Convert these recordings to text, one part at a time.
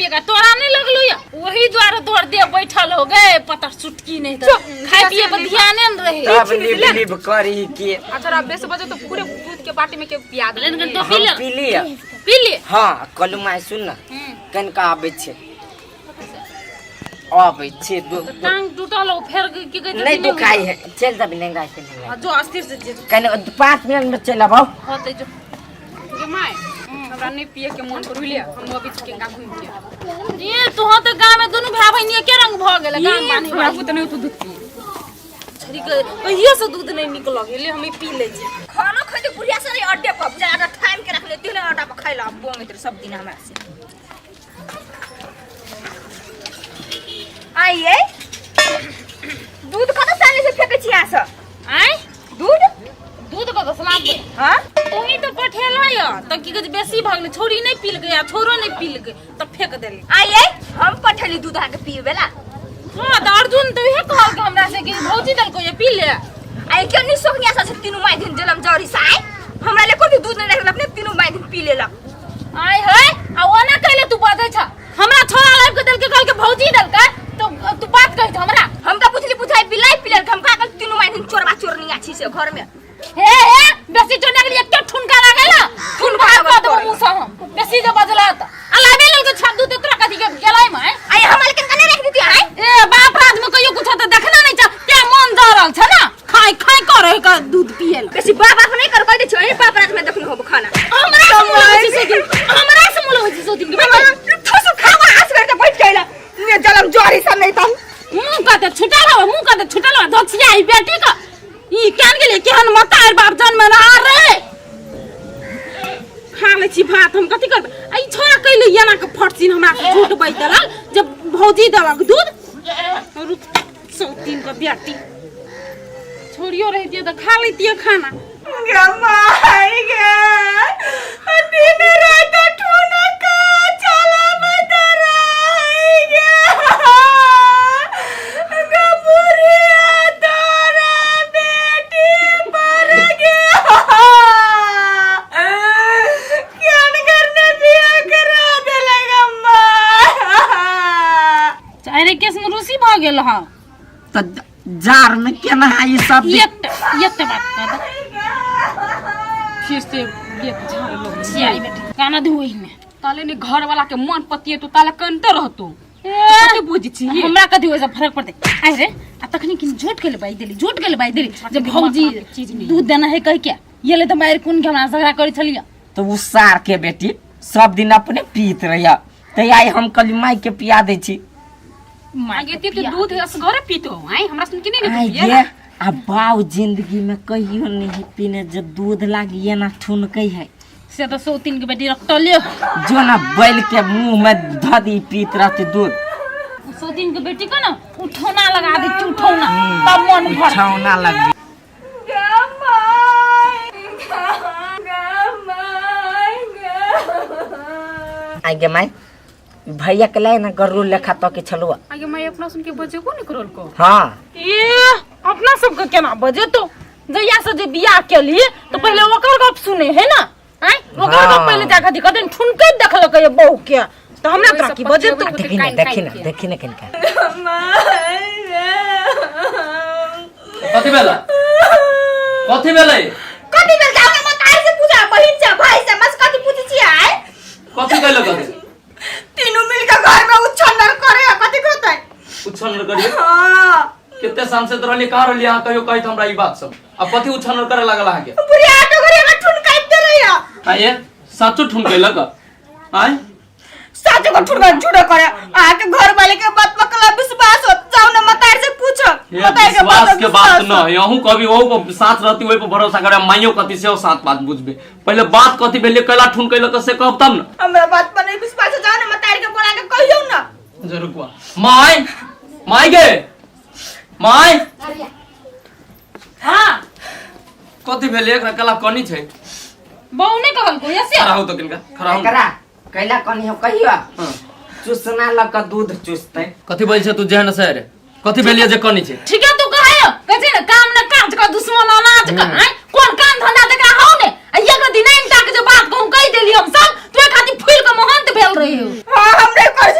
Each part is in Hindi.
पिएगा तोरा नहीं लगलू या वही द्वारा तोड़ दे बैठल हो गए पता सुटकी नहीं तो खाए पिए पर ध्यान न रहे अब लिब करी के अच्छा अब बेस बजे तो पूरे दूध के बाटी में के पिया दे लेकिन तो पी ले हां कल माय सुन ना कनका आबै छे आबै छे टांग टूटल हो फिर की कहते नहीं दुखाई है चल तब लेंगा से जो अस्थिर से कने 5 मिनट में चल आबो होते जो के माय हमरा नहीं पिए के मन कर ले हम अभी के का घूम के ये तू हो तो गांव में दोनों भाई बहन के रंग भ गेल गांव माने हमरा पुत नहीं तो दूध पिए छरी के कहियो से दूध नहीं निकल गेले हम पी ले जे खाना खा दे बुढ़िया से अड्डे पर ज्यादा टाइम के रख ले तिले अड्डा पर खाइला बो में सब दिन हमरा से आइए दूध कत साले से फेंके छिया से आय दूध को तो सलाम हां तू ही तो पठेला या त की कहै बेसी भ गेल छोरी नहीं पील गया छोरो नहीं पील गए त फेंक देली आइए हम पठेली दूध आके पिए बेला हां त अर्जुन तो ये कहल के हमरा से कि भौजी दल को ये पी ले आई के नि सोनिया से तीनों माय दिन जलम जौरी साई हमरा ले कोई दूध नहीं रखल अपने तीनों माय दिन पी लेला आय है आ ओना कहले तू बाजै छ हमरा छोरा लाइब के दल के कहल के भौजी दल का तो तू बात कहि हमरा हम का पूछली पूछाई पिलाई पिलर हम का तीनों माय दिन चोरबा चोरनी आछी से घर में हे बेसी चोरने के लिए एक ठुनका लागेला ठुनका का दो मुसा हम बेसी जे बजला त अलावे लल के छाप दू तो तोरा कथि के गेलै में आई हम लेकिन कने रख दीती आई ए बाप राज में कहियो कुछ त देखना नहीं छ ते मन जरल छ ना खाई खाई करे का दूध पिएल बेसी बाप नहीं कर कह दे छ ए बाप रात में देखनु हो खाना हमरा से मोल होई सो दिन के थोसु खावा आस करके बैठ गइला ने जलम जोरी सब नहीं तम मुंह का त छुटा लो धोछिया आई बेटी का ई कान के लिए केहन मतार बाप जन्म ना रे खा ले छी भात हम कथि करबे आई छोरा कइले याना के फटसिन हमरा से झूठ बइ देलक जब भौजी देलक दूध और सौ तीन का बेटी छोड़ियो रहतिए त खा लेतिए खाना गे माई गे दिन रात ठोना का चला मत रही गे गपुरिया तोरा बेटी पर गे क्या करने दिया करा दे लगा चाहे केस में रूसी भ गेल ह त जार में केना ई सब एक बात कर फिर से देख झाड़ लोग छियाई बेटी गाना धोई में ताले ने घर वाला के मन पतिए तो ताले कंते रहतो कते बुझी छी हमरा कथि होय से फर्क पड़ते आइ रे आ तखनी कि झूठ के बाई देली जब भौजी दूध देना है कह के ये ले त मार कोन के हमरा झगड़ा करै छलिया तो उ सार के बेटी सब दिन अपने पीत रहिया त आई हम कल माई के पिया दे छी आगे ते तो दूध अस घरे पीतो आई हमरा सुन के नहीं पिया अब बाऊ जिंदगी में कहियो नहीं पीने जब दूध लागी ना ठुनकै है से तो सौ तीन के बेटी रखटले जो ना बैल के मुंह में धदी पीत रहते दूध सौ तीन के बेटी का ना उठौना लगा दे उठौना तब मन भर उठौना लगी आगे माई भैया के लाए ना गरुड़ लेखा तो के छलुआ आगे मैं अपना सुन के बजे को नहीं करल को हां ये अपना सब के केना बजे तो जया से जे बियाह के लिए तो पहले ओकर गप सुने है ना हैं ओकर गप पहले जाके दिखा ठुनके देखल के बहू के तो हमरा तोरा की बजे तो देखी ना कनका कथि बेला जाओ मत आई से पूजा बहिन से भाई से मस कथि पूछी छी आए कथि कहलो कथि तीनों मिल के घर में उछल करे कथि कहतै उछल करिए हां कितने सांसद रहली कहां रहली यहां कहियो कहित हमरा ई बात सब अब कथि उछल करे लागल है के पूरी आटो करे में ठुनकाई दे रहिया आए साचो ठुनकैलक आए साचो को ठुनका झूठो करे आके घर वाले के बात पकला विश्वास हो जाओ ना मतार से पूछो विश्वास के बात न यहू कभी वो को साथ रहती ओइ पर भरोसा करे माइयो कथि से साथ बात बुझबे पहले बात कथि भेले कैला ठुनकैलक से कहब तब न हमरा बात पर नहीं विश्वास जाओ ना मतार के बोला के कहियो ना जरूर को माई गे माई हां कथि भेले एकरा कला कनी छै बहू ने कहल को ऐसे खड़ा हो तो किनका खड़ा हो करा कैला कनी हो कहियो चुसना लक दूध चुसते कथि बोल छै तू जेहन से रे कथि भेलिए जे कनी छै ठीक है तू कहे कहे ना काम न काज का दुश्मन अनाज का हैं कौन काम धंधा देखा हो ने एक दिन इन तक जो बात कहूं कह देली हम सब तू खाती फूल का महंत भेल रही हो हां हमरे कर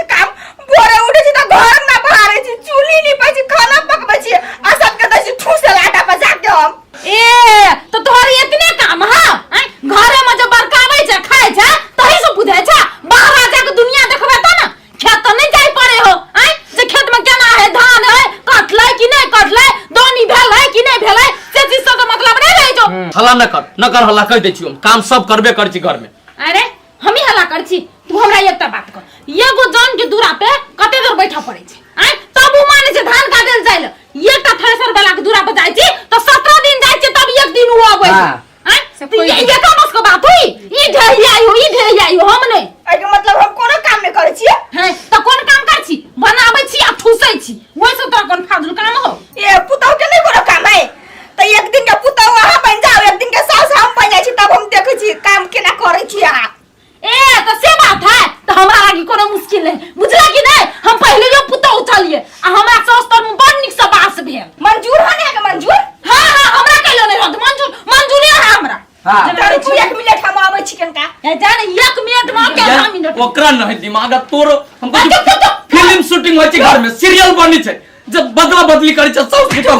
नकर हल्ला कह दै छी हम काम सब करबे कर छी घर में। अरे हम ही हल्ला कर छी तू हमरा एकटा बात कर एगो जन के दूरा पे कते देर बैठा पड़े छै आय तब उ माने छै धान काटेल जाइल एकटा थ्रेसर वाला के दूरा पे जाय छी तो 17 दिन जाय छै तब एक दिन उ आबै छै आय से ये का बस के बात हुई ई ढेरी आई हो हम नहीं एके मतलब हम कोनो काम नहीं करे छी हैं तो कोन काम कर छी बनाबै छी आ ठुसै छी ओइ से तोरा कोन फाजुल काम हो ए पुतौ के नहीं कोनो काम है त एक दिन के पुतौ वहां बन जाओ एक दिन के सास हम बन जाय छी तब हम देखे छी काम केना करे छी आ ए तो से बात है तो हमरा लागी कोनो मुश्किल नहीं बुझला कि नहीं हम पहले जो पुतौ चलिए आ हमरा सास तो बड़ निक से बास भेल मंजूर होने है के मंजूर हां हमरा कहलो नहीं रहत मंजूरी है हमरा हां जब तू 1 मिनट हम आबै छी कनका ए जाने 1 मिनट में के 5 मिनट ओकरा नहीं दिमाग तोरो हमको फिल्म शूटिंग होय छै घर में सीरियल बनी छै जब बदला बदली करै छै सब पुतौ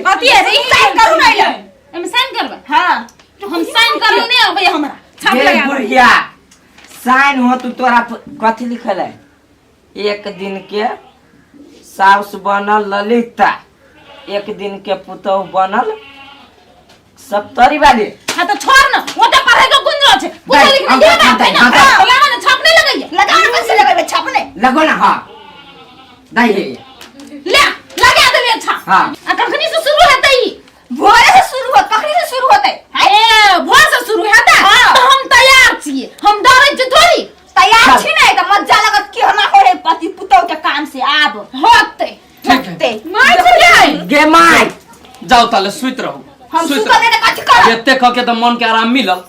कथि है रे साइन करू नहीं ले हम साइन करबे हां हम साइन करू नहीं अबे हमरा छाप हे लगा बुढ़िया साइन हो तू तोरा कथी लिखल है एक दिन के साउस बनल ललिता एक दिन के पुतौह बनल सप्तरी वाली। हां तो छोड़ ना वो तो पढ़े के गुंजो छै पूछे लिखने दे ना लगा ना छाप नहीं लगाइए लगा कैसे लगाबे छापने लगो ना हां दाई हे ले लगा दे अच्छा हां आ कखनी से शुरू हेतै ई भोरे से शुरू हो कखनी से शुरू होतै ए भोर से शुरू हेतै तो हम तैयार छियै हम डरै छी थोड़ी तैयार छी नहीं त मजा लगत कि हमरा होरे पति पुतौ के काम से आब होतै होतै माय छै गे माय जाओ ताले सुइत रहू हम सुतल ने कथि कर जते ख के त मन के आराम मिलल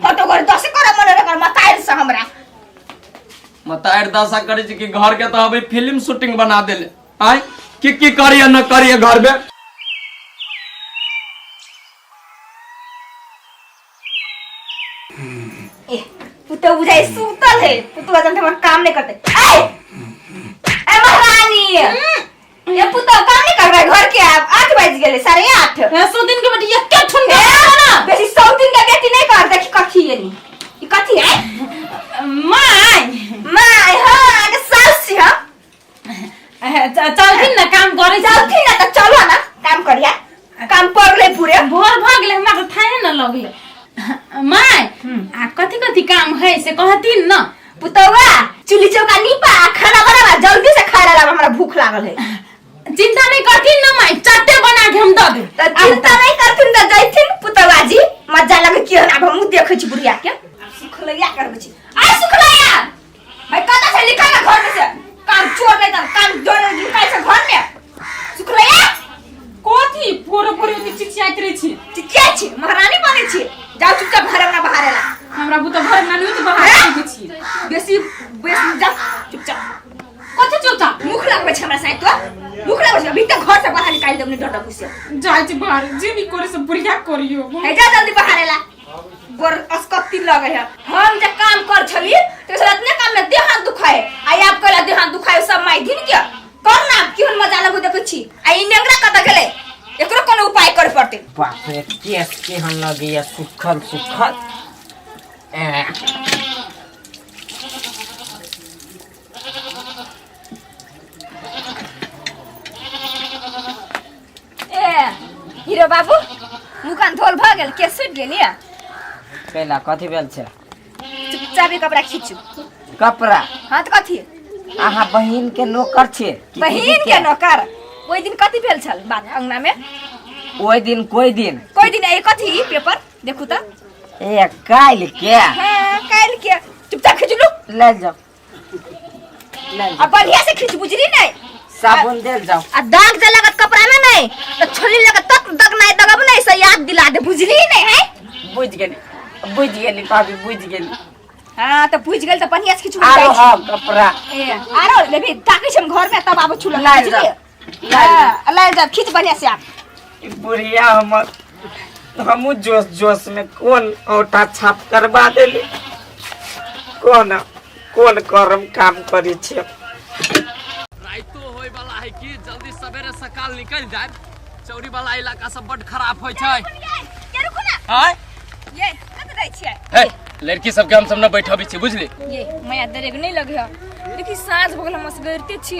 हटो घर दस कर मन रे कर मताइर से हमरा मतायर दशा करे छी कि घर के त अबे फिल्म शूटिंग बना देले आय की करिए न करिए घर में ए पुतौ बुझाई सुतल है पुतौ जन हमर काम नहीं करते ए महारानी ये पुतौ काम नहीं करबे घर के अब 8 बज गेले 8:30 100 दिन के बेटी एके ठुन के ना बेसी 100 दिन के बेटी नहीं कर देखी कथी है नी ई कथी है माय हां के सास छी हम चलथिन ना काम करे चलथिन ना त चलो ना काम करिया काम पड़ले पूरे भोर भाग ले हमरा तो थाहे न लगले माय आ कथी काम है से कहथिन ना पुतौआ चुली चौका नीपा खाना बनावा जल्दी से खाए ला हमरा भूख लागल है चिंता नहीं करथिन ना माय चट्टे बना के हम द दे त चिंता नहीं करथिन त जैथिन पुतौआ जी मजा लगे कि हम हम देखे छी बुढ़िया के सुखलैया करबे छी आ सुखलैया भाई कता से निकाल घर में से काम चोर नहीं त काम जोर निकाल से घर में सुखलैया कथी पोरो चिचियाइत रही छी चिचिया छी महारानी बने छी जाओ चुपचाप घर में बाहर ला हमरा बुतो घर में नहीं तो बाहर के छी बेसी जा चुपचाप कथी चुपचाप मुख लगबे छ हमरा साथ तो मुख लगबे छ भीतर घर से बाहर निकाल देबनी डटा पुसे जाय छी बाहर जे भी करे से बढ़िया करियो है जा जल्दी बाहर ला गोर अस्कत्ती लगे है हम जे काम कर छली तो इतने काम में देह हाथ दुखाए आई आप कहला देह हाथ दुखाए सब माई दिन के कर ना केहन मजा लगो देखे छी आई नेंगरा कत गेले एकरो कोनो उपाय करे पड़ते बाप रे केस के हम लगे या सुखल ए हीरो बाबू मुकान धोल भ गेल के सुत गेलिए पहला कथी भेल छै चुपचाप कपड़ा खींचू कपड़ा हां त कथी आहा बहिन के नौकर छे बहिन के नौकर ओइ दिन कथी भेल छल बात अंगना में ओइ दिन कोई दिन ए कथी पेपर देखू त ए काल के हां काल के चुपचाप खींच लो ले जाओ अब बढ़िया से खींच बुझली नहीं साबुन दे जाओ आ दाग जे लगत कपड़ा में नहीं तो छोली लगत तक दग नहीं दगब नहीं से याद दिला दे बुझली नहीं है बुझ गेली भाभी बुझ गेली हां तो बुझ गेल तो बढ़िया से खींच आरो हां कपड़ा ए आरो लेबी ताकि हम घर में तब आबो छुला ला जा हां ला जा खींच बढ़िया से आप बुढ़िया हम जोश में कौन औटा छाप करवा देली कौन करम काम करी छे राइतो होय वाला है कि जल्दी सवेरे सकाल निकल जाए चौरी वाला इलाका सब बड़ खराब होय छै के रुकू ना हां ये कत दै छियै हे लड़की सब के हम सब न बैठबी छी बुझली ये माया दरेग नहीं लगे है देखी साँझ भगल हम असगरते छी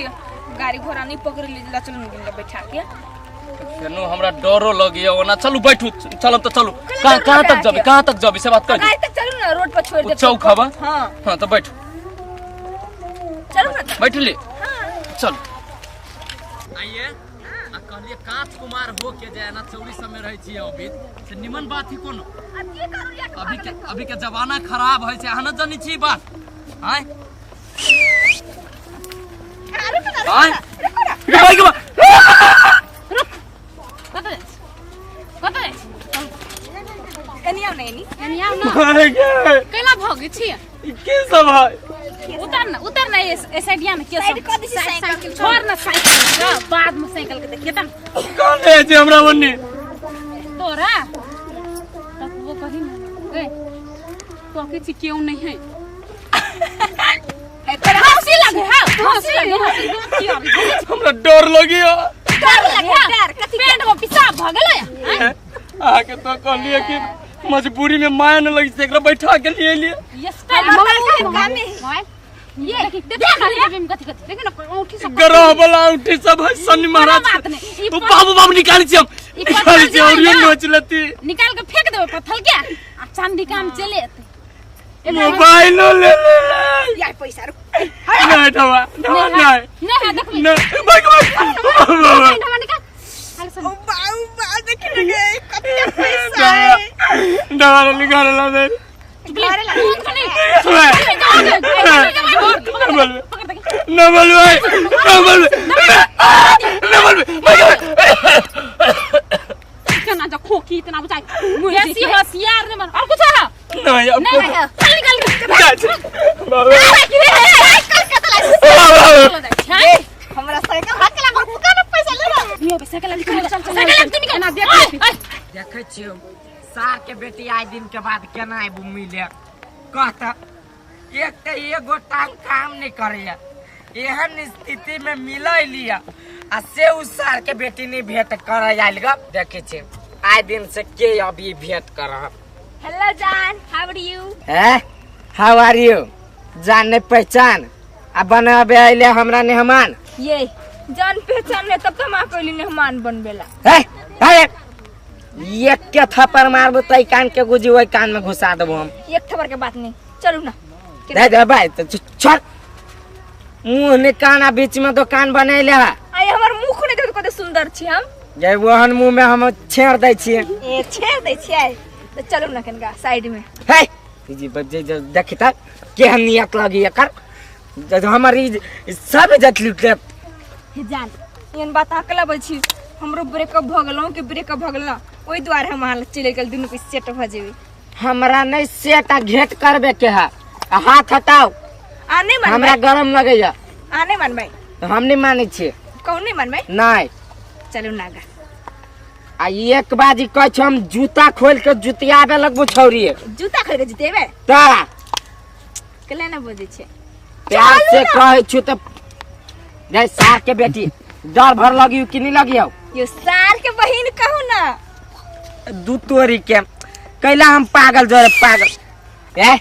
गाड़ी घोड़ा नहीं पकड़ ली ला चलो निकल बैठा के केनो हमरा डरो लगी है ना। चलू बैठू, चलो तो चलू। कहां तक जाबे, कहां तक जाबे से बात कर। गाय तक चलू ना, रोड पर छोड़ दे। चौक हवा। हां तो बैठो, चलू ना। बैठली। चल आइए। आ कहलिए कांच कुमार हो के जाए ना, चौरी सब में रहै छी अभी से निमन बात ही कोनो। अब की करू या अभी के जमाना खराब है से अहाँ न जानी छी बात। आय आय रुक कनिया नहीं कनिया ना कैला भगे छी के सब है। उतर ना ये साइडिया में के सब साइकिल छोड़ ना, साइकिल बाद में साइकिल के देखिए त कौन है जे हमरा बन्नी तोरा तब वो कही ना ए तो के छी क्यों नहीं है। तेरा हंसी लगे हमरा डर लगी हो। डर कथि पेट में पेशाब भ गेलै। आके तो कहलिए कि मजबूरी में माया न लगी से एकरा बैठा के लिए लिए। ये स्टाइल काम में ये देखिए ना ये में कथि देखिए ना औंठी सब गरह वाला औंठी सब है शनि महाराज। तू बाबू निकाल छी हम निकाल छी और ये नोच लेती निकाल के फेंक देबे पत्थर के आ चांदी काम चले मोबाइल ले यार पैसा रुक नहीं दवा नहीं नहीं देख नहीं भाग ओ बाऊ देख लगे कते पैसा है। दवा निकाल ला दे घरे ला नवल भाई नवल इतना जो खोखी इतना बुझाई ऐसी होशियार ने और कुछ है नहीं अब चल निकल बाबा हमरा साइकिल हाथ लगा दुकान पैसा ले ला ये साइकिल निकाल चल साइकिल तू निकाल ना देखे छियो सार के बेटी आइ दिन के बाद केना आबू मिले कहता एक तो एगो टांग काम नहीं करैया एहन स्थिति में मिलै लिया आ से उस सार के बेटी नहीं भेंट कर आइल ग। देखे छियो आइ दिन से के अभी भेंट कर। हेलो जान, हाउ आर यू? है हाउ आर यू जान नहीं पहचान आ बनाबे आइले हमरा मेहमान। ये जान पहचान ले तब तो मां कोइली मेहमान बनबेला। है अरे एक के थप्पड़ मारबो तई कान के गुजी ओई कान में घुसा देबो हम। एक थप्पड़ के बात नहीं, चलू ना। दे भाई तो छोड़ मुंह ने काना बीच में दुकान बनैले है। आय हमर मुंह ने देख कते सुंदर छी हम। जे वहन मुंह में हम छेड़ दै छियै। ए छेड़ दै छियै तो चलू ना कनका साइड में। है जी बजे देखि त केहन नियत लगी एकर जे हमर ई सब जत लुटले। हे जान एहन बात अकला बल छी हमरो ब्रेकअप भ गेलौ कि ब्रेकअप भ गेल ना ओई द्वारे हम हाल चले गेल दुनु पे सेट भ जेबे। हमरा नहीं सेट घेट करबे के है। हाथ हटाओ आने मन हमरा गरम लगैया। आने मन भाई हम नहीं मानै छियै। कौन नहीं मन भाई? नहीं चलू नागा आ एक बाजी कह छ हम जूता खोल के जुतियाबे लगबो छौरी जूता खरीद जितेबे तारा कले ना बोझे छे। प्यार से कहे छु त जय सार के बेटी डर भर लगी कि नहीं लगी हो। यो सार के बहिन कहू ना दू तोरी के कैला हम पागल जोरे पागल। ए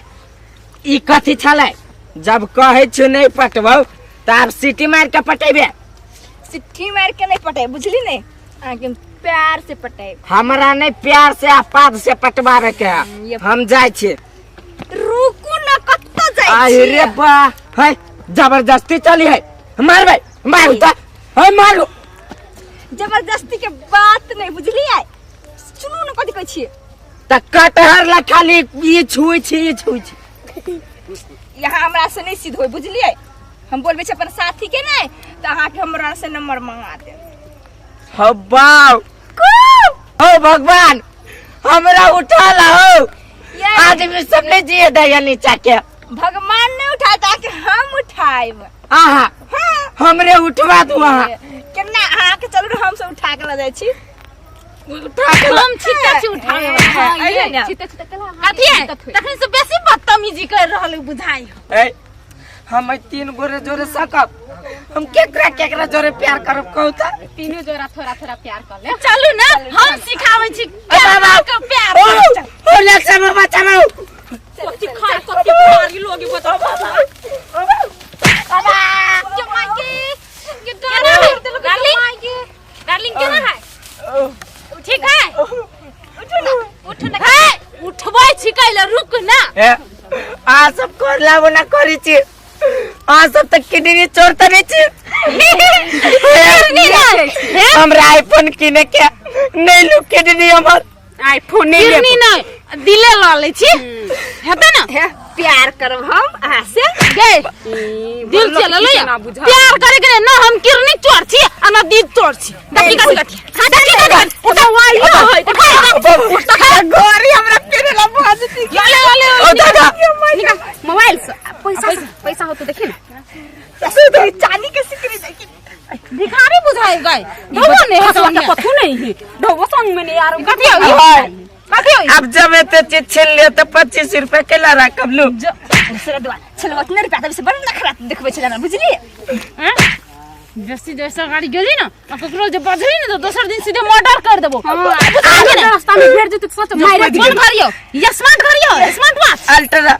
ई कथी छले जब कहे छु नहीं पटबौ त आप सीटी मार के पटेबे। चिट्ठी मार के नहीं पटे बुझली नहीं आके प्यार से पटे। हमरा नहीं प्यार से आपाद से पटवावे के है। हम जाय छी। रुकू ना कत्तो जाय छी। आई रे बा है जबरदस्ती चली है मार भाई मारू त है मारू। जबरदस्ती के बात नहीं बुझली है। सुनू ना कथि कहै छी त कटहर ला खाली ई छुई छी यहाँ हमरा से नहीं सीध होई बुझली है। हम बोलबे छ अपन साथी के नहीं त अहाँ के हमरा से नंबर मांगा दे। हो बाऊ हो भगवान हमरा उठा ला हो। आदमी सब ने जिए दया नीचा के भगवान ने उठाए ताकि हम उठाएब। आहा हमरे उठवा दू आहा केना अहाँ के चलू हम सब उठा के ल जाय छी। उठा के हम छिट्टा से उठा अइले छिट्टा कला कथि है तखन से बेसी बदतमीजी कर रहल बुझाई। ए हम तीन गोरे जोरे सकब हम केकरा जोरे प्यार करब कहू त तीनों जोरा थोड़ा थोड़ा प्यार कर ले। चलू ना हम सिखावे छी बाबा के प्यार ओ ले सब बच्चा माऊ कथि खार कथि मारी लोगे बता बाबा ये मांगे ये डार्लिंग डार्लिंग केना है सब करला ना करी छी आ सब तक किडनी चोरता नहीं छी हमरा आईफोन किने के नहीं लू किडनी हमर आईफोन नहीं दिले ला ले छी हेते ना प्यार करब हम अहाँ से गए दिल चल ले प्यार करे के ना हम किडनी चोर छी आ ना दिल चोर छी देखी कथि उठा वाई उठा गोरी हमरा किने ला भाजती ले दादा मोबाइल से पैसा हो तो देखी ना चांदी के सिकरी देखी भिखारी बुझाए गए ढोबो ने हसवा पथु नहीं है ढोबो संग में नहीं यार कथि हो अब जब एते चीज छीन लियो तो 25 रुपया केला रखब लू दूसरा दुआ चलो उतना रुपया तब से बड़ नखरा देखबे छला ना बुझली हैं जैसी जैसा गाड़ी गेली ना आ ककरो जे बजरी ना तो दोसर दिन सीधे मर्डर कर देबो रास्ता में भेड़ देते सोच मार कौन करियो ये स्मार्ट वॉच अल्ट्रा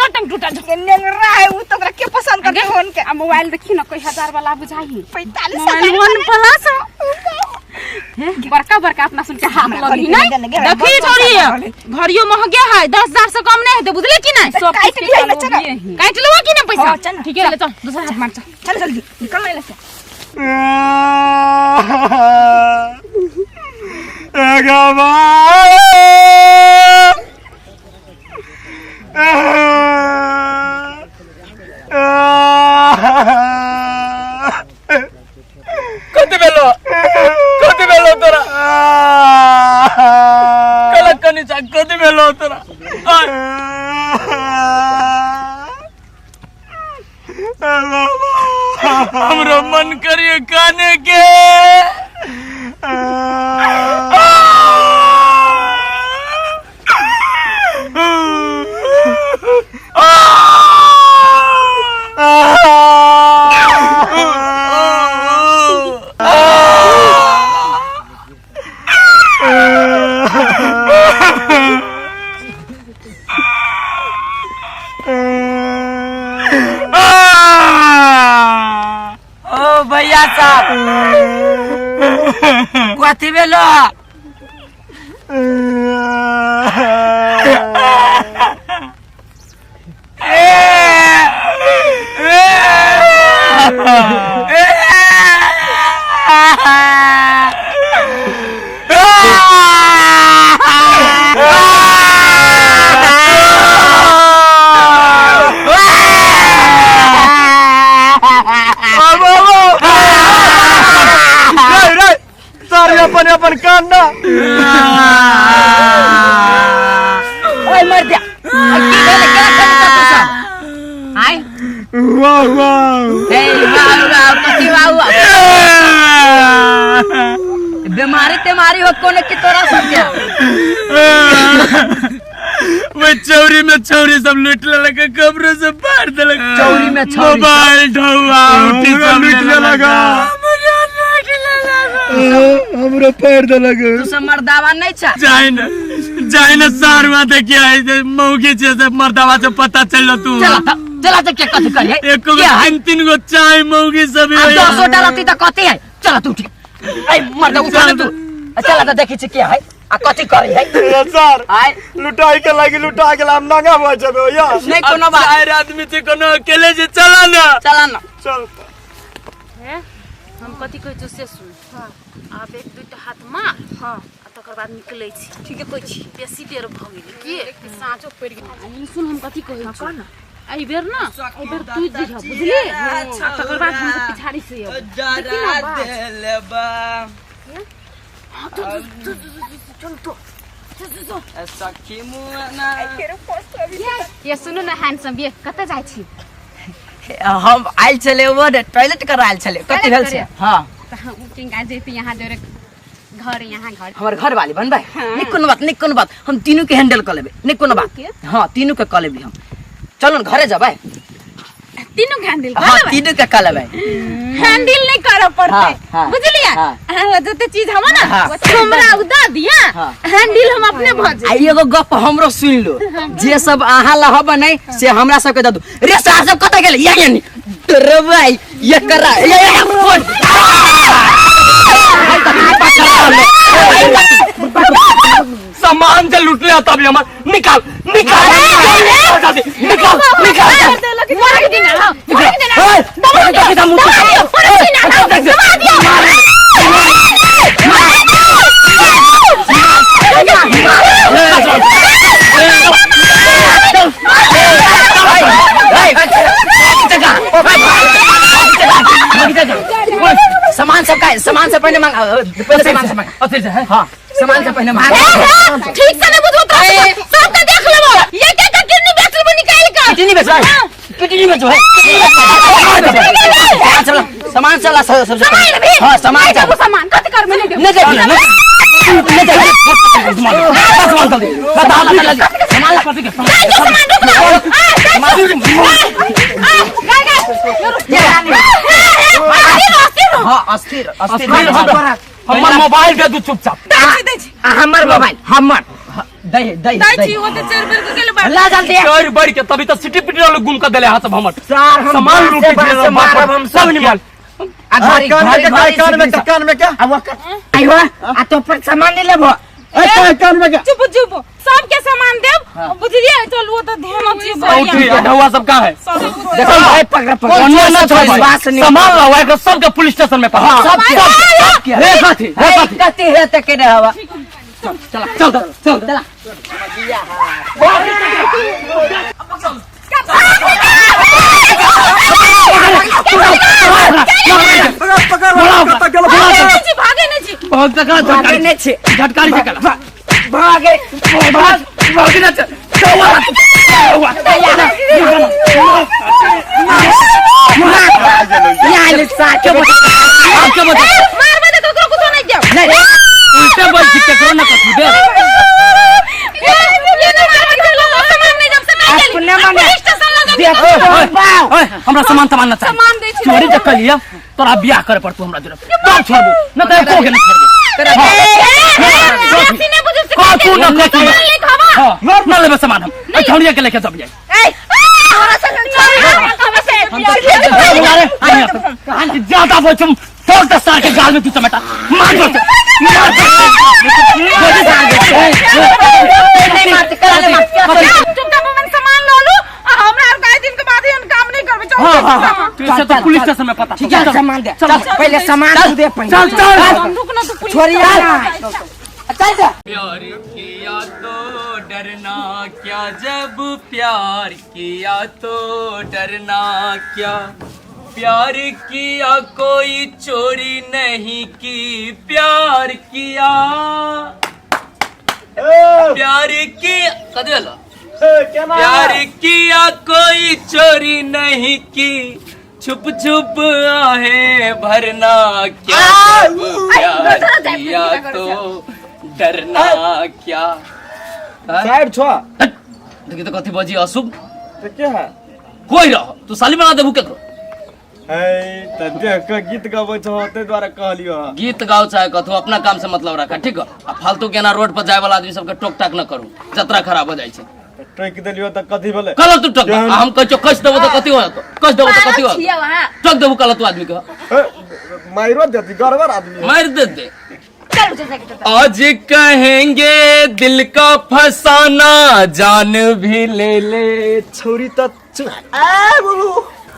हम टंग टूटा केने रहा है वो तो के पसंद करते हो उनके मोबाइल देखी ना कोई 1000 वाला बुझाई 45,000 वन प्लस बड़का अपना सुन के हाथ लगी नहीं देखी छोड़ी घड़ियो महंगे है 10,000 से कम नहीं है बुझले कि नहीं सब काट लो कि ना पैसा ठीक है ले चल दूसरा हाथ मार चल जल्दी निकल ले से कति बेलो तोरा कलक कनी चा कति बेलो तोरा हमरो मन करिए खाने के भैया साहब कथी भेलो अपन कांदा ओए मर जा आई वाह वाह ए वाह कथी वाह बीमारी तेमारी हो कोने की तोरा सब क्या वो चौरी में चौरी सब लूट लगा कब्र से बाहर दे चौरी में चौरी मोबाइल ढौआ उठी सब लूट लगा हमरा पैर दे लगे तू से मर्दावा नहीं छा जाए ना सारवा देखिए आई मौगी से मर्दावा से पता चल तू चला तो क्या कथी करिए एक गो तीन गो चाय मौगी सब अब 200 डालती त कथी है चला तू उठ ए मर्दा उठा तू चला तो देखी छी क्या है आ कथी करी है सर आय लुटाई के लगी लुटा के हम नंगा हो जबे या नहीं कोनो बात चार आदमी से कोनो अकेले से चला ना चल हम कथी कहै छ से सुन आब एक दुटा हाथ मार हां तकर बाद निकलै छी ठीक है कोई छी बेसी देर भ गेल की एक साँचो पड़ गेल सुन हम कथी कहै छ ना आई बेर ना आई बेर तू दिखा बुझली तकर बाद हम पिछाड़ी से जरा देलबा चल तो सखी मुना ये सुनो ना हैंडसम ये कत जाय छी हम आइल चले वो टॉयलेट कर आइल चले कथी भेल छै हां किंगा जेती यहां जोरे घर हमर घर वाली बनबै नहीं कोनो बात हम तीनों के हैंडल कर लेबे नहीं कोनो बात हां तीनों के कर लेबे हम चलो न घरे जबै तीनों के हैंडल हां तीनों के कर लेबे हैंडल नहीं करे पड़ते बुझलिया हां जते चीज हम ना हमरा उदा दिया हैंडल हम अपने भज आ एगो गप हमरो सुन लो जे सब आहा लहब नहीं से हमरा सब के द दू रे साहब सब कत गेल या नहीं रे भाई ये करा ये फोन सामान से लूट लिया तब हमार निकाल निकाल निकाल सामान सब का सामान से पहले मांग पहले सामान से मांग हाँ सामान से पहले मांग ठीक से नहीं बुझो तो सब का देख लेबो ये क्या किडनी बेच लेबो निकाल का कितनी बेचो है कितनी बेचो है सामान चला सब हाँ सामान चला सामान कत कर मैंने दे नहीं दे सामान चल दे सामान पति के हाँ अस्थिर अस्थिर हमार मोबाइल दे दू चुपचाप हमार मोबाइल हमार दही दही दाई वो तो चेर बेर के गेल ला जल्दी चोर बढ़ के तभी तो सिटी पिटी वाले गुम कर देले हाथ सब हमर सार सामान लूट के मारब हम सब निकाल कान में क्या आइवा आ तो पर सामान नहीं लेबो कान में क्या चुप चुप सब के सामान देब बुझलिए चल वो तो ध्यान उठी चाहिए ढौआ सब का है देखो भाई पकड़ पकड़ अन्य ना छोड़ बात नहीं सामान लाओ एक सब के पुलिस स्टेशन में पकड़ सब रे साथी कति है त के हवा चल भागे नहीं जी बहुत तक भागे नहीं छे झटकारी से कला भागे भागे ना यहाँ ले साके आपके बता मार बदे ककरो कुछ नहीं दे नहीं उल्टे बोल के करो ना कछु दे ये ना मार के लो सामान नहीं जब से मैं अपने मन पुलिस स्टेशन लगा देखो पाओ ओए हमरा सामान ना चाहिए सामान दे छी चोरी जब कर लिया तोरा बियाह करे पड़तो हमरा जरा तब छोड़बो न त एको के न छोड़बो सीने बुझ से का तू न कछु ले खावा हां न लेबे सामान हम छोड़िए के लेके जब जाए तोरा से ज्यादा बोल तुम तोड़ 10 साल के गाल में तू चमेटा मार दो नहीं मारते करा ले चुपचाप अपन सामान लो लो हमरा और कई दिन के बाद ही हम काम नहीं करबे चल इसे तो पुलिस स्टेशन में पता ठीक है सामान दे चल पहले सामान तू दे पहले चल चल रुक ना तू पुलिस छोड़िया चल जा प्यार किया तो डरना क्या जब प्यार किया तो डरना क्या प्यार किया कोई चोरी नहीं की प्यार किया प्यार किया प्यार किया कोई चोरी नहीं की छुप छुप आहे भरना क्या जब प्यार किया तो डरना क्या साइड छो देखिए तो कथी बजी अशुभ तो क्या है कोई रहो तू साली बना देबू केकरो त देख के गीत गाबै छो ते द्वारा कहलियो गीत गाओ चाहे कथो अपना काम से मतलब रखा ठीक है आ फालतू के ना रोड पर जाए वाला आदमी सबके टोक टाक न करू जतरा खराब हो जाए छै टोक देलियो त कथी भेले कल तू टोक आ हम कह कस देबो तो कथी होत कस देबो तो कथी होत छिया वहां टोक देबू कल तू आदमी के माइरो देती गड़बड़ आदमी मार दे चल उठे से आज कहेंगे दिल का फसाना जान भी ले ले छोरी त आ बुबू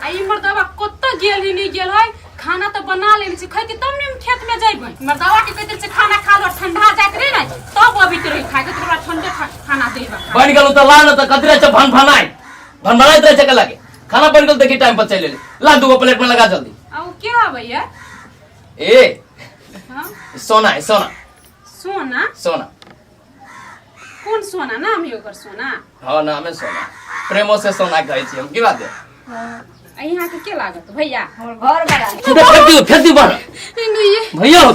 आई मर्दावा कत्तो गेल ही नहीं गेल है खाना तो बना लेने से खैती तब ने खेत में जाइबै मर्दावा के कहते से खाना खा लो ठंडा जात रे ना तब अभी तो रही खाए के थोड़ा ठंडे खाना देबा बन गेल त ला न त कतरे छ भन रहे छ के लागे खाना बन गेल देखी टाइम पर चले ले ला दूगो प्लेट में लगा जल्दी अब क्या है भैया ए हां सोना है सोना सोना सोना कौन सोना नाम है ओकर सोना हाँ नाम है सोना प्रेमो से सोना कहै छी हम की बात है यहाँ के क्या लागत भैया घर बड़ा तू फेंक दी बाहर भैया हो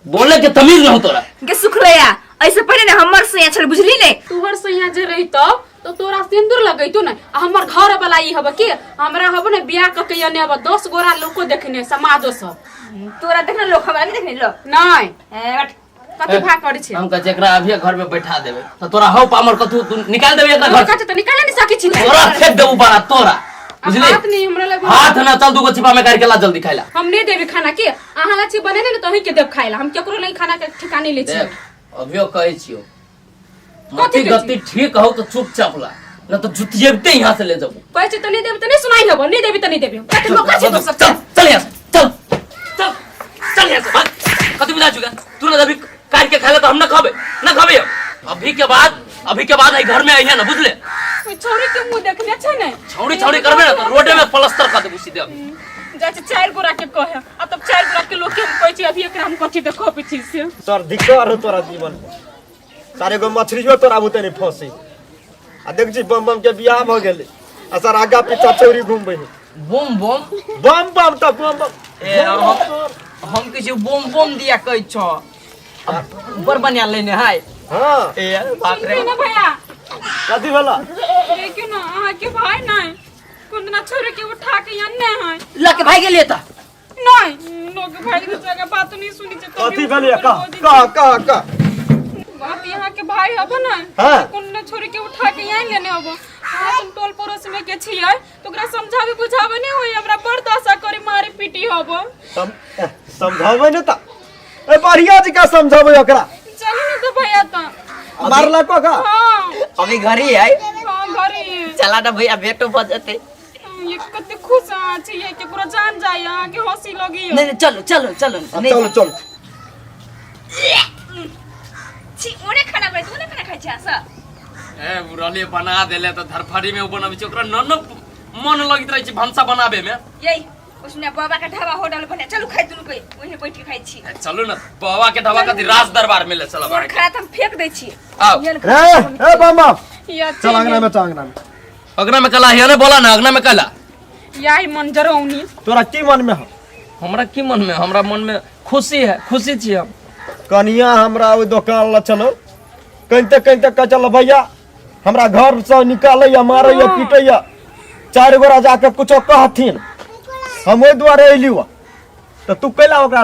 बोले के तमीज न हो तोरा के सुखलैया ऐसे पहले ना हमर से छल बुझली ने तुहर से यहाँ जे रही तो तोरा सिंदूर लगैतो ना हमर घर वाला ई हबे के हमरा हबे ना बियाह क के ने अब 10 गोरा लोको देखने समाजो सब तोरा देखना लोग हमरा नहीं देखने लो नहीं कथि भा करे छे हम कह एकरा अभी घर में बैठा देबे तो तोरा हौ पामर कथु तू निकाल देबे एकरा घर कथि तो निकाल नहीं सकै छी तोरा फेंक देबू बारा तोरा बुझली हाथ नहीं हमरा लगे हाथ ना चल दूगो छिपा में करके ला जल्दी खाइला हम नहीं देबे खाना के अहाँ ला छी बने ने तो ही के देब खाइला हम केकरो नहीं खाना के ठिकाने ले छी देख अभियो कहै छियो कथी मती गति ठीक हो तो चुपचाप ला न तो जुतियेबते यहाँ से ले जाबो कहै छी त नहीं देबे त नहीं सुनाई हबो नहीं देबे त नहीं देबे कते मौका छै दोसर चल चल यहाँ से, चल यहाँ से भाग कति बुझा चुका तू ना अभी काट के खाले तो हम ना खाबे अभी के बाद आई घर में आई है ना बुझले छोरी के मुंह देखने छै नै छौड़ी करबे ना तो रोडे में प्लास्टर कर देबो सीधे जाचे 4 गोरा के कहे अब तब 4 गोरा के लोग के हम कहै छी अभी एकरा हम कथि देखो पिछि से तोर धिक्कार हो तोरा जीवन में सारे गो मछलियो तोरा बुते नहीं फंसी आ देख जी बम के बियाह भ गेले आ सर आगा पीछा चोरी घूमबे बम बम त बम ए हम किछु बम दिया कहै छ ऊपर बनिया लेने है हां ए बाप रे ना भैया कथी भेला लेकिन अहाँ के भाई नहीं कुंदना छोरी के उठा के अन्ने है लके भाई गेलिए त नहीं लोग भाई के जगह बात नहीं सुनी छै कथी भेलिए का बात यहाँ के भाई हबो ना हाँ। कुंदना छोरी के उठा के यहीं लेने हबो हम टोल पड़ोस में के छियै तो ओकरा समझावे बुझावे नहीं होई हमरा बर्दाश्त करी मारी पीटी हबो समझावे न त ए बढ़िया जी का समझावे ओकरा चल न तो भैया त मारला को का हां अभी घर ही है हां घरे चला ना भैया बेटो बजते ये कते खुश छै ये के पूरा जान जाय यहाँ के हंसी लगी नहीं चलो चलो छी ओने खाना खाइ तू ने खाना खाइ छ स ए बुरले बना देले तो धरफड़ी में बनाबे छ ओकरा न मन लगित रहे छै भंसा बनाबे में यही उसने बाबा का ढाबा होटल बने चलो खाइ तू कोई ओने बैठ के खाइ छी चलो ना बाबा के ढाबा कति राज दरबार में ले चला और खरा हम फेंक दै छी आओ ए बम या चल अंगना में अगना में कला है ना बोला ना अगना में कला याही मन जरौनी तोरा की मन में हो हमरा की मन में हमरा मन में खुशी छी हम कनिया हमरा ओ दुकान ल चलो कहिते कह चल भैया हमरा घर से निकालैया मारैया पीटैया 4 गोरा जाके कुछो कहथिन हम ओइ द्वारे अइलियो त तू कैला ओकरा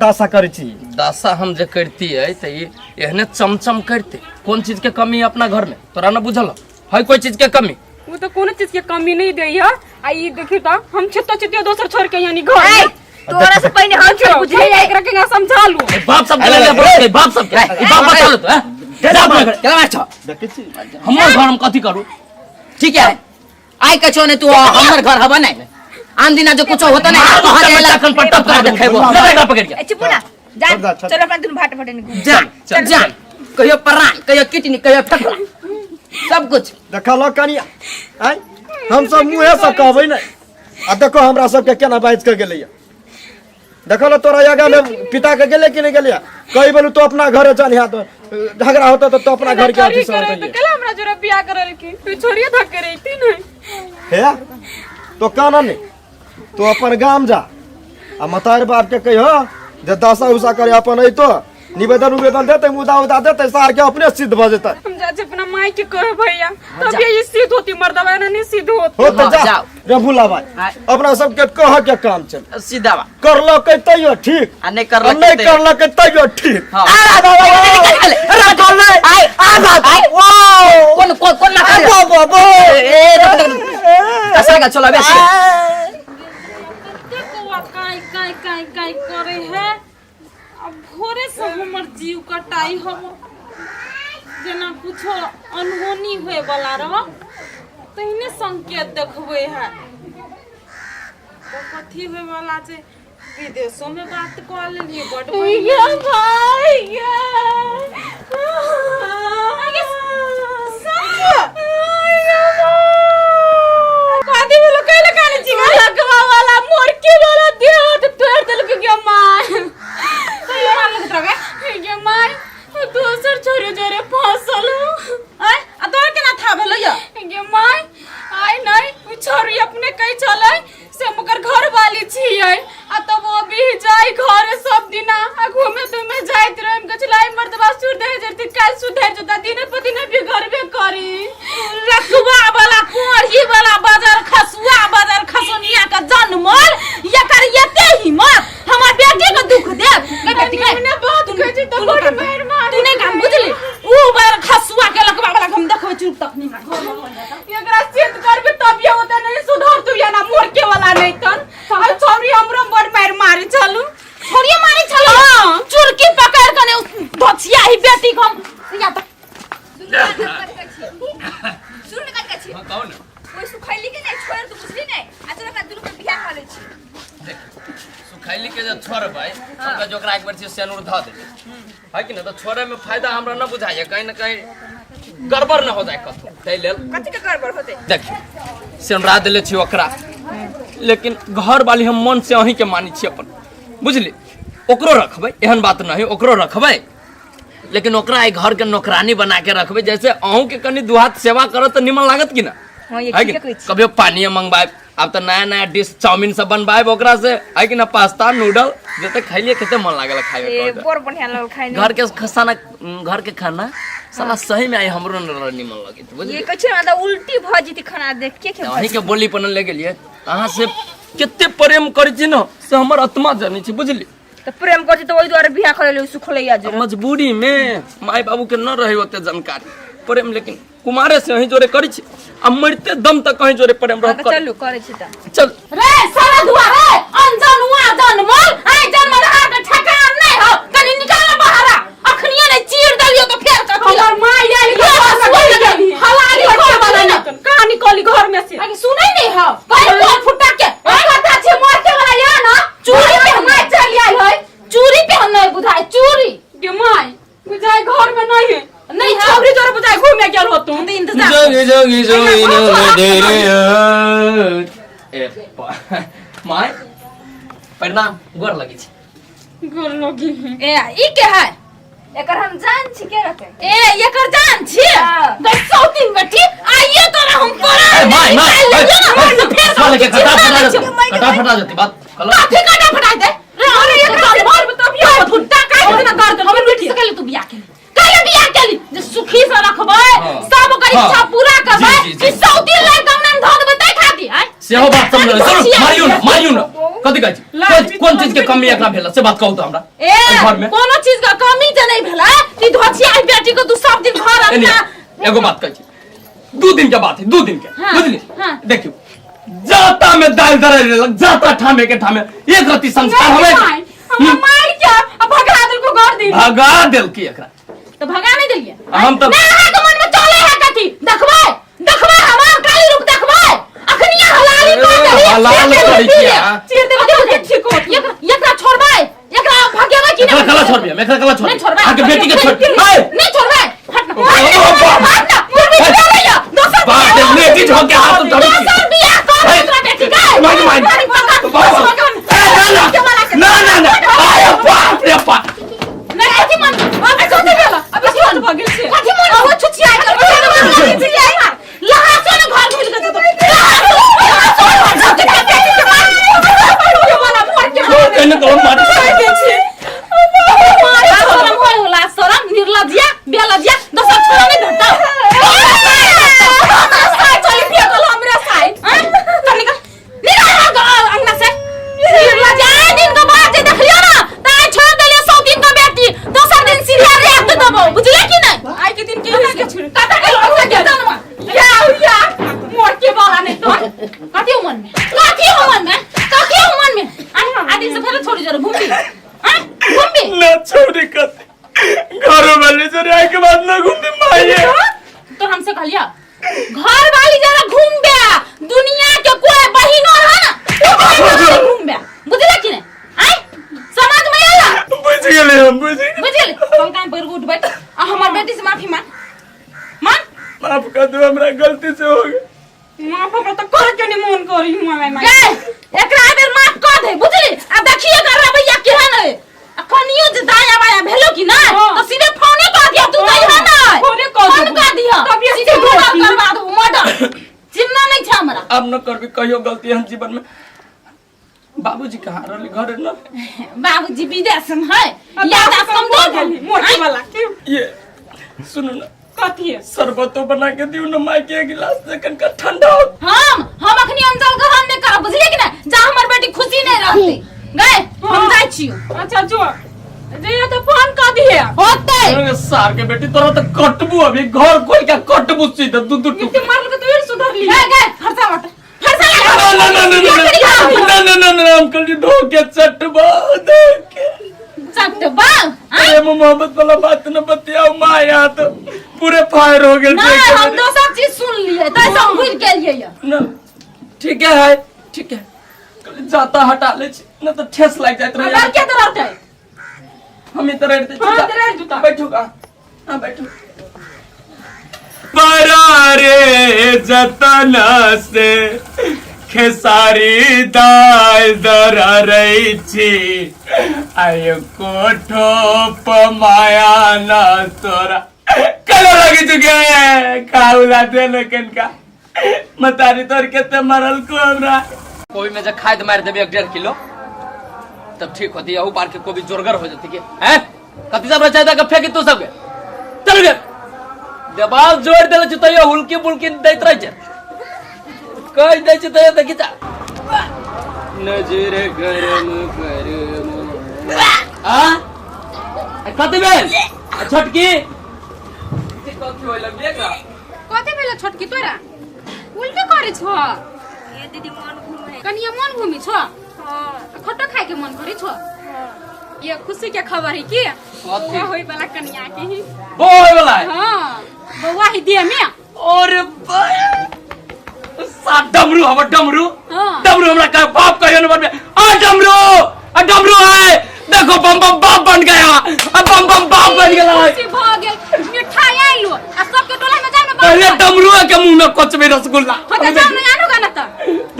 दासा करै छी दासा हम जे करती है त एहने चमचम करते कौन चीज के कमी है अपना घर में तोरा न बुझल है कोई चीज के कमी वो तो कोनो चीज के कमी नहीं दे है आ ई देखियो त हम छितो दोसर छोड़ के यानी घर तोरा से पहले हम छोड़ बुझे एकरा के समझा लू बाप सब ले बोल बाप सब के बाप बता लो तो जा अपना घर क्या मार छ देखै छी हमर घर हम कथी करू ठीक है आई कछो ने तू हमर घर हबा नहीं आन दिना जो कुछ होता नहीं कहां जाएला कन पट्टा कर देखेबो लगा पकड़ के ए चिपुना जा चलो अपन दुनु भाट भाटे निकल जा कहियो परान कहियो किटनी कहियो ठकरा सब कुछ देखलो कनिया आई हम सब मुंहे से कहबै नहीं आ देखो हमरा सब के केना बाज के गेलैया देखलो तोरा आगा में पिता के गेले कि नहीं गेलिया कहि बोलू तो अपना घरे चल यहाँ तो झगड़ा होता तो अपना घर के अथी से तो कला हमरा जोरा बियाह करल की तू छोरिया धक रही नहीं है तो काना नहीं तो अपन गाम जा आ मतार बाप के कहियो जे दशा उसा करे अपन तो निवेदन देते मुदा देते सार के अपने सिद्ध भ जेतै हम जा अपना माई के कहे भैया तब ये सिद्ध होती मर्दवा नहीं सिद्ध होती हो तो जा जाओ। रे भूला भाई अपना सब के कह के काम चल सीधा बा करलो के तैयो ठीक आ नहीं आ नहीं करलो के तैयो ठीक हां अरे कर ले आई आ वाओ कौन ना बाबा ए दशा का चलो बे देखो काय करे है अब भोरे से हमर जीव कटाई हम जेना कुछो अनहोनी होए वाला रह तहिने संकेत देखबे है तो कथी होए वाला जे विदेशों में बात कर लेलिए बड बढ़िया भाई कथी बोलो कहले कानी जी लगवा वाला मोरकी वाला देह तोड़ देल के मां ये माय दोसर छोरे जोरे फसल आय आ तोर केना था भेलो ये माय आय नहीं छोरी अपने कहि चलै से मकर घर वाली छियै आ तब वो भी जाय घर सब दिना आ घूमे तुमे जाइत रहम गछलाई मर्दबा सुर दे जति काल सुधर जता दिन पर दिन भी घरबे करी रखवा वाला कोढ़ी वाला बाजार खसुनिया का जन्मल ये कर येते हिम्मत हमर बेटी के दुख दे के बेटी के ने बहुत कहै त बड़ मार मार तू नहीं काम बुझली ऊ बार खसुआ के लकवा वाला हम देखबै चुप तक नहीं घर एकरा सिद्ध करबे तब ये होता नहीं सुधर तू या ना मोर के वाला नहीं तन आ छोरी हमरो बड़ मार मारी चलू छोरी मारी चलो चुरकी पकड़ कने धछिया ही कोई सुखैली के नहीं छोड़ तू बुझली नहीं आ चल का दुनु के बियाह कर ले छी देख सुखैली के जो छोड़ भाई ओकरा जोकरा एक बार से सेनुर ध दे है कि ना तो छोड़े में फायदा हमरा न बुझाइए कहीं ना कहीं गड़बड़ न हो जाए कतो तै लेल कथि के गड़बड़ होते देख सेनुरा देले छी ओकरा लेकिन घर वाली हम मन से अही के मानी छी अपन बुझली ओकरो रखबै एहन बात नहीं ओकरो रखबै लेकिन ओकरा घर के नौकरानी बना के रखबै जैसे अहू के कनी दुहात सेवा करत त निमन लागत कि ना हां ये है ठीक कि कहै छी कभियो पानी मंगवाए अब तो नया नया डिश चाउमीन सब बनवाए ओकरा से है कि ना पास्ता नूडल जते खैलिए कते मन लागल खाए ए बर बढ़िया लगल खाए घर के खाना घर के खाना साला सही में आई हमरो निमन लगे बुझली ये कछ ना उल्टी भ जती खाना देख के अही के बोली पन ले गेलिए अहाँ से केते प्रेम करै छी न से हमर आत्मा जानै छी बुझली तो प्रेम करती तो ओई द्वारा बियाह करे ले सुखलैया जे मजबूरी में माई बाबू के न रहे ओते जानकारी प्रेम लेकिन कुमारे से अही जोरे करी छी आ मरते दम तक कहीं जोरे प्रेम रह कर चलू करे छी त चल रे सारा दुआ रे अनजनुआ जनमल आइ जन्मल हाथ ठकान नहीं हो कनी निकाल बाहर अखनिए ने चीर दलियो तो फेर कर हमर माई आइल हलाली को वाला न कहानी कोली घर में से आगे सुनै नहीं हो कहीं बोल फुटा के ओइ कथा छे मोर के वाला या ना चूड़ी पे हम चल आई है चूड़ी पे हम नहीं बुझाई चूड़ी के माई बुझाई घर में नहीं है नहीं छबरी जोर बुझाई घूमे गेल हो तू तो इंतजार जोगी जोगी जोगी न दे रे ए माय प्रणाम गोर लगी छी गोर लोगी ए ई के है एकर हम जान छी के रहते ए एकर जान छी दस सौतीन बेटी आइए तोरा हम ए माय माय साले के कटा फटा जाती बात कलो काफी काटा फटा दे अरे एक बार मार बताबियो फुट्टा काट देना कर दे हमर बेटी से कहले तू बियाह के कहले बियाह केली जे सुखी से रखबै सब ओकर इच्छा पूरा करबै कि सौतीन लड़ कमन धो देबै तै खाती है सेहो बात समझ चलो मारियो ना कथि कहै छी कोन चीज के कमी एकरा भेला से बात कहू तो हमरा ए घर में कोनो चीज का कमी जे नहीं भेला ती धोछिया बेटी को तू सब दिन घर आना एगो बात कहै छी 2 दिन के बात है 2 दिन के हाँ, बुझली हाँ। देखियो जाता में दाल दरे लग जाता ठामे के ठामे एक रति संस्कार हवे हम मार क्या भगा दिल को घर दी भगा देल की एकरा तो भगा नहीं दिलिए हम तो ना है तो मन में चले है कथी देखबै हमार काली रूप देखबै अखनिया हलाली कर देली हलाल करी किया चीर दे ठीक हो एकरा छोड़बै एकरा भगेबै कि एकरा कला छोड़बिया एकरा कला छोड़ नहीं छोड़बै आके बेटी के छोड़ नहीं छोड़बै हट ना पूरी चले दोसर बात है बेटी झोक के हाथ धरी दोसर बियाह कर दूसरा बेटी का ना आया बाप रे बाप नहीं कथी मन अबे कथी भेला अबे सिहन भगेल छे कथी मन अब छुछिया कर लहा से न घर मिल गए तो कने तो मार होला शरम निर्लज्जिया बेलज्जिया दोसर छोरा नहीं भेटता चली पिया कल हमरा साइड चल निकल अंगना से निर्लज्जिया दिन के बाद जे देखलियो ना ताई छोड़ देलियो 100 दिन का बेटी दोसर दिन सीरिया रेट देबो बुझले कि नहीं आई के दिन के छोड़ काटा के लोग के जानवा या मोर के बाला नहीं तो कथी मन में आदि से पहले छोड़ी जरा घूम भी ना छोड़ी कते घर वाले से आए के बाद ना घूमने माये तो हमसे कहलिया घर वाली जरा घूम बे दुनिया के कोई बहिनो है ना घूम बे बुझले कि नहीं आई समझ में आला बुझ गेले हम बुझले हम काम पर उठ बैठ हमर बेटी से माफी मान माफ कर दो हमरा गलती से हो गई माफ कर तो कर के नहीं मन करी माय एकरा बेर माफ कर दे बुझली आ देखिए कर भैया केहन है अखनियो जे दाया बाया भेलो कि ना तो सीधे फोने कर दिया तू नहीं है ना फोन कर दिया सीधे फोन करवा दो मर्डर चिन्ना नहीं छ हमरा अब न करबी कहियो गलती हम जीवन में बाबूजी कहाँ रहले घर न बाबूजी विदेश में है याद समझो मोटी वाला ये सुनो ना कथी है शरबतो बना के दियो न माई के गिलास से कनका ठंडा हो हम अखनी अंजल ग्रहण नहीं कर बुझलिए कि ना जा हमर बेटी खुशी नहीं रहती गए हम जाई छियो अच्छा जो जे तो फोन कर दिए होते अरे सार के बेटी तोरा तो कटबू अभी घर कोई का कटबू सीधा दूध इतने मार के तो ये सुधर ली गए फरसा मत ना अंकल जी धो के चटबा धो के चटबा अरे मोहब्बत वाला बात न बतियाओ मां यहाँ तो पूरे फायर हो गए ना हम दोसर चीज सुन लिए तो सब भूल गेलिए ना ठीक है ठीक है कल जाता हटा ले न तो ठेस लग जात रहे अब क्या तरह है हम इधर रहते हाँ, इधर रह जूता। बैठूगा हां बैठो परारे जतन से खेसारी दाल दरा रही छी आय कोठो पमाया ना तोरा कलो लगी चुके खाउला दे लेकिन का मतारी तोर केते मरल को हमरा कोई में जे खाद मार देबे 1.5 किलो तब ठीक होती है बार के को भी जोरगर हो जाती के हैं कति सब रचा का फेंकी तू सब चल गे दबाव जोड़ देले छ तयो हुलकी बुलकी दैत रह छ कह दै छ तयो देखि जा नजर गरम गरम कति बेल छोटकी कथि होइल बेगा कते बेला छोटकी तोरा उल्टी करे छ ये दीदी मन घूमे कनिया मन घूमी छ खट्टा खाए के मन करे छ ये खुशी के खबर है की कथी? वो होई वाला कनिया के ही बोय वाला है हां बउआ ही दिया में और सा डमरू हमर डमरू हाँ। डमरू हमरा का बाप कहियो न बनबे आ डमरू है देखो बम बम बाप बन गया अब बम बम बाप बन गेला खुशी भ गेल मिठाई आइलो आ सबके टोला में जाओ ना पहले डमरू के मुंह में कुछ भी रसगुल्ला हो जा जाओ ना आनो गाना त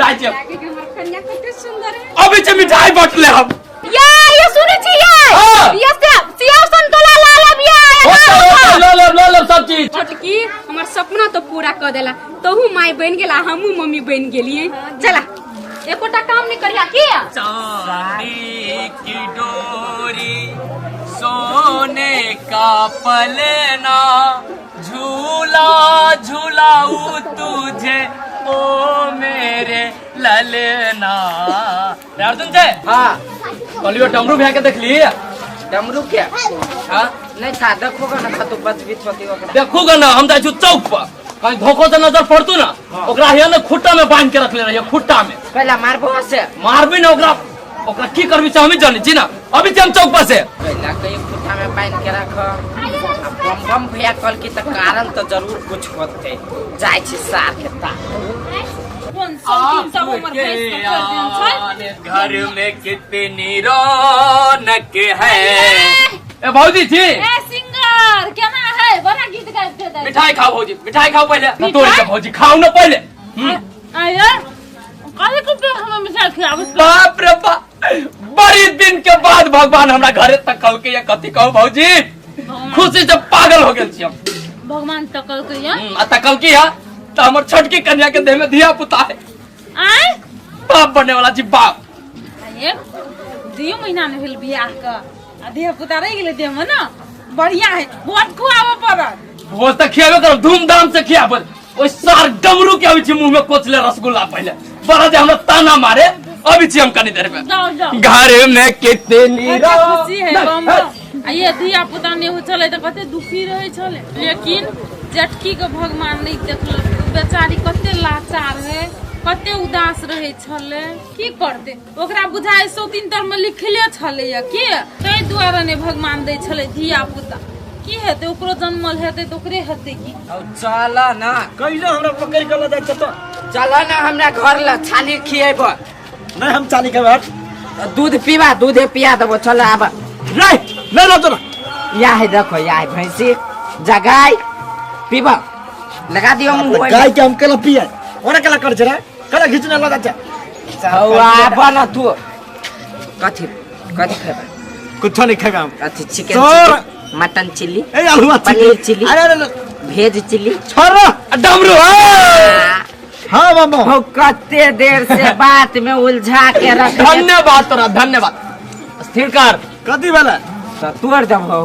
राज्य लागे कि हमर कन्या कते सुंदर है अभी से मिठाई बांटले हम ये सुने छी हाँ। ये सियाव संतोला लाल बिया लो सब चीज छोटकी हमर सपना तो पूरा कर देला तहू माई बन गेला हमहू मम्मी बन गेलिए चला एकोटा काम नहीं करिया की चांदी की डोरी सोने का पलना झूला झूलाऊ तुझे ओ मेरे ललना अर्जुन जी हाँ कलियो डमरू भैया के देख ली डमरू क्या हाँ नहीं था देखोगा ना था तो बच भी छोटी होगा देखोगा ना हम जाए चौक पर कहीं धोखो से नजर पड़तू ना ओकरा हिया ना खुट्टा में बांध के रख ले रही खुट्टा में पहला मारबो से मारबी ना ओकरा की करबी से हम जानी छी ना अभी से हम चौक पर से पहला कहीं खुट्टा में बांध के रख बम बम भैया कल की तो कारण तो जरूर कुछ होते जाय छी सार के ता घर में कितनी रौनक है ए भौजी थी ए सिंगर केना है बड़ा गीत गाते दे मिठाई खाओ भौजी मिठाई खाओ पहले मिठाई? तोड़ के भौजी खाओ ना पहले आया काहे को पे हम मिठाई खिलावे बाप रे बाप बड़ी दिन के बाद भगवान हमरा घरे तक कल के ये कथी कहू भौजी खुशी से पागल हो गेल छी हम भगवान तकल के या आ तकल की है तो हमर छोटकी कन्या के देह में धिया पुता है आय बाप बनने वाला जी बाप आये 2 महीना में भेल बियाह का आ देह पुता रह गेले देह में ना बढ़िया है बहुत खुआवा पड़त भोज तक खियाबे कर धूमधाम से खियाबे ओइ सार डमरू के अभी छी मुंह में कोचले रसगुल्ला पहले बड़ा जे हमरा ताना मारे अभी छी हम कनी देर में जाओ जाओ घर में कितनी अच्छा खुशी है बम बम। आ ये धिया पुता ने हो चले तो कते दुखी रहे चले लेकिन जटकी के भगवान नहीं देखल बेचारी कते लाचार है कते उदास रहे छले की करते ओकरा बुझाय 103 तर में लिखले छले या की तै द्वारा ने भगवान दे छले धिया पुता की हेते ओकरो जन्मल हेते तो ओकरे हेते की चल ना कैले हमरा पकड़ के ल जाय तो चल ना हमरा घर ल छाली खिएब नहीं हम चाली के बाद दूध पीवा दूधे पिया देबो चल आब नहीं ना तो या है देखो या है भैंसी जगाई पीबा लगा दियो मुंह गाय के हम केला पिए ओरा केला कर छरा कला खींचने लगा जा हवा बना तू कथी कथी खेबा कुछ नहीं खाएगा हम कथी चिकन छोड़। चिल्ली मटन चिल्ली ए आलूआ पनीर चिल्ली अरे अरे भेज चिल्ली छोड़ डमरू हां मामा हो कते देर से बात में उलझा के रख धन्यवाद तोरा धन्यवाद स्थिर कर कथी वाला तोड़ दब हो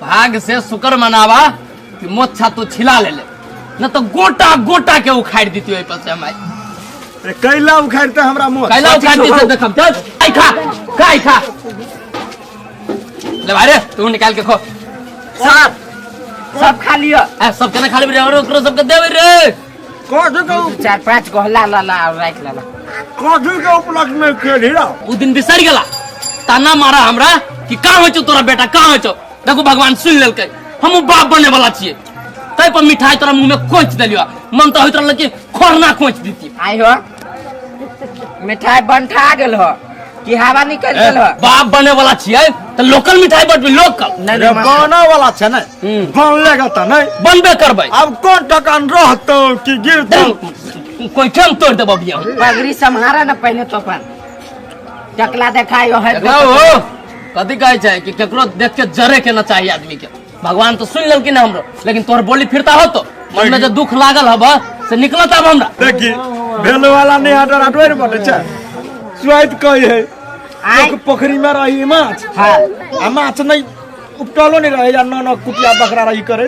भाग से शुक्र मनावा कि मोच्छा तू छिला ले न तो गोटा गोटा के उखाड़ देती ओइ पर से हम अरे कैला उखाड़ते हमरा मुंह कैला उखाड़ दी से देखम चल आई खा ले भाई रे तू निकाल के खो सब खा लियो ए सब केना खा लेबे रे और ओकरो सब के देबे रे कथी के 4-5 गोहला ला और राख ला कथी के उपलक्ष्य में खेली रहा उ दिन बिसर गेला ताना मारा हमरा कि का होय छ तोरा बेटा का होय छ देखो भगवान सुन लेलकै हम बाप बने वाला छिए तै पर मिठाई तोरा मुंह में कोच देलियो मन तो होइत रहल कि खोरना कोच दीती आई हो मिठाई बनठा गेल हो कि हवा निकल गेल हो? बाप बने वाला छियै तो लोकल मिठाई बटबी लोकल नहीं रे बना वाला छे ने बनलेगा त नहीं बनबे करबै। अब कौन टकान रहतो कि गिरतो कोई ठेम तोड़ देबो बिया पगड़ी संहारा न पहले तो अपन टकला देखायो है। हो कथी कहै छै कि केकरो देख के जरे के न चाहिए आदमी के। भगवान तो सुन लेलकिन हमरो, लेकिन तोहर बोली फिरता हो तो मन में जो दुख लागल हब से निकलत अब हमरा। देखी भेलो वाला नहीं हटर हटवे पड़े छे स्वाद कही है आय पोखरी में रही माछ हां आ माछ नहीं उपटलो नहीं रहे या न कुटिया बकरा रही करे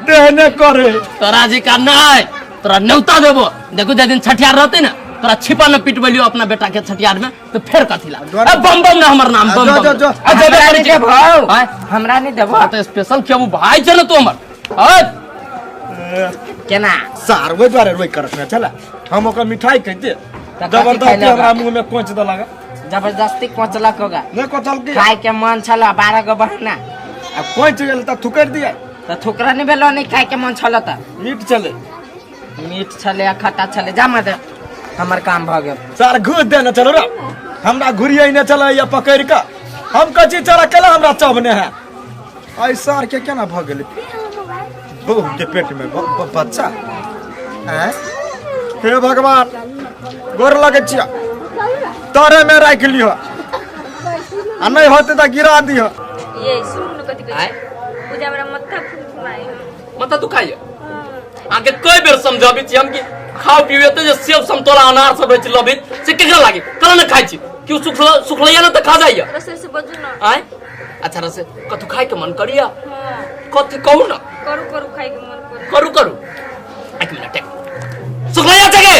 देहने करे तोरा जी का नहीं तोरा न्योता देबो। देखो जे दिन छठियार रहते ना तोरा छिपा न पिटबलियो अपना बेटा के छठियार में तो फिर कथी ला अब बम बम ना हमर नाम बम बम जो हमरा नहीं देबो हमरा नहीं देबो तो स्पेशल केबू भाई छ न तू हमर केना सार वे द्वारे रोई करत न चला हम ओकर मिठाई कहते जबरदस्ती हमरा मुंह में कोच द लगा जबरदस्ती कोचलक होगा नहीं कोचल के खाए के मन छला 12 गो बहना अब कोच गेल त थुकर दिया तो ठुकरा नहीं भेलो नहीं खाए के मन छला त मीट चले मीठ छले या खट्टा छले जा मत हमर काम भ गेल। सार घुस दे न चलो रे हमरा घुरिया न चला या पकड़ का हम कची चला केला हमरा चबने है आई सार के केना भ गेल बहू के पेट में बच्चा हैं हे भगवान गोर लगे छिया तोरे में राख लियो आ नहीं होते त गिरा दियो ये सुन न कथि कहै पूजा हमरा मत्था फुफुनाई मत दुखाइए आगे कई बेर समझाबी छी हम कि खाओ पियो तो जे सेब संतोला अनार सब रहै छै लबी से केकरा लागे कल न खाइ छी क्यों सुखलैया न त खा जाइए रसे से बजू न आय अच्छा रसे कथु खाए के मन करिया हां कथि कहू न करू करू खाए के मन कर करू एक मिनट सुखलैया जगे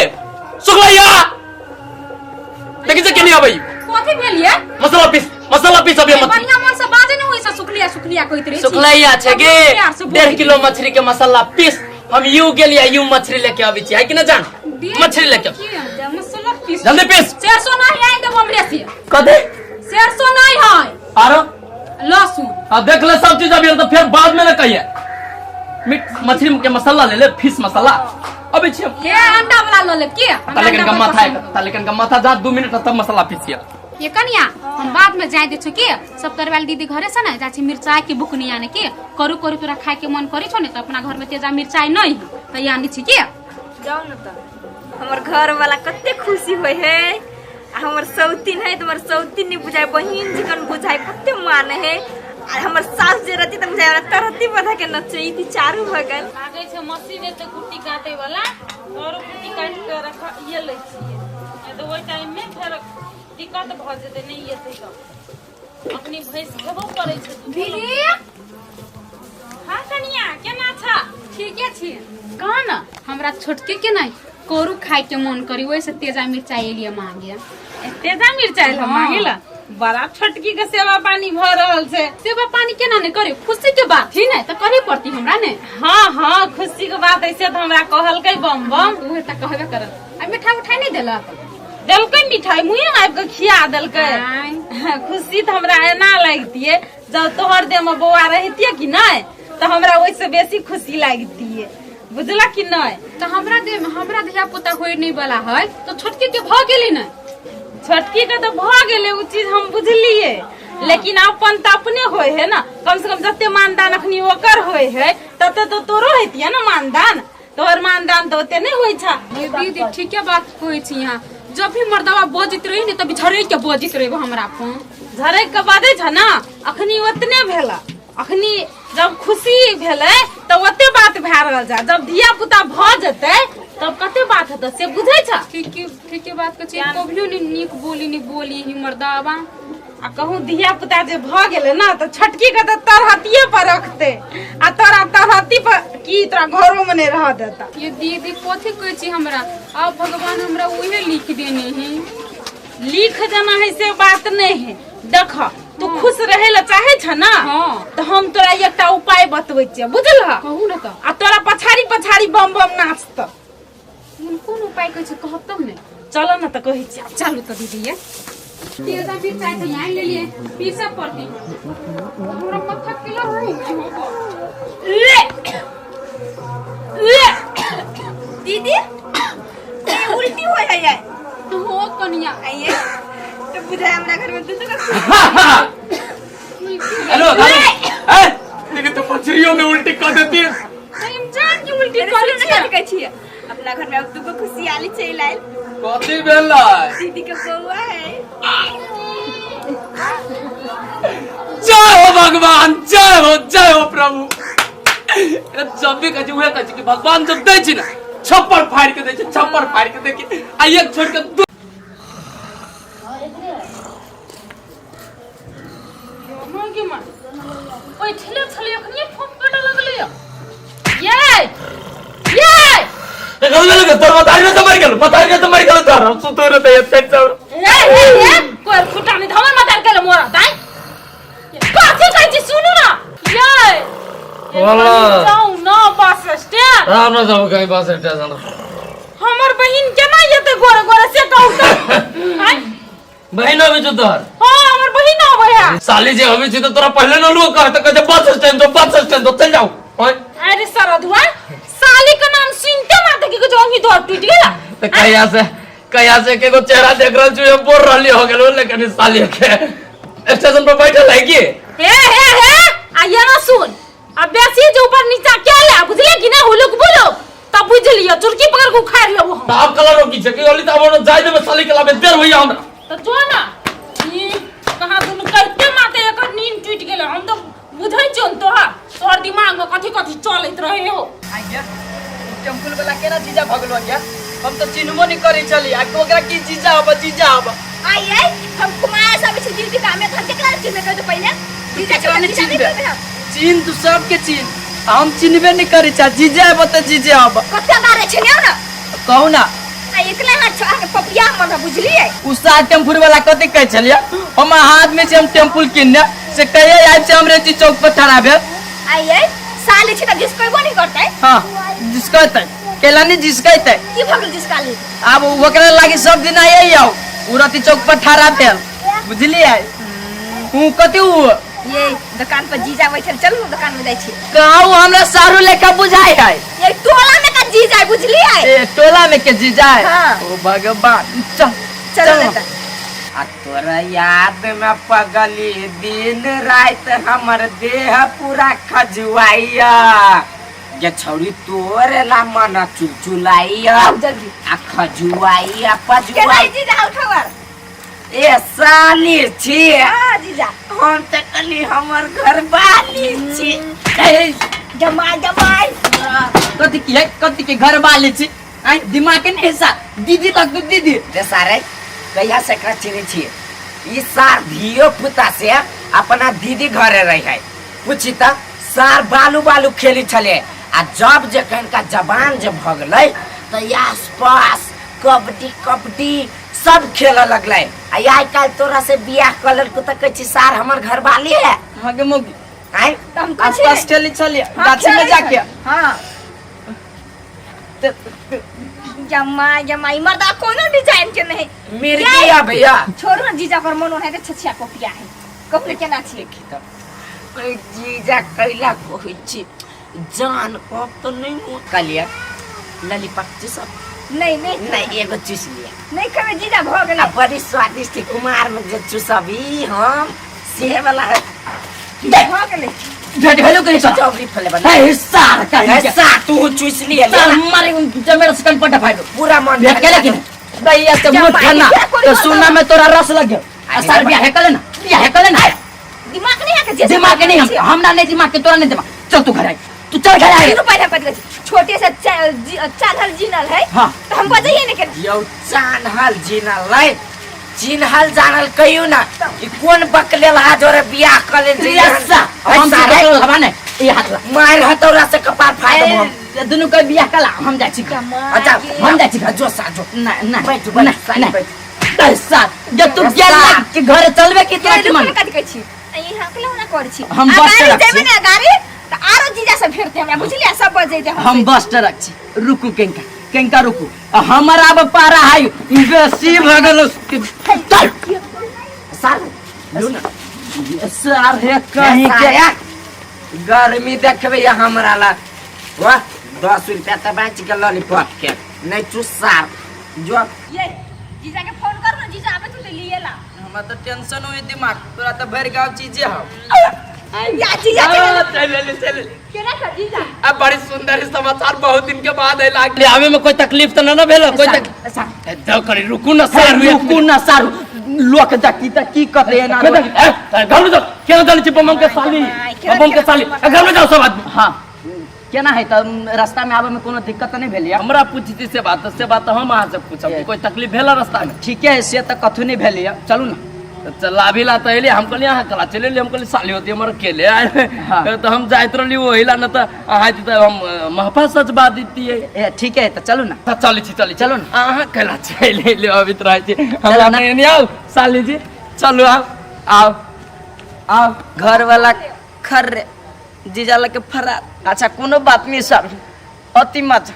सुखलैया देखि जे केनी आबै कथी भेलिए मसाला पीस अभी मत बढ़िया मन से बाजे न होइसा सुखलिया सुखलिया कहत रही सुखलैया छै गे 1.5 किलो मछली के मसाला पीस हम यू गेलिया यू मछली लेके आबै छी है कि न जान मछली लेके मसाला पीस जल्दी पीस 400 नहीं आई देबो हमरे से कथि 400 नहीं है आरो लहसुन अब देख ले सब चीज अभी तो फिर बाद में न कहिए मीट मछली के मसाला ले फिश मसाला अभी छी के अंडा वाला ल ले के लेकिन का माथा जा 2 मिनट तब मसाला पीसिया ये कनिया हम बाद में जाय दे छु के सब करे वाली दीदी घरे से ना जाछि मिर्चाई के बुकनी आने के करू करू तोरा खाए के मन करी छो ने त अपना घर में तेजा मिर्चाई नहीं त यानी छी के जाओ न त हमर घर वाला कते खुशी होय है आ हमर सौतीन है तुम्हार सौतीन नहीं बुझाए बहिन जिकन बुझाए कते माने है आ हमर सास जे रहती त बुझाए तरहती बधा के नचई थी चारू भगन आगे से मशीन से गुट्टी काटे वाला और गुट्टी काट के रख ये ले छिए ये तो ओइ टाइम में फिर दिक्कत भ जेते नहीं ये तो अपनी भैंस खेबो पड़े छै दीदी हां कनिया केना छ ठीके छी कहा ना हमरा छोटके के नहीं कोरू खाए के मन करी वही से तेजा मिर्चाई लिए मांगे तेजा मिर्चाई ल मांगेला बड़ा छोटकी के सेवा पानी भ रहल छै सेवा पानी केना ने करे खुशी के बात ही नहीं त करे पड़ती हमरा ने हां खुशी के बात ऐसे तो हमरा कहलकै बम बम उहे त कहबे करल आ मिठाई उठाई नहीं देला देलकै मिठाई मुंह में आबि के खिया देलकै खुशी तो हमरा एना लगतिए जब तोहर देह में बौआ रहतिए कि नहीं तो हमरा ओइसे बेसी खुशी लागतिए बुझला कि नहीं तो हमरा धिया पुता होय नहीं वाला है तो छोटके के भ गेली नहीं छोटकी के तो भ गेले उ चीज हम बुझलिए लेकिन अपन तो अपने होय है ना कम से कम जते मानदान अखनी ओकर होय है तते तो तोरो हेतिए ना मानदान तोहर मानदान तो ओते नहीं होय छा ये दीदी ठीक है बात होय छी यहां जब भी मर्दवा बोजित रही ने तभी झरे के बोजित रही हमरा फोन झरे के बादे छ ना अखनी ओतने भेला अखनी जब खुशी भेले तो ओते बात भए रहल जा जब धिया पुता भ जते तब कते बात होता से बुझै छ ठीक है बात कछि कभियो नि नीक बोली ही मर्दवा आ कहूं धिया पुता जे भ गेले ना तो छटकी के तो तरहतिए पर रखते आ तोरा तरहती पर की तोरा घरों में नहीं रह देता ये दीदी कथि कहै छी हमरा अब भगवान हमरा उहे लिख देने हैं लिख देना है से बात नहीं है देख तू खुश रहे ला चाहे छ ना तो हम तोरा एकटा उपाय बतबै छियै बुझलह कहू ना त आ तोरा पछाड़ी बम बम नाचत कोन उपाय कहै छी कहब तब ने चलो ना त कहै छी चलू तो दीदी ये तेजा भी चाय तो यहाँ ले लिए पीसा पड़ती हमरा मत्था किलो दीदी ये उल्टी हो है हो कनिया आइए तो बुझाए हमरा घर में दूध का हेलो लेकिन तो मछलियों में उल्टी कर देती है। हम जान की उल्टी करी करै ना छी कहै छी अपना घर में अब दूगो खुशहाली चल आइल कथी भेलै? दीदी के बउआ है जय हो भगवान, जय हो प्रभु। जब भी कहे उहे कहे कि भगवान जब दै छी ना छप्पर फाड़ के दै छी, छप्पर फाड़ के देखी आ एक छोड़ के दू मांगे मां ओइ ठेले छले अखनी फोन काट लगले ये गल लगे तोर बताई में तो मर गेल तोर हम सुतो रे ते पेट सब ए कोई फुटा नहीं धमन मत कर मोरा ताई कासे कहै छी सुनु ना ये वाला जाऊ ना बस स्टैंड राम ना जाओ कहीं बस स्टेशन। हमर बहिन केना येते गोरे गोरे से कहू त हाय बहिनो भी जो तोर हां हमर बहिन आवे है साली जे हवे छी तो तोरा पहले न लोग कहत के बस स्टैंड तो चल जाओ। ओए अरे सरधुआ साली का नाम सुनते माते कि जो ही दौड़ टूट गेला तो कहिया से के को चेहरा देख रहल छु हम बोल रहली हो गेलो लेकिन साली के स्टेशन पर बैठल है की हे आया ना सुन अब बेसी जो ऊपर नीचा क्या ले बुझले कि ना हुलुक बोलो तब बुझ लियो चुरकी पकड़ के उखाड़ लेबो हम आप कलर की छे कि ओली त अब जाय देबे साली के लाबे देर होइया हमरा तो जो ना ई कहां दुनु करते माते एक नींद टूट गेले हम तो बुझै छन तोहर दिमाग में कथि कथि चलैत रहे हो आइया टेम्पल वाला केना जीजा भगलो गया हम तो चिन्हबो नहीं करी चली आ ओकरा की जीजा अब आइए हम कुमार सब छी दीदी का में था केकरा चिन्ह कर तो पहले जीजा के केकरा जीजा चिन्हबे? नहीं चिन्ह तू सबके चिन्ह हम चिन्हबे नहीं करी चा जीजा अब तो जीजा अब कत्ता बारे छै ना कहू ना आ एकला हाथ छा के पपिया मन बुझलिए उसा टेम्पल वाला कथि कह चलिए हम हाथ में से हम टेम्पल किनने से कहिए आइब से हमरे ची चौक पर ठहरा भेल आइए साले छी त जिसको नहीं करते हां जिसका तय केला नहीं जिसका तय की भगल जिसका ले अब ओकरा लागी सब दिन आइए आओ उरती चौक पर ठहरा भेल बुझलिए हूं कथि ये दुकान पर जीजा बैठल चलू दुकान में जाई छी कहू हमरा सारू लेखा बुझाई है ये टोला में का जीजा बुझलिए ए टोला में के जीजा है हाँ। ओ भगवान चल चलो लेता आ तोरा याद में पगली दिन रात हमर देह पूरा खजुआइया ये छौरी तोरे ला मन चुलचुलाइया आओ जल्दी आ खजुआइया केना पजुआई जीजा उठावर ए साली छी हां जीजा हम त कली हमर घर वाली छी ए जमाई कथि के घर वाले छी आई दिमाग के नहीं हिस्सा दीदी तक तो दीदी रे सारे कहिया से एकरा चिन्है छी ई सार धियो पुता से अपना दीदी घरे रही है पूछी त सार बालू खेली छले आ जब जे कनका जवान जे भगलै त आस पास कबड्डी सब खेले लगलै आ आई काल तोरा से बियाह कलर को त कहै छी सार हमर घर वाली है आगे मोगी आई हम आस पास खेली चलिए हाँ, गाछी में जाके हां जमाई मर्दा कोनो डिजाइन के नहीं मिर्गी है भैया छोड़ो ना जीजा पर मनो है के छछिया कपिया है कपले केना छी कोई जीजा कैला कहै छी जान को तो नहीं मुकलिया ललीपॉप सब नहीं एगो चूस लिया नहीं कमे जीजा भ गेल आ बड़ी स्वादिष्ट कुमार में जो चूसबी हम से वाला है भ गेल भेट हेलो करे सब चौबरी फले बना है हिस्सा का ऐसा तू चूस लिया चल मारे जमेर से कन पटा फाड़ो पूरा मन भेट के लेकिन दैया से मुंह खाना तो सुनना में तोरा रस लग गया आ सार बियाह है कले ना दिमाग नहीं है के दिमाग नहीं हमरा नहीं दिमाग के तोरा नहीं दिमाग चल तू घर आ तू चल घर आ रुपया पड़ गई छोटे से चानल जीनल है हाँ। तो हम बजाइए नहीं कर यौ चानहल जिनल लै चिन्हल जानल कहियो ना ई कोन बकलेल हा जोरे बियाह कले रियासा हम सारे हवा ने ये हाथ ला मार हतौरा से कपार फाड़ दम हम ये दोनों का बियाह कला हम जा छी अच्छा हम जा छी जो साजो ना ना बैठ ना साली ना बैठ ऐसा जब तू गेल के घर चलबे के तोरा की मन कथि कहै छी यहाँ के लोना कर छी हम बस गाड़ी रख छी। देबे ना गाड़ी तो आरो जीजा से फेरते हमरा बुझलिए सब बजै दे हम बस रख छी रुकू केंका रुकू हमारा अब पारा है बेसी भ गेल चल सार लो ना सार है कहीं के गर्मी देखबे हमरा ला वाह 10 रुपया त बाँच के लॉलीपॉप के नहीं चुसार जो ये जीजा के फोन करू ना, जीजा आबे तू ले ला। हमरा तो टेंशन हुई दिमाग, तोरा तो भर गाँव चीजें हम या जीजा चल केना कर जीजा? अब बड़ी सुंदर समाचार बहुत दिन के बाद आइला। आवे में कोई तकलीफ तो ना भेल? कोई तक करी रुकू ना सारू, रुकू ना सारू, लोक जाकी त की कहते ना घर में जाओ। क्या चल छी बम के साली, बम के साली घर में जाओ सब आदमी। हां केना है त रास्ता में आवे में कोनो दिक्कत नहीं भेल? हमरा पूछती से बात हम अहाँ से पूछब कि कोई तकलीफ भेला रास्ता में? ठीक है, से त कथु नहीं भेल। चलू ना। चला भी ला तैले हम कहली अहाँ कला चले हम कहली साली होती हमर अकेले आए तो हम जाइत रहली वहीला न त अहाँ त हम महफा सच बात दीती है। ठीक है, तो चलू ना। चली चलो ना। अहाँ कला चले ले अभी तो रहै छी हमरा नहीं आओ साली जी, चलो आओ आओ घर वाला खर जीजा लगे फरार। अच्छा कोनो बात नहीं सर, अति मजा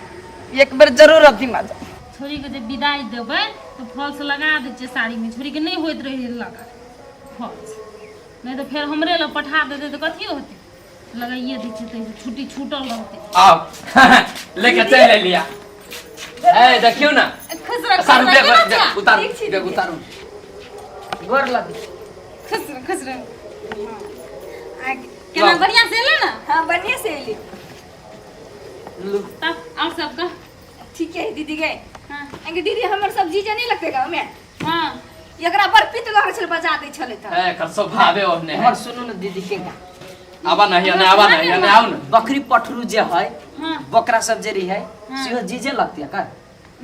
एक बार जरूर अति मजा। छोरी के जब विदाई देबै तो फॉल्स लगा दे छै साड़ी में, छोरी के नहीं होइत रहे लगा फॉल्स, नहीं तो फिर हमरे ला पठा देते तो कथी होते, लगाइए दै छै तो छुट्टी छूटल रहते। आओ लेके चल लिया। ए देखियो ना खसरा सारू खसरा देख उतारू गोर लगी खसरा केना बढ़िया से ले ना। हां बढ़िया से ले। तब और सब का ठीक है दीदी गए। हां अंगे दीदी हमर सब जीजा नहीं लगते गांव में। हां एकरा पर पित लगे छल बजा दे छले त। ए कर स्वभाव ओहने हमर सुनु न दीदी के आवा नहीं आओ ना। बकरी पठरू जे है, हां बकरा सब जे रही है सेहो जीजे लगती है का?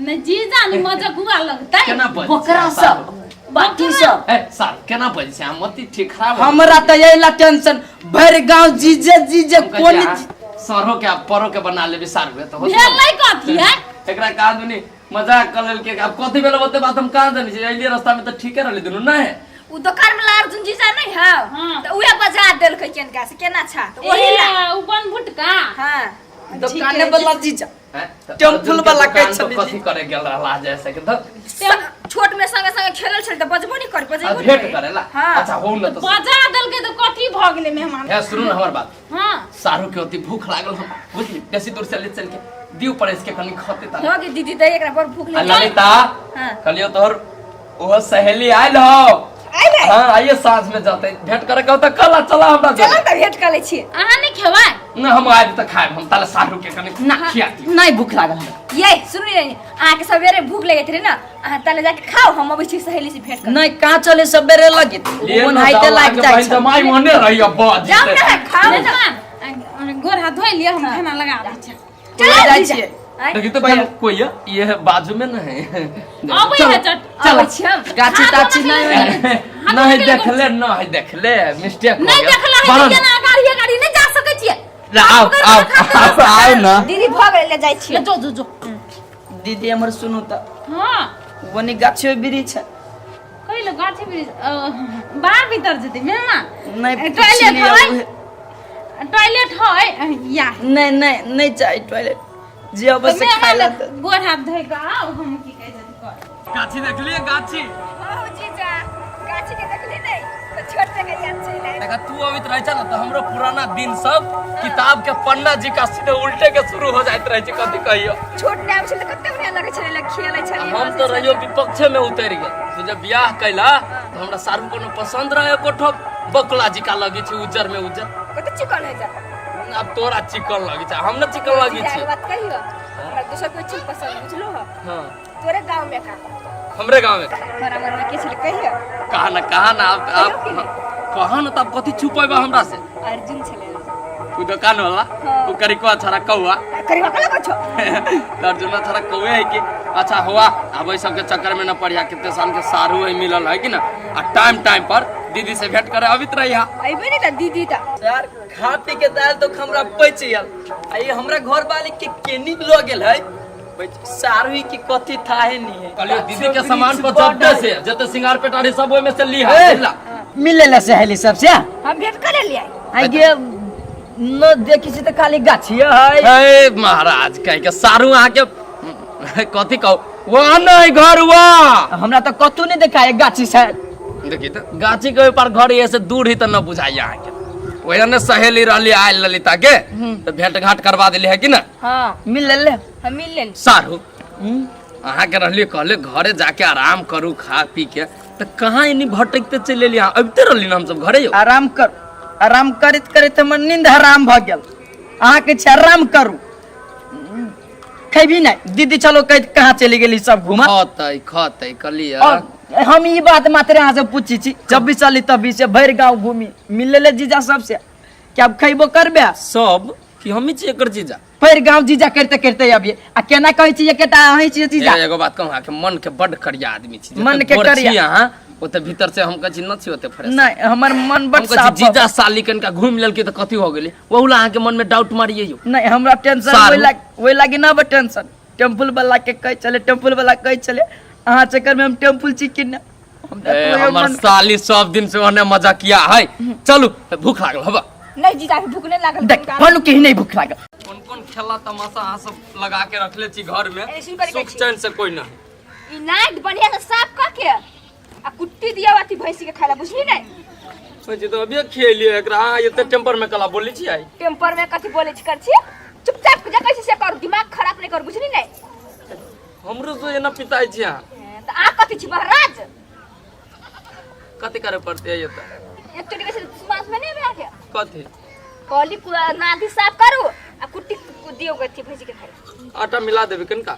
न जीजा नि मजा गुआ लगता है। केना बज बकरा सब बाकी सब ए सार केना बज से मती ठीक खराब हमरा त यही टेंशन भर गांव जीजे कोन सरो के परो के बना लेबे सार तो हो भेल नहीं कथी है एकरा का दुनी मजाक कर लेल के अब कथी बेला होते बात हम कहां जानी छै? एलिए रास्ता में तो ठीके रहले दुनु ना है। उ दुकान में अर्जुन जीजा नहीं है हाँ। तो उहे बजा देल के केनका से केना छा तो वही ला। ए उपन भुटका हां दुकाने वाला जीजा टेम्पल टेम्पल वाला के छली कथी करे गेल रहला जैसे के तो छोट में संगे संगे खेलल छल त बजबो नहीं कर बजेबो भेंट करेला। हाँ। अच्छा हो न तो बजा दल के तो कथी भ गेले मेहमान। है सुनु न हमर बात। हां सारू के होती भूख लागल हम बुझली बेसी दूर से ले चल के दिउ पड़े इसके कनी खते ता हो गे दीदी दे एकरा पर भूख ले। ललिता हां कलियो तोहर ओह सहेली आइल हो। आइले हां आइए साँझ में जाते भेंट करे कहू त कल चला हमरा चल त भेंट कर ले छी। अहाँ नहीं खेबै न हम आइब त खाइब हम ताले सारू के कनी खियाती नहीं भूख लागल हमरा। ये सुनी रे आ के सवेरे भूख लगे थे ना आ ताले जाके खाओ हम अबै छी सहेली से भेंट कर। नहीं कहाँ चले सबेरे लगे ले मन हाइते लाग जाय छै। माई मने रही बात जाओ ना खाओ मेहमान गोर हाथ धोइ लियो हम खाना लगा दै छी। चल जाय छियै। देखी तो भाई कोई है ये है बाजू में न है। अबै है चट आबै छी हम। गाछी ताछी नहीं नहीं देखले नहीं देखले मिस्टेक हो नहीं गया। देखला है बरन- केना गाड़ी नहीं जा सकै छियै। आओ ना दीदी भग ले जाय छी। ले जो जो जो दीदी हमर सुनु त हां वनी गाछी वृक्ष है। कहिले गाछी ब्रिज बाहर भीतर जते मेहमान नहीं टॉयलेट पूछलिए है उहे। टॉयलेट है या नहीं चाहिए टॉयलेट जे अवश्य खाइला त गोर हाथ धोइ के आओ हम की कह जल्दी कर। गाछी देख लिए गाछी हां जीजा गाछी के देखली नहीं तो छोड़ दे के याद चले। देखा तू अभी रह ना तो हमरो पुराना दिन सब किताब के पन्ना जी का सीधे उल्टे के शुरू हो जाइत रहे कथी कहियो। छोट नाम से कते बढ़िया लगे छले खेले छले। हम तो रहियो विपक्ष में उतर गए तो जब ब्याह कैला तो हमरा सारू कोनो पसंद रहे कोठो बकला जी का लगी छी उज्जर में उज्जर कते चिकन है जा। अब तोरा चिकन लगी छै हम न चिकन लगी छी। बात कहियो हमरा दूसरा कोई चीज पसंद बुझलो हो हां तोरे गांव में का हमरे गांव में हमरा मन में के छले कहियो कहा ना आप कहा ना तब कथी छुपेबा हमरा से? अर्जुन छले तू दुकान वाला तू करिकवा छरा कौआ करिवा कला कछो अर्जुन छरा कौए है कि अच्छा हुआ अब सब के चक्कर में न पड़िया कितने साल के सारू है मिलल है कि ना आ टाइम पर दीदी से भेंट करे अबित रहिया। अइबे नहीं त दीदी त यार खा पी के दाल तो हमरा बच गेल आ ये हमरा घर वाले के केनी लो गेल है सारू की कथी थाहे नहीं है। कहलियो दीदी के सामान पर जब्ते से जते सिंगार पेटारी सब ओय में से ली है मिले ला सहेली सब से हम भेंट करे लिए आई गे न देखी से त खाली गाछी है। ए महाराज कह के सारू आ के कथी कहू वहां नहीं घर हुआ हमरा तो कतू नहीं देखा है गाछी से। देखी तो गाछी के ऊपर घर ये से दूर ही तो न बुझाई यहाँ के वही ने सहेली रहली आयल ललिता के तो भेंट घाट करवा दिली है कि ना। हां मिल ले हम मिल ले सारू अहाँ के रहलिए कहले घरे जाके आराम करू खा पी के तो कहाँ इन्हीं भटकते चले लिया अबते रहली ना हम सब घरे हो। आराम करत करत हमर नींद हराम भ गेल। अहाँ के छै आराम करू खैबी नहीं दीदी चलो कहाँ चली गेली सब घुमा खतै कलिया। और हम ई बात मात्र अहाँ से पूछी छी जब भी चली तभी से भर गांव घूमी मिलले जीजा सबसे क्या अब खैबो करबे सब कि हमी छी एकर जीजा भर गांव जीजा करते करते अभी आ केना कहै छी केटा अहीं छी जीजा। एगो बात कहूं के मन के बड़ करिया आदमी छी मन के करिया अहाँ ओते भीतर से हम कछि न छी ओते फ्रेश नहीं हमर मन बड़ साफ जीजा साली कन का घूम लेल के त कथि हो गेली ओहुला अहाँ के मन में डाउट मारिए यो। नहीं हमरा टेंशन ओइ लागी ना बा टेंशन टेम्पल वाला के कह चले टेम्पल वाला कह चले अहाँ चक्कर में हम टेम्पल चिकन ना हमर साली सब दिन से ओने मजा किया है। चलू भूख लागल हबा नहीं जीजा के भूख नहीं लागल देख फनु के नहीं भूख लागल। कौन खेला तमाशा अहाँ सब लगा के रखले छी घर में ऐसे करके सुख छी। चैन से कोई नहीं। ई नाइट बढ़िया से साफ क के आ कुट्टी दिया वाती भैंसी के खाला बुझली नहीं सोचे तो अभी खेलिए एकरा एते टेम्पर में कला बोली छी आई टेम्पर में कथि बोले छी कर छी चुपचाप जा कैसे से कर दिमाग खराब नहीं कर बुझली नहीं हमरो तो एना पिताई छी अहाँ तो आ कथि छी महाराज कथि करे पड़ते है ये तो एक चोटी कैसे मांस में नहीं बैठ कथि कॉली पूरा नादी साफ करू आ कुट्टी दियो गथि भैंसी के खाला आटा मिला देबे कनका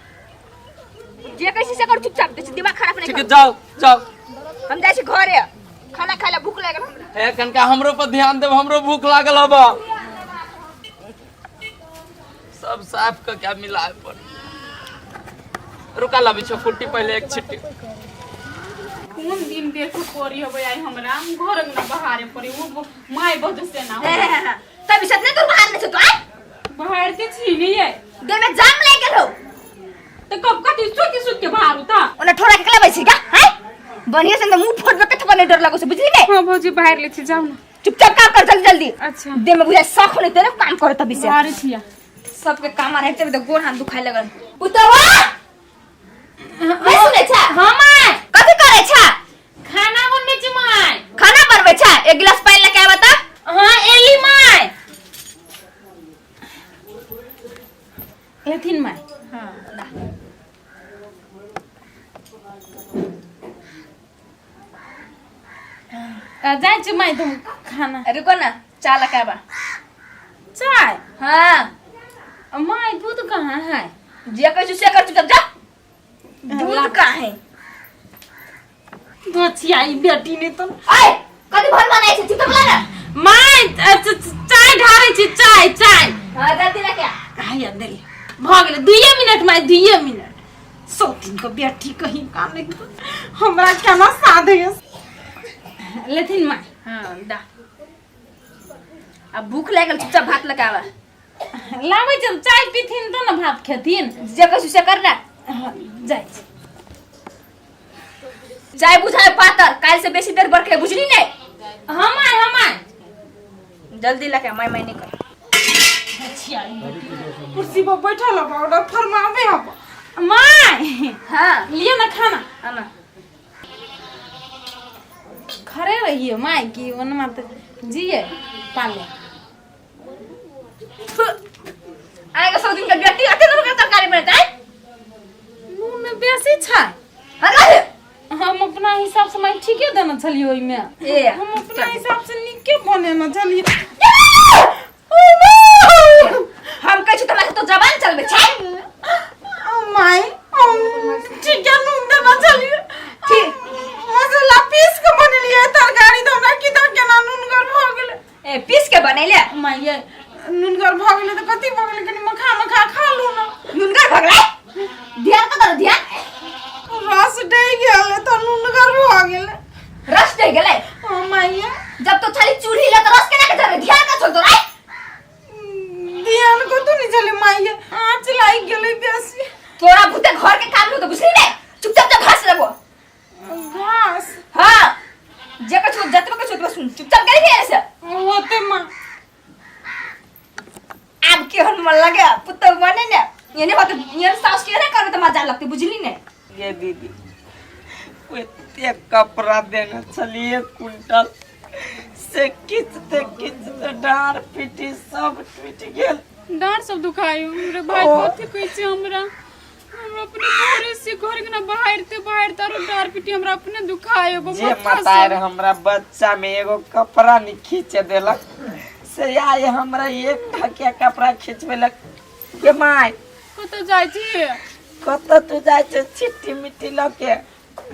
जे कैसे से कर चुपचाप दिमाग खराब नहीं ठीक है कर जाओ जाओ हम जाई छी घरे खाना खाला भूख लागल हमरा हे कनका हमरो पर ध्यान देब हमरो भूख लागल हबा सब साफ का क्या मिला पर रुका ला बिछो कुट्टी पहले एक छिट्टी कौन दिन देखो कोरी होबे आई हमरा घर में बहारे पड़ी वो माय बद से ना हो तभी सत नहीं तो बाहर में तो आए बाहर ते छी नहीं है दे में जाम ले गेल हो तो कब कति सुत के बाहर उता ओने ठोरा के बैसी का हैं बढ़िया से मुंह फोड़ के थपा नहीं डर लागो से बुझली नहीं हां भौजी बाहर ले छी जाओ ना चुपचाप काम कर जल्दी जल्दी अच्छा दे में बुझा शौक नहीं तेरे काम करे तभी से बाहर छिया सबके काम आ रहे थे तो गोड़ हाथ दुखाए लगल पुतवा मैं सुने छा हां माय कथि करे छा खाना बनने छी माय खाना बनवे छा एक गिलास पानी लेके आवा त हां एली माय एथिन माय हां जाए छी माय तुम खाना रुको ना चाय लेके आवा चाय हां माय दूध कहाँ है जे कह से कर चुप जा दूध कहाँ है दोछियाई बेटी ने तो ओए कथि भर बनाई छै चुप ला ना माय चाय ढारे छी चाय चाय हां जल्दी लेके आ काहे अंदर भ गेले 2 मिनट माय 2 मिनट सोतिन को बेटी कहीं काम नहीं हमरा केना साधे लेथिन माय हां दा अब भूख लागल चुपचाप भात लेके आवा लाबै छ चाय पीथिन तो न भात खेथिन जे कह से कर ना जाय चाय बुझाए पातर काल से बेसी देर बरखे बुझली नहीं हमाय जल्दी लेके मैं नहीं कर कुर्सी पर बैठल बा ऑर्डर फरमावे हब माय हां लिए ना खाना आना खरे रहिए माय की वन मत जिए पाले आएगा 100 दिन का बेटी आते तो तरकारी बनता है नून बेसी छै अरे हम अपना हिसाब से मैं ठीके देना छलिए ओइ में ए हम अपना हिसाब से निके बनेना छलिए हम कह छी तुम्हारे तो जबान चलबे छै माय ठीके नून देना छलिए ठीक मसाला पीस के बनलिए तरकारी तो हमरा की तो केना नूनगर भ गेले ए पीस के बनैले माय ये नूनगर भ गेले तो कथि भ गेले कनी मखा खा लू ना नुनगर भगले ध्यान का कर ध्यान रस डे गेले तो नूनगर भ गेले रस दे गेले ओ माय जब तो थाली चूड़ी ले तो रस केना के जरे ध्यान का छोड़ दो रे ध्यान को तो नहीं चले माय आँच लाई गेले बेसी तोरा भूते घर के काम तो बुझली नहीं चुपचाप जा घास लेबो घास हां जे कछु जतबे कछु तो सुन चुपचाप करी के ऐसे होते मां अब के हन मन लगे पुत्र बने ने ये नहीं बात ये सास के ना करबे तो मजा लगती बुझली ने ये दीदी कोते कपड़ा देना चलिए कुंटल से किचते डार पिटी सब टूट गेल डांट सब दुखाई रे भाई कथि कहै छी हमरा हमरा अपने घरे से घर के ना बाहर तारो डार पिटी हमरा अपने दुखाए गो जे मतार हमरा बच्चा में एगो कपड़ा नहीं खींचे देलक से आए हमरा एक ठकिया कपड़ा खींचबेलक के माय कत जाय छी कत तू जाय छ चिट्ठी मिट्टी लके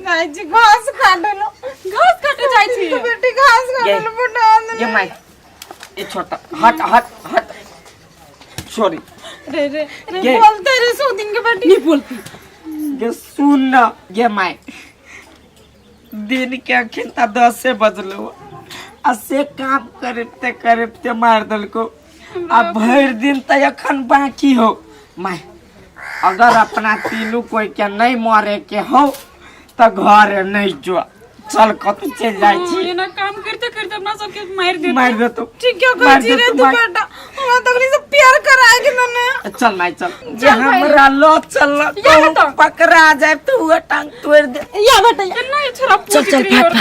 गाय जी घास काटलो घास काटे जाय छी बेटी घास काटलो बुढ़ा ये माय ये छोटा हट हट हट सॉरी रे बोलते रे सो दिन के बेटी नहीं बोलती ये सुन ना ये माय दिन के अखिनता 10 बजलो आ से काम करते मार दल को अब भर दिन त अखन बाकी हो माय अगर अपना तीनों कोई के नहीं मारे के हो त घर नहीं जो चल कत चल जाय छी ये ना काम करते करते अपना सबके मार दे तू ठीक है कर जी रे तू बेटा हमरा तगली से प्यार कराए के न चल माय चल जे हमरा लो चल तो पकड़ा जाए तू टांग तोड़ दे या बेटा नहीं छोरा चल चल पूछ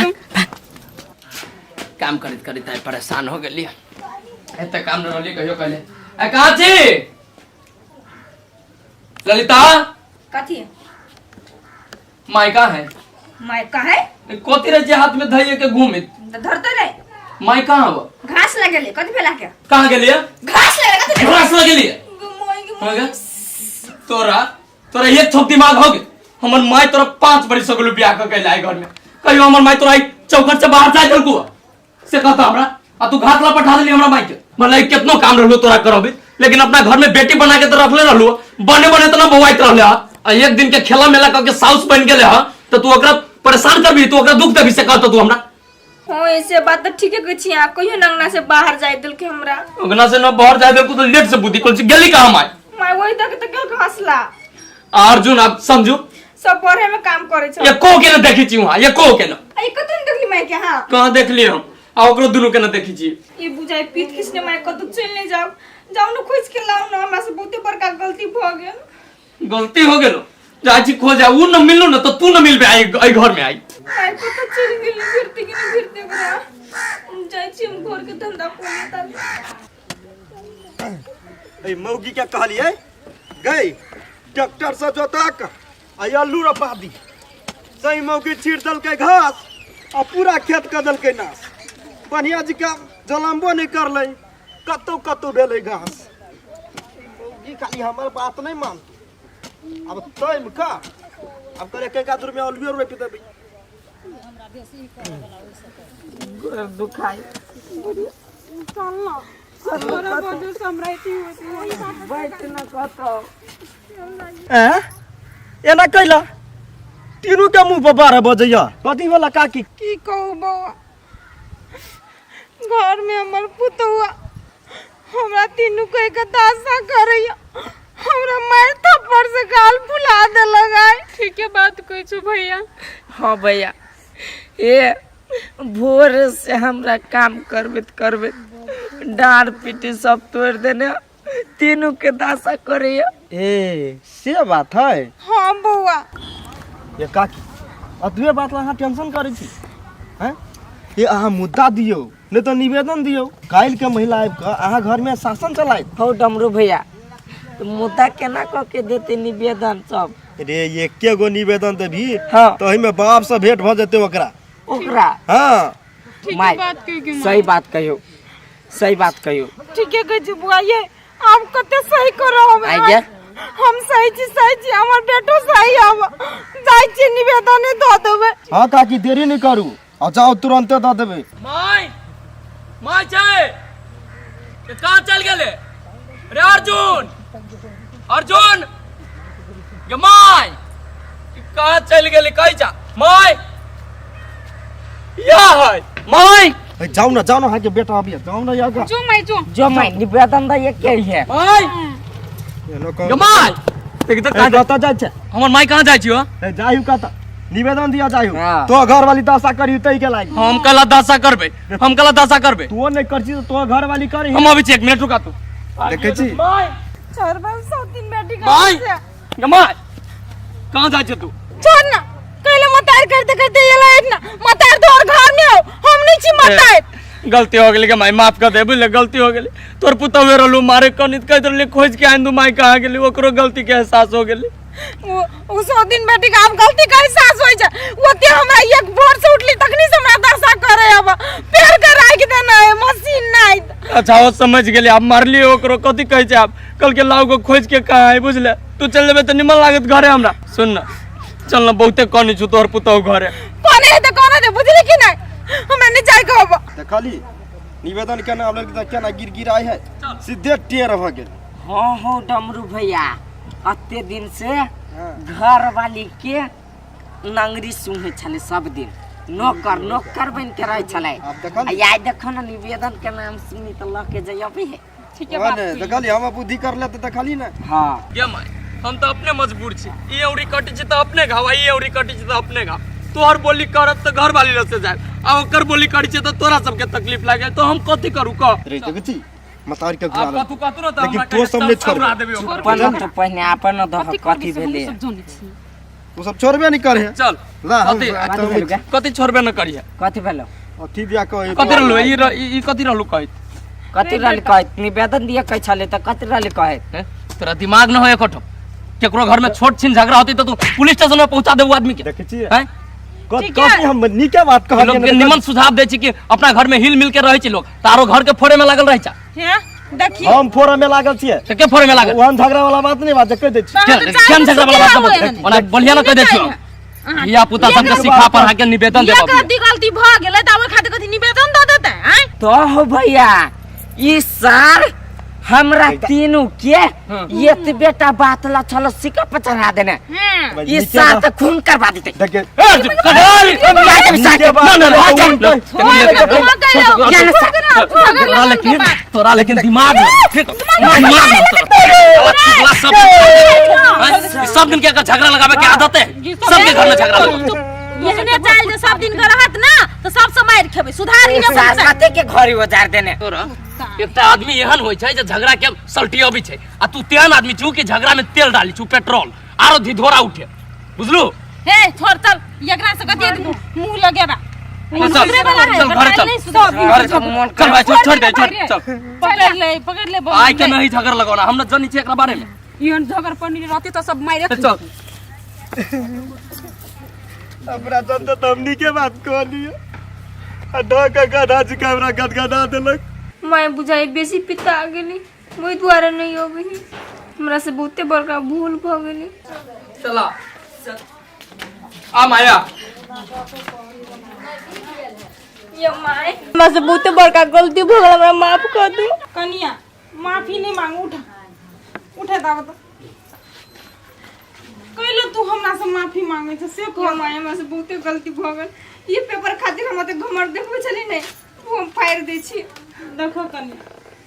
काम करित करित आइ परेशान हो गेली एते काम न रहली कहियो कहले ए कहां छी ललिता कथी माई कहां है माय कहाँ है कोती रे जे हाथ में धइए के घूमित धरते रे माई कहां हो घास लगेले कथी भेला के कहां गेलिए घास लगेला कथी घास लगेलिए हो गया तोरा ये थोक दिमाग हो गए हमर माई तोरा 5 बड़ी सगलो बियाह क के लाए घर में कहियो हमर माई तोरा चौखट से बाहर जाय दलको से कहता हमरा आ तू घाट ला पठा देली हमरा माई के मतलब कितनो काम रहलो तोरा करबे लेकिन अपना घर में बेटी बना के तो रखले रहलो बने तो ना बवाइत रहले आ एक दिन के खेला मेला क के साउस बन गेले ह तो तू ओकरा परेशान करबी तू ओकरा दुख देबी से कहत तू हमरा हो ऐसे बात तो ठीक है कहै छी आ कहियो नंगना से बाहर जाय दल के हमरा ओगना से न बाहर जाय दे तो लेट से बुद्धि कोन से गेली कहां माई माय वही तक के घासला अर्जुन आप समझू सब पढ़े में काम करे छ ये को के न देखी छी वहां ये को के न आई कतन देखली माय के हां कहां देख लिए हम आ ओकरो दुनु के न देखी छी ये बुझाई पीत किसने माय कत चल नहीं जाओ जाओ न खोज के लाओ न हमरा से बहुते बड़का गलती भ गेल गलती हो गेलो जाची खोजा उ न मिललो न तो तू न मिलबे आई घर में आई माय पता चल गेल फिरते कि नहीं फिरते बड़ा जाय छी हम घर के धंधा कोने ए मौगी के कहलिए गई ट्रैक्टर से जोतक आ आलू रोपा दी सही मौगी छीट दल के घास आ पूरा खेत कर दल के नाश बढ़िया जी का जलम्बो नहीं कर ले कतो भेले घास मौगी खाली हमर बात नहीं मान अब टाइम का अब करे के गादर में आलू रोपी देबी गोर दुखाई चल ना तोरा वजह से हमरा इति होती बैठ न कहतो एना कैला तीनों के मुंह पर 12 बजैया कथी वाला काकी की कहू बौआ घर में हमर पुतौआ हमरा तीनों को एक दासा करैया हमरा मार थप्पड़ से गाल फुला दे लगाए ठीक है बात कोई छु भैया हां भैया ये भोर से हमरा काम करबे डार पीटी सब तोड़ देने तीनों के दासा करे ए से बात है हां बौआ ये काकी अतबे बात ला टेंशन करे छी हैं ये अहाँ मुद्दा दियो नहीं तो निवेदन दियो काल के महिला आब के अहाँ घर में शासन चलाए हो डमरू भैया तो मुद्दा केना क के देते निवेदन सब रे ये के गो निवेदन देबी हाँ। तो में बाप से भेंट भ जते ओकरा हां माय सही बात कहियो ठीक है गई बुआ ये आप कते सही करो हम सही छी हमर बेटो सही आव जाय छी निवेदन द देबे हां काकी देरी नहीं करू आ जाओ तुरंत द देबे माय चाहे ये कहां चल गेले रे अर्जुन ये माय कहां चल गेले कहि जा माय या है माय जाओ ना हाँ के बेटा अभी जाओ ना यार जो माय निवेदन द ये के है माय ये माय देख तो कहां जाता जाय छे हमर माय कहां जाय छियो जायु का निवेदन दिया जायु हाँ। तो घर वाली दशा करी तई के लागी हम कला दशा करबे तू नहीं करछी तो घर वाली करी हम अभी 1 मिनट रुका तू देखे छी माय छोरबल सौ दिन बेटी माय का ये माय कहां जाय छ तू छोड़ ना कहले मतार करते ये लाइट ना मतार तो और घर में हो हम नहीं छी मतार गलती हो गेली के माय माफ कर दे बुझले गलती हो गेली तोर पुतवे रहलू मारे कनित कह दले खोज के आंदू माय कहां गेली ओकरो गलती के एहसास हो गेली वो 100 दिन बेटी का हम गलती करे सास होई जा वो ते हमरा एक भोर से उठली तखनी से हमरा दशा करे अब पैर के राख देना है मशीन नहीं। अच्छा वो समझ गेली आप मारली ओकरो कथी कहै छै आप कल के लाउ को खोज के कहां है बुझले तू चल जेबे त निमन लागत घरे हमरा सुन ना चल ना बहुते कनी छु तोहर पुतौ घरे कोने है त कोने दे बुझली कि नहीं हमें नहीं जाय कहब देखली निवेदन केना हम लोग केना गिर आए है सीधे टेर भ गेल। हाँ हो डमरू भैया अत्ते दिन से घर वाली के नंगरी सुने छले सब दिन नौकर बन के रहे छले आई देखो ना निवेदन के नाम सुनी तो लह के जयबे है ठीक है बात देखली हम बुद्धि कर ले त देखली ना। हाँ ये माय हम तो अपने मजबूर छी ई औरी कटी छी त अपने घाव ई औरी कटी छी त अपने घाव तोहर बोली करत त घर वाली रस्ते जाए आ ओकर बोली करी छी त तोरा सबके तकलीफ लागे तो हम कथी करू क रे देखती मतार के आप गुलाल कथू कथू न त लेकिन हमरा तो सबने छोड़ देबे पन तो पहले अपन दह कथी भेले वो सब छोड़बे नहीं करे चल ला हम कथी कथी छोड़बे न करिए कथी भेलो अथी दिया कहे कथी रहलो ई कथी रहलो कहत कथी रहल कहत निवेदन दिए कह छले त कथी रहल कहत तोरा दिमाग न होए कठो केकरो घर में छोट छिन झगड़ा होती तो तू पुलिस स्टेशन में पहुंचा देबू आदमी के देखे छी हैं कथी हम नीके बात कह लोग के निमन सुझाव दे छी कि अपना घर में हिल मिल के रहे छी लोग तारो घर के फोड़े में लागल रहे छा देखिए हम फोरा में लागल छिए तो के फोड़े में लागल ओहन झगड़ा वाला बात नहीं बात कह दे छी केन झगड़ा वाला बात मत ओना बढ़िया न कह दे छी या पुता सबके सिखा पढ़ा के निवेदन देबो गलती भ गेलै त ओइ खातिर कथि निवेदन द देतै हैं तो हो भैया ई सार हमरा तीनों के ये तो बेटा बात ला चलो सिक्का पे चढ़ा देने ये साथ खून करवा देते देखे तोरा लेकिन दिमाग सब दिन के झगड़ा लगावे के आदत है सबके घर में झगड़ा एहने चाल जे सब दिन के रहत ना तो सब समार खेबे सुधार लियो साथे के घरी उजार देने तोरा एकटा आदमी एहन होय छै जे झगड़ा के सल्टी अबै छै आ तू तेहन आदमी छु कि झगड़ा में तेल डाली छु पेट्रोल आरो धिधोरा उठे बुझलू हे छोड़ चल एकरा से कथि मुंह लगेबा चल घर चल चल भाई छोड़ दे चल पकड़ ले आइ के नहीं झगड़ा लगाना हम न जानी छै एकरा बारे में इहन झगड़ पनी रहती तो सब मारे चल हमरा जनता तमनी के बात कह लियो आ ढका गधा जी हमरा गदगदा देलक मैं बुझाई बेसी पिता आ गेली मोई द्वारा नहीं होबी हमरा से बहुते बड़का भूल भ गेली चला आ माया ये माय हमरा से बहुते बड़का गलती भ गेल हमरा माफ कर दू कनिया माफी नहीं मांग उठा दाव तो कहलो तू हमरा से माफी मांगे छ से ये माय हमरा से बहुते गलती भ गेल ये पेपर खातिर हम त घमर देखबै छली नहीं वो हम फाड़ दै छी देखो कनिया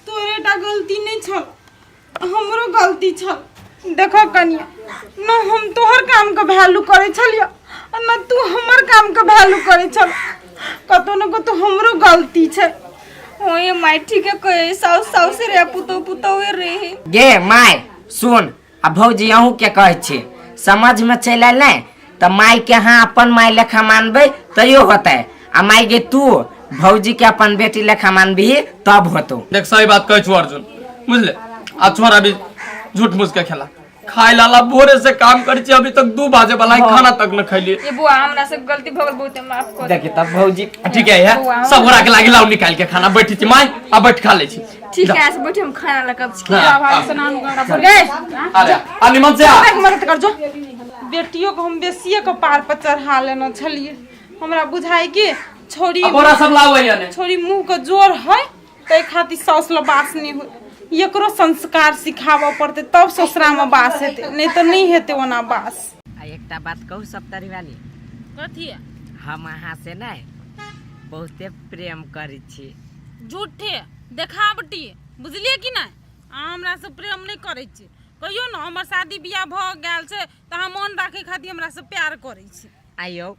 तोरेटा गलती नहीं छल हमरो गलती छल देखो कनिया न हम तोहर काम के वैल्यू करे छलियो न तू हमर काम के वैल्यू करे छल कतो न कतो हमरो गलती छै ओ ये माय ठीक है कहे साउस से रे पुतो रे गे माय सुन आ भौजी अहूँ के कहै छी समझ में चल आयल नहीं तो माई के हाँ अपन माई लेखा मानबे तैयो होते आ माई गे तू भौजी के अपन बेटी लेखा मानबी तब होतो देख सही बात कहै छु अर्जुन बुझले आ छोरा भी झूठ मूठ के खेला खाई लाला भोरे से काम करी छी अभी तक 2 बजे वाला खाना तक न खैली ये बुआ हमरा से गलती भ गेल बहुते माफ कर देखी तब भौजी ठीक है यार सब घोड़ा के लागी लाउ निकाल के खाना बैठी छी माई आ बैठ खा ले छी ठीक है ऐसे बैठे हम खाना लगब छी भाई से नानू गड़ा पर गए अरे आ निमन से आ मदद कर जो बेटियों को हम बेसिए के पार पर चढ़ा लेना छलिए हमरा बुझाई के छोरी बोरा सब लाओ याने छोरी मुंह के जोर है तै खातिर सास ल बास नहीं हो एकरो संस्कार सिखावा पड़ते तब ससुरा में बास हेते नहीं तो नहीं हेते ओना बास आ एकटा बात कहू सब तरी वाली कथी हम अहाँ से नहीं बहुते प्रेम करी छी झूठे देखावटी बुझलिए कि नहीं हमरा से प्रेम नहीं करे छी कहियो ना हमर शादी बियाह भ गेल छै त हम मन राखे खातिर हमरा से प्यार करे छी आयो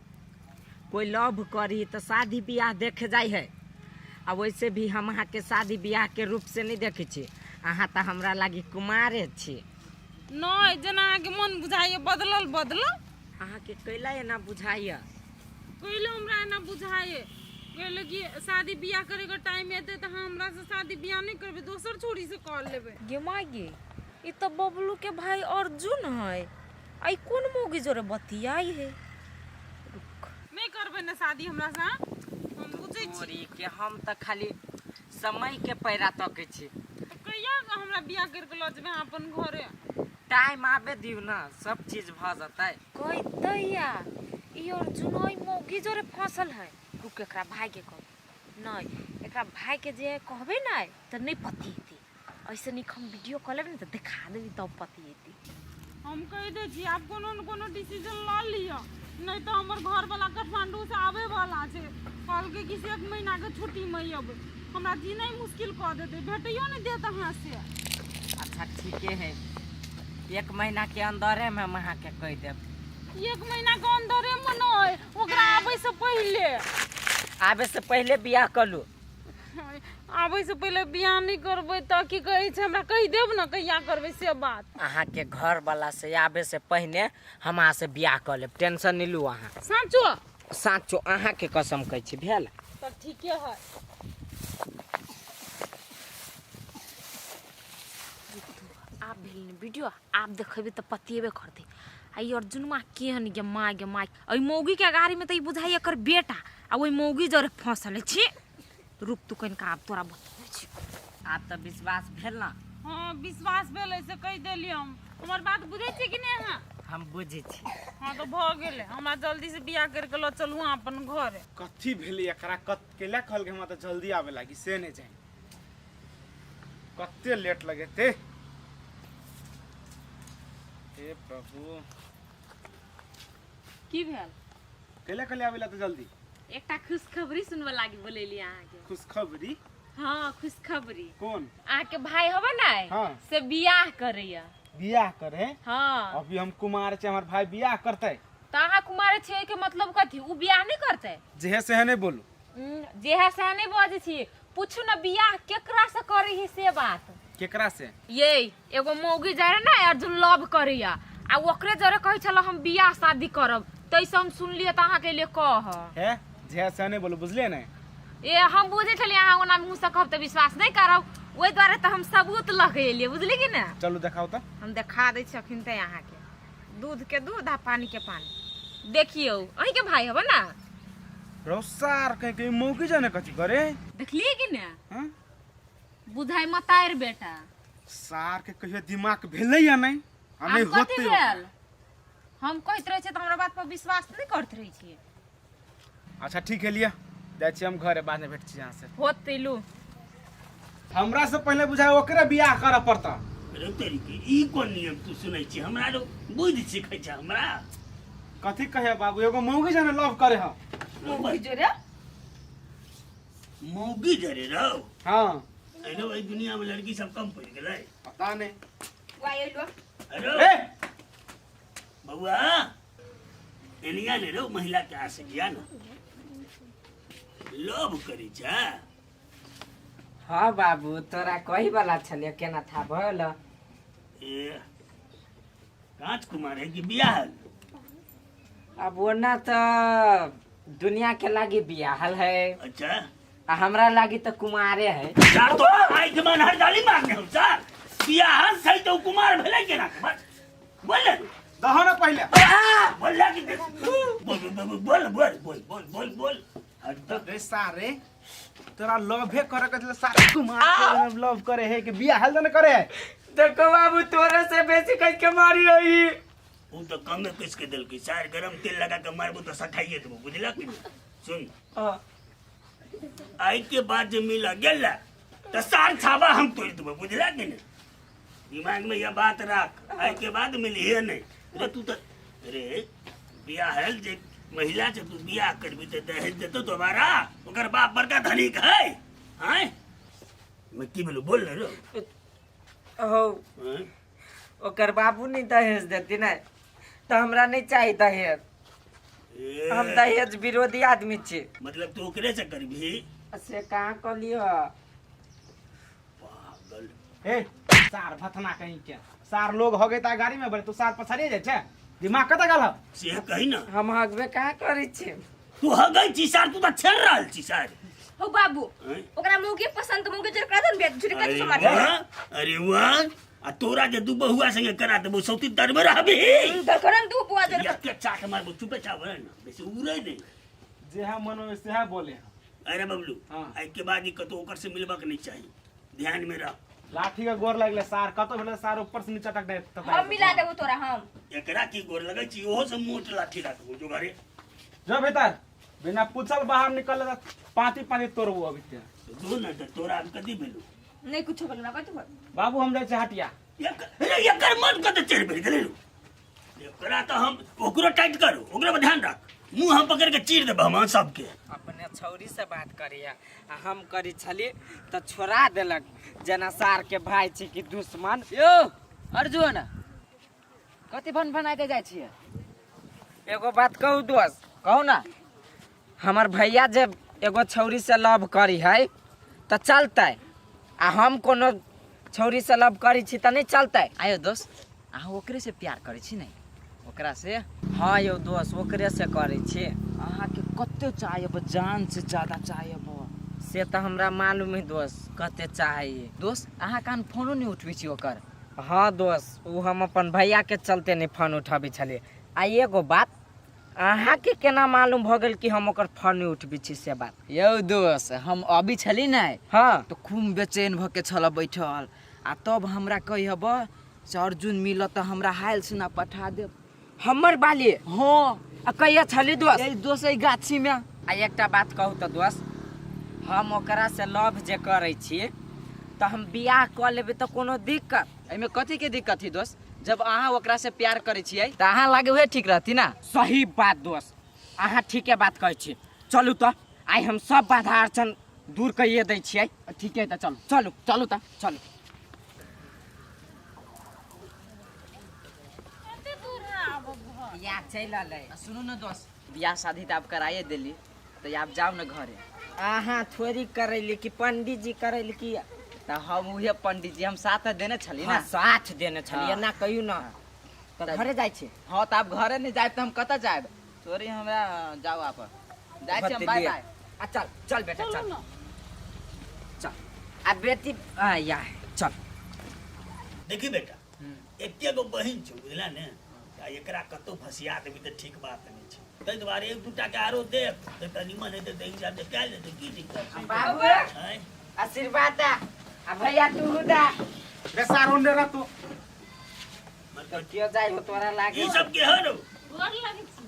कोई लव करी तो शादी बियाह देख जाय है आ वैसे भी हम अहाँ के शादी बियाह के रूप से नहीं देखे छी अहाँ तो हमरा लागी कुमारे छी नहीं जना के मन बुझाइए बदलल अहाँ के कैला एना बुझाइए कैले हमरा एना बुझाइए कहले कि शादी बियाह करे के टाइम एते त हमरा से शादी बियाह नहीं करबे दोसर छोरी से कर लेबे गे माँ गे ई तो बबलू के भाई अर्जुन है आई कौन मौगी जोरे बतियाई है। नहीं करबे ना शादी हमरा से हम बुझै छी तोरी के हम त खाली समय के पैरा तकै छी। तो कहिया हमरा बियाह करके ल जेबे अपन घरे। टाइम आबे दिउ ना सब चीज भ जतै। कोई दैया ई अर्जुनई मौगी जोरे फसल है। रुक एकरा भाई के कह नहीं एकरा भाई के जे कहबे ना त नहीं पतिएती ऐसे नहीं हम वीडियो कॉल में तो दिखा देबी तब पतिएती। हम कह दे छी आप कोनो न कोनो डिसीजन ल लियो नहीं तो हमर घर वाला काठमांडू से आवे वाला छे कल के किसी एक महीना के छुट्टी में अब हमरा जीना मुश्किल कर देते भेटियो नहीं देता हां से। अच्छा ठीक है 1 महीना के अंदर में हम अहाँ के कह देब। 1 महीना के अंदर में नहीं ओकरा आवे से पहले बियाह कलू। आवे से पहले बियाह नहीं करबे त की कहे छै हमरा कह देब ना कहिया करबे से बात। अहाँ के घर वाला से आवे से पहले हम अहाँ से बियाह कर लेब टेंशन नहीं लू। अहाँ साचो साचो अहाँ के कसम कहै छी भेल त ठीके है। आप भेल वीडियो आप देखबे त पतिएबे करते। आई अर्जुन माँ के हन गे माँ आई मौगी के गाड़ी में त ई बुझाई एकर बेटा आ ओई मौगी जरे फंसल छी। रुक तू कन का आप तोरा बतबै छी। आप त विश्वास भेल ना। हां विश्वास भेल से कह देली हम हमर बात बुझै छी कि नहीं। हां हम बुझै छी। हां तो भ गेले हमरा जल्दी से बियाह करके ल चलू अपन घर। कथी भेली एकरा केला कहल के हमरा त जल्दी आवे लागी से नहीं जाए कत्ते लेट लगेते। हे प्रभु की भेल केला कहले आवेला त जल्दी। एकटा खुशखबरी सुनबे लागी बोलेली अहाँ के। खुशखबरी हां खुशखबरी कौन अहाँ के भाई होबे ना हाँ। से बियाह करैया। बियाह करे हां अभी हम कुमार छे हमर भाई बियाह करते त अहाँ कुमार छे के मतलब कथी उ बियाह नहीं करते। जेहे से नहीं बोलू जेहा से नहीं बजे छी पूछू ना बियाह केकरा से करी ही से बात। केकरा से ये एगो मौगी जारे ना अर्जुन लव करिया आ ओकरे जरे कहि छल हम बियाह शादी करब तैसे हम सुनलिए त अहाँ के लिए कह है जेहे से नहीं बोलू बुझलिए ना। ए हम बुझे छलिए अहाँ ओना मुंह से कहब त विश्वास नहीं करब ओई द्वारे त हम सबूत लगेलिए बुझली कि ना। चलू देखाओ त हम देखा दै छी अखिन त अहाँ के दूध के दूध आ पानी के पानी देखियो अही के भाई हबे ना। रोसार कहीं मौकी जाने कथी करे देखलिए कि ना हां बुझाई मतायर बेटा सार के कहियो दिमाग भेलै या नहीं हमें आप कथी होते भेल हम कहत रहे छे त हमरा बात पर विश्वास नहीं करत रही छी। अच्छा ठीक है लिया जाय छी हम घरे बाद में भेट छी यहां से होते लू हमरा से पहले बुझाय ओकरे बियाह करे पड़ता। अरे तेरी के ई कोन नियम तू सुनै छी हमरा रो बुझ सिखै छ हमरा कथी कहे बाबू एगो मौगी जाने लव करे ह मौगी जोरे मौगी जरे रहो। हां अरे भाई दुनिया में लड़की सब कम पड़ गेलै पता नहीं। वायो लो अरे ए बउआ एनिया ने रो महिला के आसे किया ना लव करी छ। हाँ बाबू तोरा कही वाला छले केना था भल। ए कांच कुमार है कि बियाह अब ओना तो दुनिया के लागी बियाहल है अच्छा आ हमरा लागी तो कुमारे है। यार तो आई के मन हर डाली मारने हो सर बियाह सही तो कुमार भेलै केना बोल दहो ना पहले बोल लागी बोल बोल बोल बोल बोल बोल बोल रे सारे तोरा लव करे के सारे कुमार लव करे है कि बियाह हल करे है। देखो बाबू तोरे से बेसी कह के मारी रही वो तो कम में किस के दिल की सार गरम तेल लगा के मारबो तो सठाइए देबो बुझला कि सुन आई के बाद जब मिला गेला तो सार छाबा हम तोड़ देबो बुझला कि नहीं दिमाग में यह बात रख आई के बाद मिली है नहीं रे तू तो रे बियाह हल जे महिला से तू बियाह करबी तो दहेज देतो तुम्हारा ओकर बाप बड़का धनिक है हैं मैं की बोलू बोल रे हो ओकर बाबू नहीं दहेज देती ना तो हमरा नहीं चाहिए दहेज हम दहेज विरोधी आदमी छी। मतलब तू ओकरे से करबी से कहाँ कलियो पागल ए सार भतना कहीं के सार लोग हो गए ता गाड़ी में बड़े तू सार पछाड़े जाय छे दिमाग कत गल से कही ना हम हगबे कहाँ करे छी। तू ह गई छी सार तू तो छेड़ रहल छी सार हो बाबू हैं? ओकरा मौगी पसंद मौगी जोरे करा दन बेट झुरी कथी अरे समार वाह अरे वाह आ तोरा जे दू बहुआ संगे करा देबो सौती दर में रहबी दरकरन दू बुआ दर एक चाट मारबो चुपे चावल ना बेसी उड़े नहीं जे है मन में से है बोले अरे बबलू आई के बाद कतो ओकर से मिलबा के नहीं चाहिए ध्यान में रह लाठी का गोर लगले सार कतो भेले सार ऊपर से नीचे तक दे हम मिला देबो तोरा हम एकरा की गोर लगै छी ओहो से मोट लाठी राखबो जो घरे जो भीतर बिना पूछल बाहर निकल पाती तोड़बो अभी ते दो ना तोरा अब कदी भेलू नहीं कुछ बोलना का तू बाबू हम जाय छै हटिया एकर मन कत चढ़ पड़ गेलै एकरा तो हम ओकरो टाइट करू ओकरा पर ध्यान रख मुंह हम पकड़ के चीर देब हम सबके अपने छौरी से बात करिए हम करी छली तो छोड़ा देलक जना सार के भाई छी कि दुश्मन यो अर्जुन कति बनाते जाइ छियै एगो बात कहू दोस्त कहू ना हमर भैया जे एगो छौरी से लव करी है तो चलते आ हम कोनो छौरी से लव करी छी तो नहीं चलते आयो दोस्त अहाँ ओकरे से प्यार करै छी नहीं ओकरा से हाँ यो दोस्त ओकरे से करी छी अहाँ के कते चाहब जान से ज्यादा चाहब से तो हमरा मालूम है दोस्त कते चाहिए दोस्त अहाँ कान फोनो नहीं उठबै छी ओकर हाँ दोस्त वो हम अपन भैया के चलते नहीं फोन उठाबी छलिए आ एगो बात अहाँ के केना मालूम भ गेल कि हम ओकर फोन नहीं उठबी छी से बात यौ दोस्त हम अभी छली नहीं हाँ तो खूब बेचैन भ के छल बैठल आ तब हमरा कहब से अर्जुन मिलत त हमरा हाल सुना पठा देब हमर बाली हाँ आ कहिया छली दोस्त ए दोस्त ए गाछी में आ एकटा बात कहू तो दोस्त हम ओकरा से लव जे करै छी तो हम बियाह क लेबै तो कोनो दिक्कत एमे कथी के दिक्कत है दोस्त जब अहाँ ओकरा से प्यार करै छियै त अहाँ लागे उहे ठीक रहती ना सही बात दोस्त अहाँ ठीके बात कहै छी चलू तो आइ हम सब बाधा अड़चन दूर कइए दै छियै ठीक है त चलू चलू चलू त चलू या चल अलै सुनू ना दोस्त बियाह शादी त आप कराइए देली तो आप जाओ ना घरे अहाँ थोड़ी करैली कि पंडित जी करैली कि त हम उहे पंडित जी हम साथ देने छली ना हाँ, साथ देने छलिए हाँ। ना कहियो ना तो घरे जाइ छी हाँ त आप घरे नहीं जाए त हम कत जाएब सॉरी हमरा जाओ आप जाए छी हम बाय बाय आ चल चल बेटा चल चल आ बेटी आ या चल देखी बेटा एके गो बहिन छौ बुझला ने आ एकरा कतौ फसिया देबी त ठीक बात नहीं छै तै दुआरे एक दूटा के आरो दे त तनी मने दे दे हिसाब से क्या ले तो की दिक्कत छै बाबू हैं आशीर्वाद दा आ भैया तू दा रे सार ओने रह तो मतलब क्यों जाई हो तोरा लागे ई सब के हरो गोर लागै छी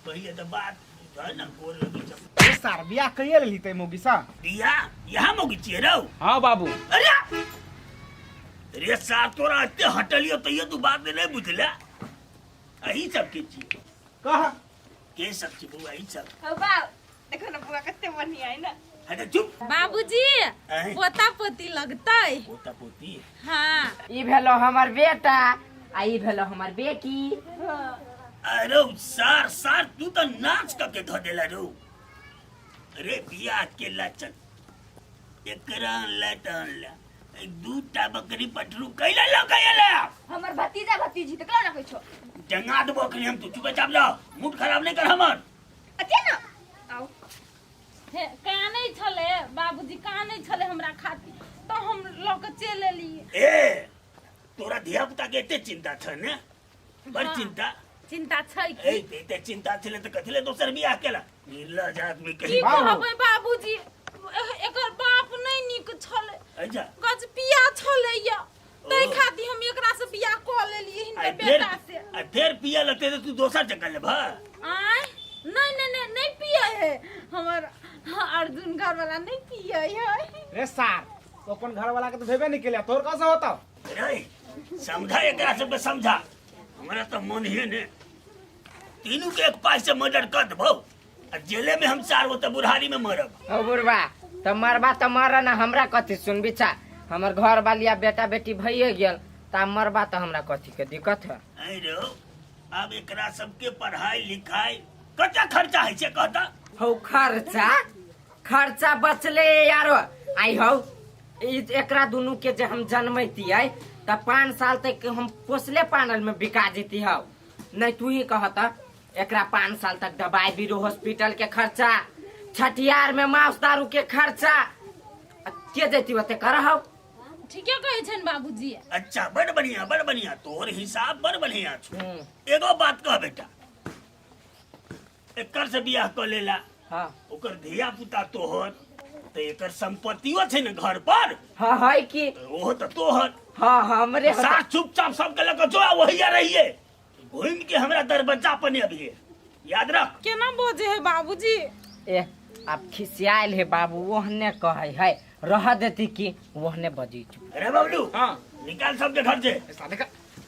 पहिले त बात है ना बोल लगी सब रे सार बियाह कइए लेली तै मोगी सा दिया यहाँ मोगी छिए रहो हां बाबू अरे रे सार तोरा इतने हटलियो तो ये तू बात नहीं बुझला अही सब के छी कह के सब छी बुआ ई सब हो बा देखो ना बुआ कते बढ़िया है ना हटे चुप बाबूजी हैं? पोता पोती लगतै पोता पोती हाँ ई भेलो हमर बेटा आ ई भेलो हमर बेटी अरे सार सार तू तो नाच करके धो देला रो अरे बिया के लचन एकरा लटन ला एक दूटा बकरी पटरू कैला लो कैला हमर भतीजा भतीजी त कला ना कुछो जंगा दबो के हम तू चुपे चाप लो मूड खराब नहीं कर हमर अते ना आओ हे कानै छले बाबूजी कानै छले हमरा खातिर तो हम ल के चल एलिए ए तोरा धिया पुता के एते चिंता छ ने बड़ हाँ। चिंता चिंता छै ए कि एते चिंता छले त कथिले दोसर बियाह केला निर्लज आदमी की कही कहबै बाबूजी एकर बाप नहीं निक छले अच्छा गजपिया छले या तै खातिर हम एकरा से बियाह क लेलिए हिनके बेटा से फिर पिया लगते तो तू दोसर चक्कर ले भा आय नहीं पिए है हमर अर्जुन घर वाला नहीं पिए है रे सार तो अपन घर वाला के तो भेबे नहीं केला तोर कैसे होता रे समझा एकरा सब समझा हमरा तो मन ही ने तीनों के एक पास से मर्डर कर देबो आ जेले में हम चार गो तो बुढ़ारी में मरब ओ बुढ़वा त मरबा त मर ना हमरा कथी सुनबी छा हमर घर वालिया बेटा बेटी भइए गेल त मरबा त हमरा कथी के दिक्कत है ऐ रो अब एकरा सबके पढ़ाई लिखाई कते खर्चा है से कहता हौ खर्चा खर्चा बचले यारो आई हौ एकरा दुनू के जे हम जन्मैतियै त 5 साल तक हम पोसले पानल में बिका जेती हौ नहीं तू ही कहता एकरा 5 साल तक दवाई बीरो हॉस्पिटल के खर्चा छठियार में मांस दारू के खर्चा के देती होते कर हौ ठीके कहै छन बाबूजी। अच्छा बड़ बढ़िया तोर हिसाब बड़ बढ़िया छो। एगो बात कह बेटा, एकर से बियाह कर लेला, हाँ ओकर धिया पुता तोहर, तो एकर संपत्तियो छे न घर पर। हाँ है कि ओहो तो तोहर। हाँ हमरे साथ चुपचाप सबके लग जो वही रहिए, घूम के हमरा दरवाजा पर नहीं अभी याद रख। केना बोझे है बाबूजी? ए आप खिसियाल है बाबू, ओहने कहे है रह देती कि ओहने बजी। अरे बबलू हाँ निकाल सबके घर से। ऐसा देखा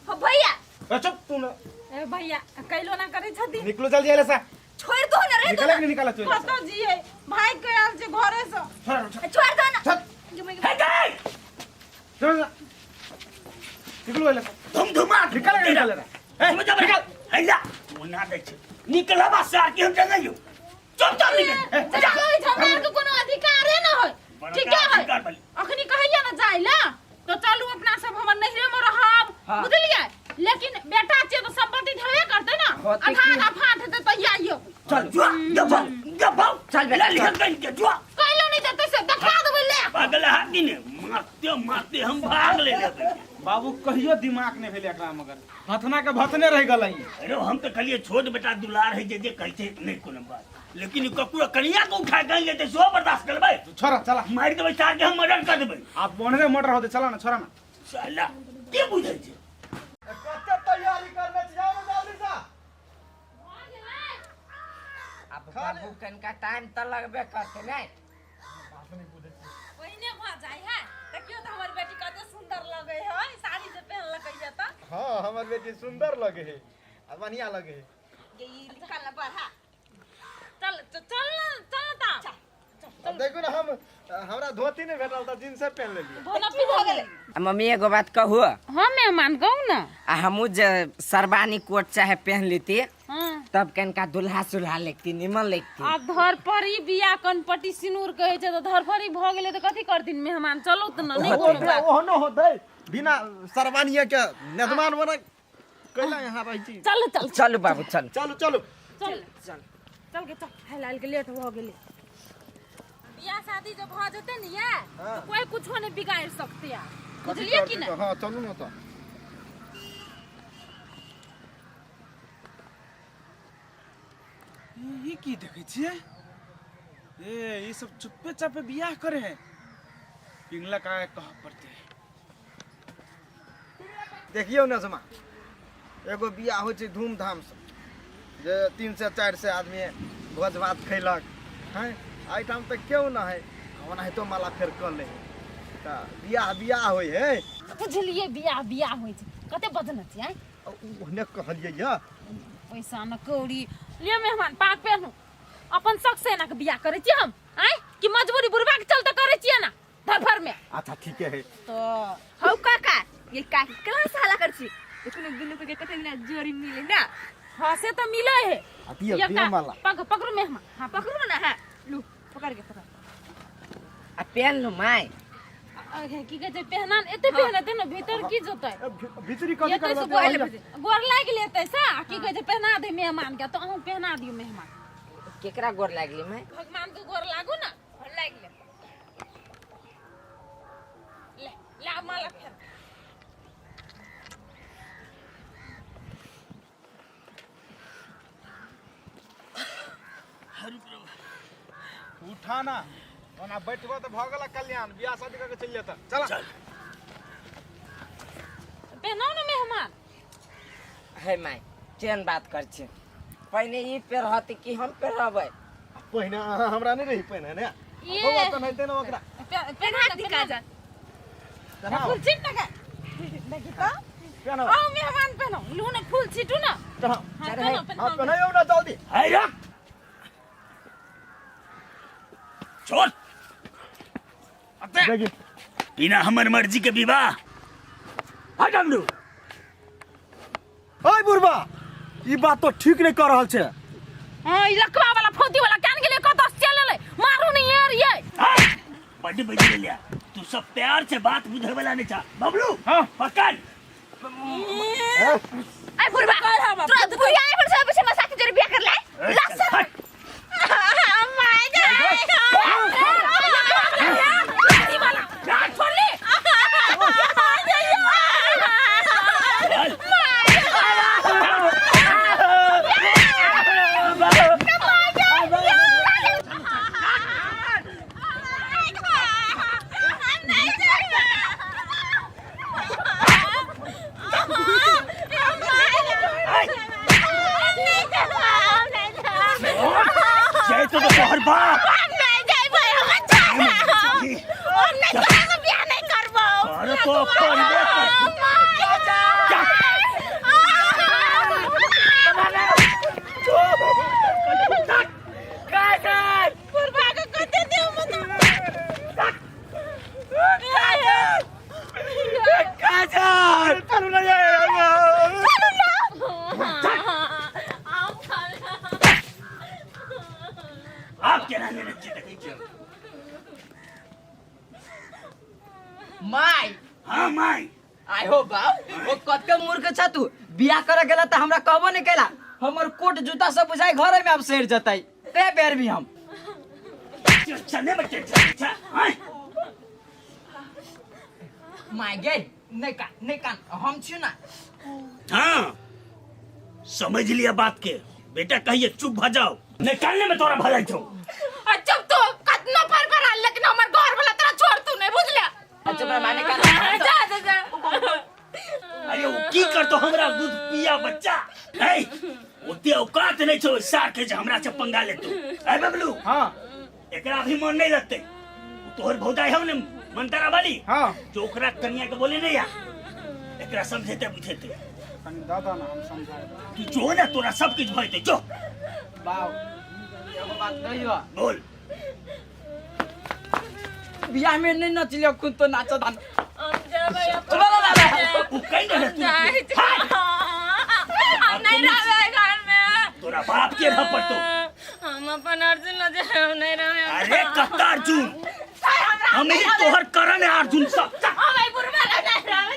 हो भैया चुप तू ना ए भैया कैलो ना करे छथि। निकलो जल्दी आले सा छोड़ दो ना रे निकल नहीं निकाला तू कतो जी है भाई के आल जे घरे से। छोड़ दो ना चल हे गए चल निकलो आले धुम धुमा निकल निकल रे निकल हैला मुना देख निकल बस यार कि हम जगह यो चुप चुप निकल चलो हमरा के कोनो अधिकार है ना होय। ठीक है अखनी कहिया ना जाइला तो चलू अपना सब हमर नहरे में रहब, बुझलिए? लेकिन बेटा छे तो संपत्ति देबे करते ना, आधा फाट हेते तो आइयो। चल जो चल बेटा लिखल के जो कैलो नहीं देते से देखा देबे ले। पागल हाथी ने मारते हम भाग ले लेबे। बाबू कहियो दिमाग ने भेले एकरा मगर भथना के भथने रह गलई। अरे हम तो कलिए छोट बेटा दुलार है जे कहते नहीं कोनो बात, लेकिन ककुआ कनिया को उठा गई लेते सो बर्दाश्त करबे। छोरा चला मार देबे चार के हम मर्डर कर देबे। आप बोनरे मोटर होते चला ना छोरा ना। साला के बुझै छे कते तैयारी करने जाओ ना जल्दी सा। अब बाबू कनका टाइम त लगबे करते नहीं। ओइने भ जाय है। देखियो त हमर बेटी कते सुंदर लगे है, साड़ी जे पहन लगे त। हाँ हमार बेटी सुंदर लगे है और बढ़िया लगे है। ये निकाल ना बढ़ा चल ता अब देखो ना हम हमरा धोती नहीं भेटल त जींस पहन लेलिए। भोला पी हो गेले। मम्मी एगो बात कहू, हां मेहमान कहू ना। हमू जे सरबानी कोट चाहे पहन लेती हां तब कनका दुल्हा सुल्हा लेती निमन लेती। अब धरफरी बिया कनपटी सिनूर कहे छे तो धरफरी भ गेले त कथि करथिन मेहमान? चलो त न नहीं कोनो बात। ओह न होतै बिना सरबानिया के मेहमान बना कैला यहाँ रही छी। चल चलो बाबू चल। चलो चलो चल के चल हेलाल के लेट भ गेले। बियाह शादी जब भ जते न ये तो कोई कुछो नहीं बिगाड़ सकते यार, बुझलिए कि ना? हाँ चलू ना तो। ये की देखे छिए? ये सब चुप्पे चापे बियाह करे है। पिंगला का कह पड़ते है। देखियो ना जमा एगो बियाह हो छै धूमधाम से जे 3 से 4 से आदमी भोज भात खैलक हैं। आई टाइम तक क्यों ना है ओना है तो माला फेर कर ले त बियाह होय है। बुझलिए बियाह होय छै कते बदन छै हैं। ओने कहलिए या पैसा न कौड़ी ले मेहमान पाक पहनू अपन शौक से ना के बियाह करे छी हम हैं कि मजबूरी बुरबा के चलते करे छी ना धरफर में। अच्छा ठीक है तो हौ काका ये का क्लास हाला कर छी इतने दुनु के कते ना जोड़ी मिले ना। हां से तो मिले है। दिया माला पकड़ो मेहमान। हां पकड़ो ना है लू पकड़ के पकड़ आ पहन लो माय। अरे की कहते पहनान एते पहनते न भीतर की जोतै भीतरी ये कथि तो से करबा गोर लाग लेते सा की कहते पहना दे मेहमान के तो हम पहना दियो मेहमान। केकरा गोर लागली मैं? भगवान को गोर लागू ना लाग ले ला माला फेर। उठा ना ओना बैठबो तो भ गेल कल्याण बियाह शादी करके चल जाता। चला पहनाओ ना मेहमान। है माय चैन बात कर छी पहले ई पे रहती कि हम पे रहबै। पहिने हमरा नहीं रही पहिने ने ये होगा तो नहीं देना ओकरा पहना दिखा जा चला फूल छीट ना देखी तो पहनो आओ मेहमान पहनो लू ना फूल छीटू ना। चला हां पहनो आप पहनायो ना जल्दी। है रख छोड़ देखी बिना हमर मर्जी के विवाह हटम दू। ओए बुढ़बा ई बात तो ठीक नहीं कर रहल छे। हां ई लकवा वाला फोती वाला कान के लिए कत चल ले मारू नहीं यार ये बड़ी बड़ी ले लिया तू सब प्यार से बात बुझे वाला नहीं चाह बबलू। हां पकड़ आई बुढ़बा तुरंत बुढ़िया आई पर सब से मसाक जरे बियाह कर ले लसन माय जा छोड़ ले बाप हम नहीं जाइबो हम नहीं तोरा से बियाह नहीं करबो अरे तो करबे कर बुढ़वा के कते दियो मत चलो ना आप क्या रहने लगे देखिए माई हाँ माई आई हो बाप वो कतके मूर्ख छ तू बियाह करे गेला त हमरा कहबो नहीं कैला हमर कोट जूता सब बुझाई घरे में अब सेर जताई ते बेर भी हम चलने बच्चे अच्छा हाँ माई गे नहीं कान हम छु ना हाँ समझ लिया बात के बेटा कहिए चुप भ जाओ निकालने में तोरा भलाई छो जब तो कतना पर लेकिन हमर घर वाला तेरा छोड़ तू नहीं बुझले अच्छा मैं माने कान जा अरे वो की कर तो हमरा दूध पिया बच्चा है ओते औकात नहीं छो सार के जे हमरा से पंगा ले तू ए बबलू हाँ एकरा भी मन नहीं लगते तोहर भौजाई हम ने मंतरा वाली हाँ जो ओकरा कन्या के बोले नहीं या एकरा समझेते बुझेते दादा ना हम समझाए तू जो ना तोरा सब कुछ भइते जो बाप एगो बात कहियो बोल बियाह में नहीं नचलियो खुद तो नाचो धान तू कहीं ना तू हम नहीं रहे घर में तोरा बाप के भपर तो हम अपन अर्जुन न जे हम नहीं रहे अरे कत्ता अर्जुन हम ही तोहर करण है अर्जुन सब भाई बुढ़वा नहीं रहे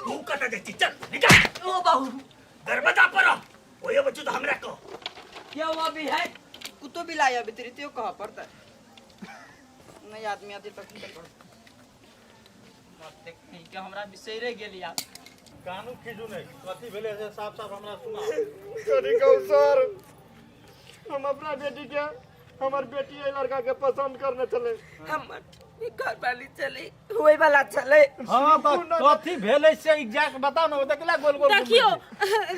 तू कता जाती चल निकल ओ बाबू दरवाजा पर ओए बच्चू तो हमरा को क्या हुआ भी है कुत्तो भी लाया भी तेरी कहा पड़ता है नहीं आदमी आती तक मत देख नहीं कि हमरा बिसैरे गेल यार कानू खिजू नहीं कथी भेले से साफ साफ हमरा सुना करी कहू सर हम अपना बेटी के हमर बेटी ए लड़का के पसंद करने चले हमर घर वाली चले होए वाला चले हां तो कथी भेले से एग्जैक्ट बताओ ना देखला गोल गोल देखियो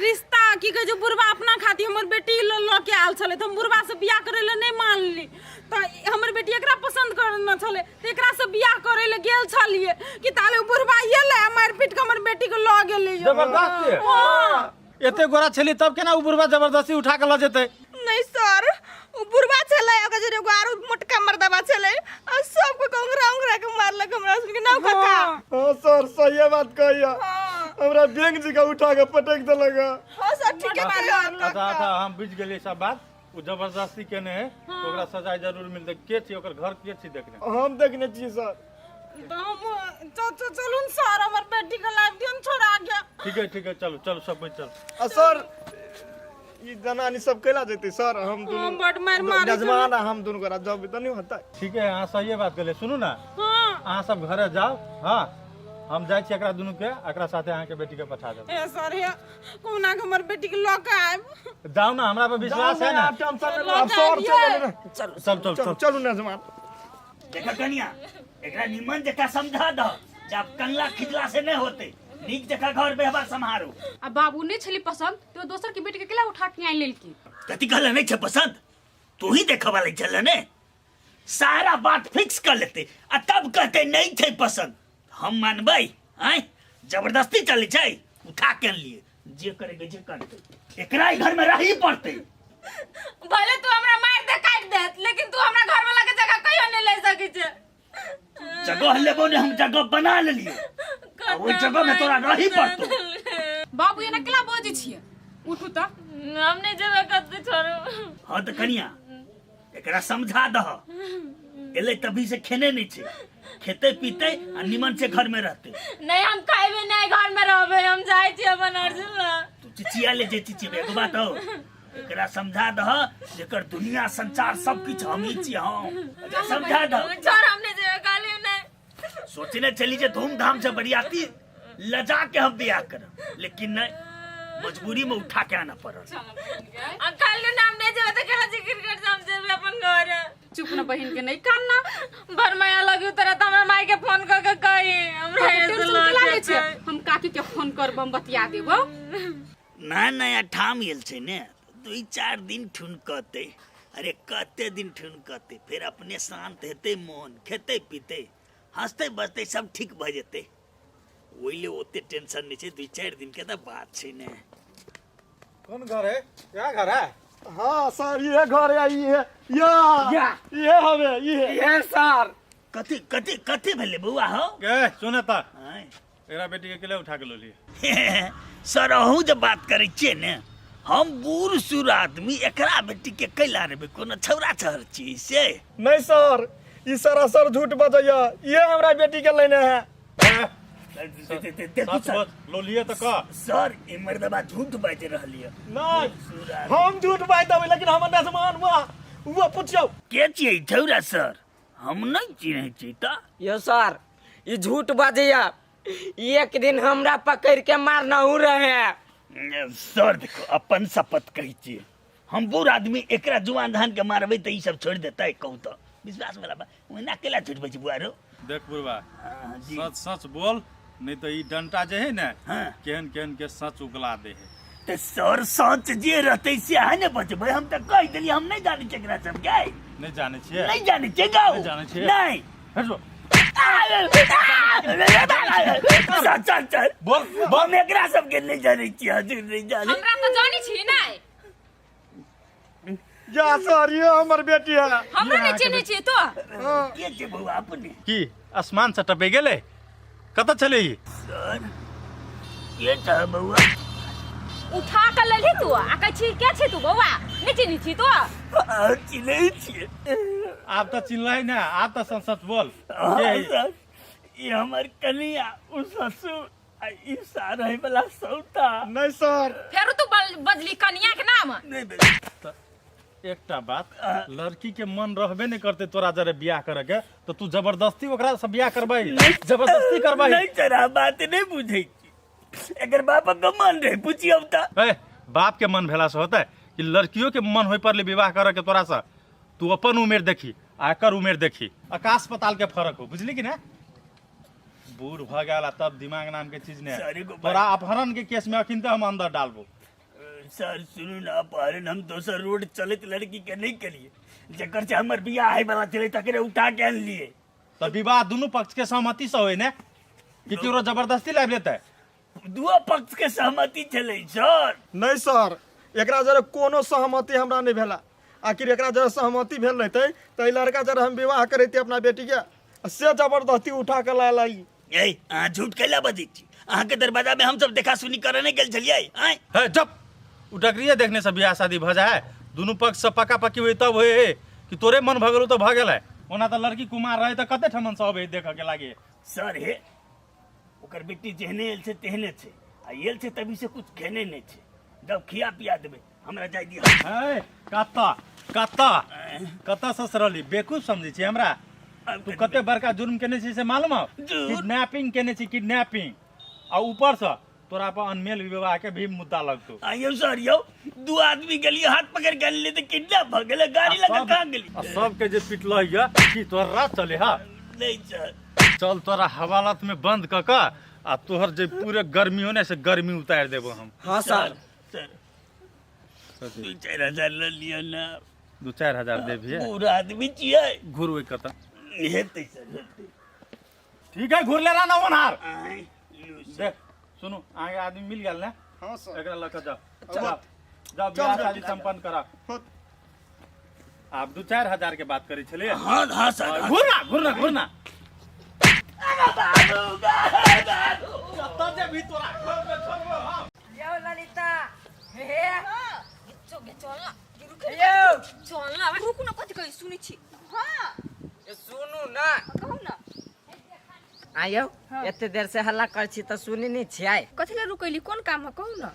रिश्ता की के जो बुढ़वा अपना खाती हमर बेटी ल के आल छले त हम बुढ़वा से बियाह करे ले नहीं मानली त हमर बेटी एकरा पसंद करना छले त एकरा से बियाह करे ले गेल छलिए कि ताले बुढ़वा ये ले मार पीट के हमर बेटी के ल गेले जबरदस्ती हां एते गोरा छली तब केना उ बुढ़वा जबरदस्ती उठा के ल जेते नहीं सर उ बुढ़वा छले ओकर जे एगो आरो मोटका मर्दबा छले आ सबको कंगरा के मारलक हमरा सुन के नाव काका हां सर सही बात कहिया हमरा बैंक जी का उठा के पटक देलक हां सर ठीक है अच्छा हम बुझ गेली सब बात उ जबरदस्ती केने है तो ओकरा सजा जरूर मिलते के छी ओकर घर के छी देखने हम देखने छी सर चलू सर हमर बेटी के लाइफ दिन छोड़ा गया ठीक है चलो सब कुछ चल सर ई जनानी सब कैला जेते सर हम दोनों बड़ मार जजमान हम दोनों का जब तो नहीं होता ठीक है हां सही बात कहले सुनू ना हां सब घरे जाओ हां हम जाय छी एकरा दोनों के एकरा साथे अहाँ के बेटी के पठा देब ए सर हे कोना के हमर बेटी के लक आब जाओ ना हमरा पे विश्वास है ना चल चलू ना जजमान देखा कन्या एकरा निमन जका समझा द जब कंगला खिजला से नहीं होते नीक जका घर व्यवहार संभारो अब बाबू नहीं छली पसंद तो दोसर के बेटी के केला उठा के आई लेल की कति कहला नहीं छे पसंद तू ही देखा वाले चल ने सारा बात फिक्स कर लेते आ तब कहते नहीं थे पसंद हम मानबे हैं जबरदस्ती चली जाए उठा के लिए जे करेगे जे करते एकरा ही घर में रही पड़ते भले तू हमरा मार दे काट दे लेकिन तू हमरा घर वाला के जगह कहियो नहीं ले सकी छे जगह लेबो ने हम जगह बना लेलिए वो जगह में तोरा रही पड़तो बाबू एना केला बजै छियै उठू त हम नहीं जेबे कते छोड़ू हां त कनिया एकरा समझा दह एले तभी से खेने नहीं छे खेते पीते आ निमन से घर में रहते नहीं हम खाइबे नहीं घर में रहबे हम जाय छी अपन अर्जुन ला तू चिचिया ले जे चिची एगो बात हो एकरा समझा दह जेकर दुनिया संसार सब कुछ हम ही छी हम समझा दह छोड़ हमने जेबे काली नहीं सोचने चली जे धूमधाम से बरियाती लजा के हम बियाह कर लेकिन नहीं मजबूरी में उठा के आना पड़ा अंकल ने नाम नहीं जेबे त केला जिक्र कर समझे अपन घर चुप न बहिन के नहीं कानना भरमाया लगी तरह त हमरा माई के फोन क के कही हमरा टेंशन के लागे छै हम काकी के फोन करब हम बतिया देबो नया नया ठाम आयल छै ने 2-4 दिन ठुनकते। अरे कते दिन ठुनकते, फिर अपने शांत हेते मन, खेते पीते, हंसते बसते सब ठीक भ जेते। ओइले ओते टेंशन नहीं छै, 2-4 दिन के तो बात छै ने। कौन घर है? क्या घर है? हाँ सर ये घर है, ये हमें ये सर। कथी कथी कथी भेले बउआ हो? के सुने ता आय। तेरा बेटी के केले उठा के लो लिए। सर अहूँ जब बात करे छियै ने, हम बूढ़ सूढ़ आदमी एकरा बेटी के कैला रेबे, कोनो छौरा छहर छी से? नहीं सर, ई सरासर झूठ बजैया, ये हमरा बेटी के लेने है। देखू सर, लो लिए तो का सर ई मर्दबा झूठ बाज रहलिए। नहीं हम झूठ बाज देबै, लेकिन हमर नजमान वो पूछियो के छियै छौरा सर? हम नहीं चिन्है छी त। यो सर ये झूठ बाजैया, एक दिन हमरा पकड़ के मारना हूँ रहे। सर देखो अपन शपथ कहै छियै, हम बूढ़ आदमी एकरा जुआन धान के मारबै त ई सब छोड़ देतै? कहू तो विश्वास वाला बा, ओना केला छोड़बै छी बुआरो? देख बुढ़वा, जी। सच सच बोल, नहीं तो ई डंटा जे है ना, हाँ। केहन केहन के सच उगला दे है। तो सर सच जे रहते से है ने बचबै, हम तो कह देलिए हम नहीं जाने छियै एकरा सब के। नहीं जाने छियै? नहीं जाने छियै गाँव? नहीं जाने छियै? नहीं। हटो। चल चल बोल हम एकरा सब के नहीं जाने छियै, हजुर नहीं जाने। हमरा तो जानी छी ना, या सर ये हमर बेटी है। हमरा नहीं चिन्है छी तो। के छै बउआ अपने? की आसमान से टपे गेले? कत चले ई? सर के छ बउआ? उठा के लेली तू, आ कहै छी के छी तू बौआ? नहीं चिन्है छी तो? चिन्है छियै। आप तो चिल्लाई ना, आप तो सच सच बोल। हाँ, के है? सर ये हमर कनिया उ ससुर आ ई सारा है वाला सौता। नहीं सर फेर तू बजली कनिया के नाम। नहीं बेटा तो एकटा बात, लड़की के मन रहबे नहीं करते तोरा जरे बियाह करे के, तो तू जबरदस्ती ओकरा से बियाह करबै? जबरदस्ती करबै? नहीं तेरा बात नहीं बुझै छी, एकर बाप के मन रहे पूछियो त। ए, बाप के मन भेला से होता है कि लड़कियों के मन होई पर ले विवाह करे के तोरा से? तू अपन उम्र देखी आ एकर उम्र देखी, आकाश पताल के फर्क हो, बुझली कि ना? बूढ़ भ गया तब दिमाग नाम के चीज ने। सर, एगो तोरा अपहरण के केस में अखिन तो हम अंदर डालबो। सर सुनू ना, अपहरण हम दोसर रोड चलत लड़की के नहीं करिए, जकर से हमर बियाह है वाला चले तकरे उठा के आन लिए। तो विवाह दोनों पक्ष के सहमति से होई ने, कि केकरो जबरदस्ती लाइब लेते? दुआ पक्ष के सहमति चले सर। नहीं सर, एकरा जरे कोनो सहमति हमरा नहीं भेला। आखिर एकरा जरे सहमति भेल रहते तो लड़का जरे हम विवाह करते अपना बेटी के, से जबरदस्ती उठा के ला लाई। ए आ झूठ कैला बजै छी? अहाँ के दरवाजा में हम सब देखा सुनी करे नहीं गेल छलियै? आय है जब उटकरिए देखने से बियाह शादी भ जाए, दोनों पक्ष से पक्का पक्की हुई तब होए कि तोरे मन भगलू तो भ गेलै। ओना तो लड़की कुमार रहे तो कते ठमन सब देख के लागे। सर हे ओकर बेटी जेहने एल छै तेहने छै, आ एल छै तभी से कुछ खेने नहीं छै। जब खिया पिया देबै हमरा जाय दिया। है कत्ता कत्ता कत्ता ससरली बेकूफ समझै छी हमरा? तू कते बड़का जुर्म केने छी से मालूम हो? किडनैपिंग केने छी, किडनैपिंग। आ ऊपर से तोरा पर अनमेल विवाह के भी मुद्दा लगतो। आइयो सर यो, दू आदमी गेलिए हाथ पकड़ के ले, तो किडनैप भ गेलै, गाड़ी लगा कहां गेली? सब के जे पिटलो या की तोरा चले हा? नहीं सर चल तोरा हवालात में बंद क के आ तोहर जे पूरे गर्मी होने से गर्मी उतार देबो हम। हाँ सर। सर 2-4 हजार ले लियो ना। 2-4 हजार देबी? पूरा आदमी छियै। घुरवे कत हेतै सर हेतै। ठीक है, घुर ले रहा ना ओनहार। आय लू सर। देख सुनो, आगे आदमी मिल गेल ने? हाँ सर। एकरा लक जाओ, जाओ जाओ बियाह शादी संपन्न करा। आप 2-4 हजार के बात करी छलिए। हाँ हाँ सर। घुरना घुरना घुरना। यो ललिता, हे चल ना रुकु न, कथि कहै सुनै छी? हां सुनू ना, कहू न। आयो एते देर से हल्ला कर छी तो सुनी नहीं छियै? कथि ले रुकैली, कोन काम है कहू न?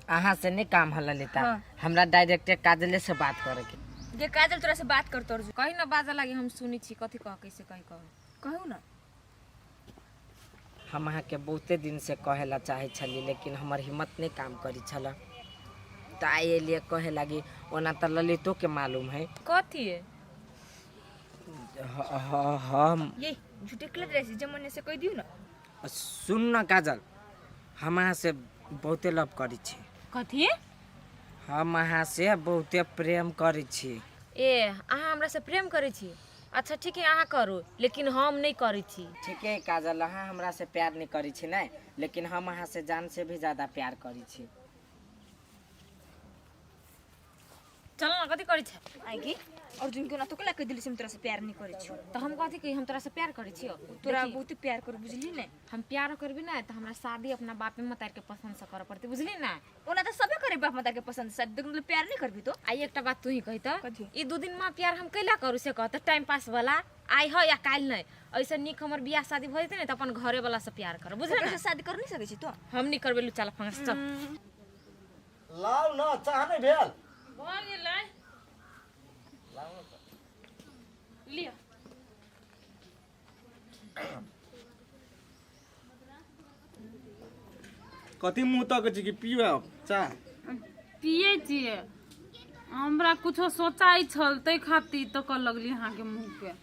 अहाँ से नहीं काम हल लेता, हाँ। हमरा डायरेक्ट काजले से बात करे के। जे काजल तोरा से बात करतो रजू, कहीं ना बाजा लगे हम सुनी छी, कथी कह कैसे कहीं कह। कहू न। हम अहाँ के बहुते दिन से कहेला चाहे छली, लेकिन हमर हिम्मत नहीं काम करी छल, तो आए लिए कहे लगी। ओना तो ललितो के मालूम है। कथी है? हम ये झूठे क्ले ड्रेस जमने से कह दियो न। सुन न काजल, हम अहाँ से बहुते लव करी छी। कथी हम अहाँ से बहुते प्रेम करै छी। ए अहाँ हमरा से प्रेम करै छी? अच्छा ठीक है अहाँ करू, लेकिन हम नहीं करै छी। ठीक है काजल, अहाँ हमरा से प्यार नहीं करै छी नहीं, लेकिन हम अहाँ से जान से भी ज्यादा प्यार करै छी। चल ना कथी करै छै? आएगी अर्जुन के ना तो कला कह दिली से हम तोरा से प्यार नहीं करे छी। तो हम कथी कही हम तोरा से प्यार करै छियो? तोरा बहुत प्यार कर बुझली ने। हम प्यार करबी ना तो हमरा शादी अपना बापे मतार के पसंद से करे पड़ती, बुझली ना? ओना तो सबे करे बाप माता के पसंद से, देखन प्यार नहीं करबी तो। आई एकटा बात तू ही कही त कथी? ई 2 दिन में प्यार हम कैला करू से कहत टाइम पास वाला आई हो या काल नहीं, ऐसे निक हमर बियाह शादी भ जते ने त अपन घरे वाला से प्यार कर, बुझले ना? कैसे शादी कर नहीं सके छी तो? हम नहीं करबेलु चल फंगस चल। लाउ न चाह नहीं भेल। भ गेलै लिया। कथी मुंह तक छी कि पीबे चाह? पिए छिए, हमरा कुछो सोचाई छल तै खातिर तो कर लगली अहाँ के मुंह पे।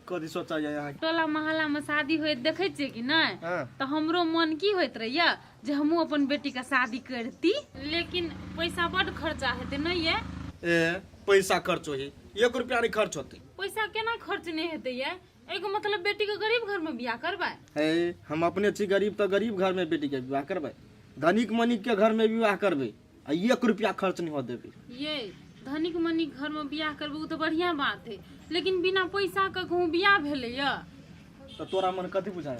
कथी सोचा जाय अहाँ? टोला मोहल्ला में शादी होइत देखे छिए कि नहीं? हाँ। तो हमरो मन की होइत रहैया जे हमहू अपन बेटी का शादी करती, लेकिन पैसा बड़ खर्चा हेते नहीं है। ए पैसा खर्च होई, 1 रुपया नहीं खर्च होते। पैसा केना खर्च नहीं हेते ये? एगो मतलब बेटी के गरीब घर में बियाह करबा। है हम अपने छी गरीब तो गरीब घर में बेटी के विवाह करबे, धनिक मनिक के घर में विवाह करबे आ 1 रुपया खर्च नहीं हो देबे। ये धनिक मनिक घर में बियाह करबे उ तो बढ़िया बात है, लेकिन बिना पैसा के कहूँ बियाह भेले या। तो तोरा मन कथी बुझाय?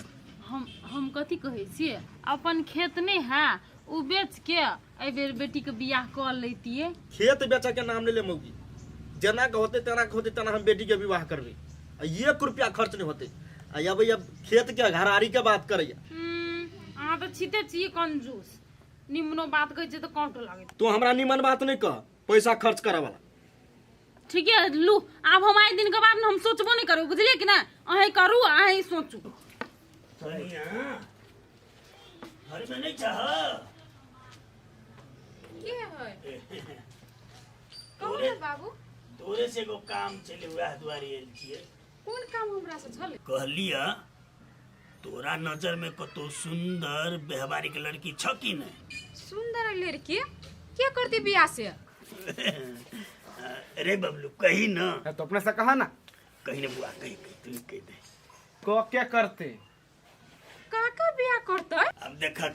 हम कथी कहे छिए, अपन खेत नहीं है उ बेच के ए बेर बेटी के बियाह कर लेतिए। खेत बेचा के नाम ले ले मौगी, जना के होते तना हम बेटी के विवाह करबे आ 1 रुपया खर्च नहीं होते। आ अब खेत के घरारी के बात करैया। अहाँ तो छिते छिए कंजूस, निम्नो बात कहे तो कांटो लागे। तू हमरा निमन बात नहीं कह, पैसा खर्च करे वाला। ठीक है लू, अब हम आए दिन के बाद हम सोचबो नहीं करू, बुझलिए कि ना? अहे करू अहे सोचू। घर में नहीं चाह के है तोरे बाबू? तोरे से एगो काम चले वह दुआरी आयल छिए। कौन काम हमरा से छल? कहलिया तोरा नजर में कतो सुंदर व्यवहारिक लड़की छ कि नहीं? सुंदर लड़की क्या करती बियाह से? अरे बबलू कही ना। तो अपने से कहा ना। कही ना बुआ, कही तू कह दे। को क्या करते? काका बियाह करते? अब देखा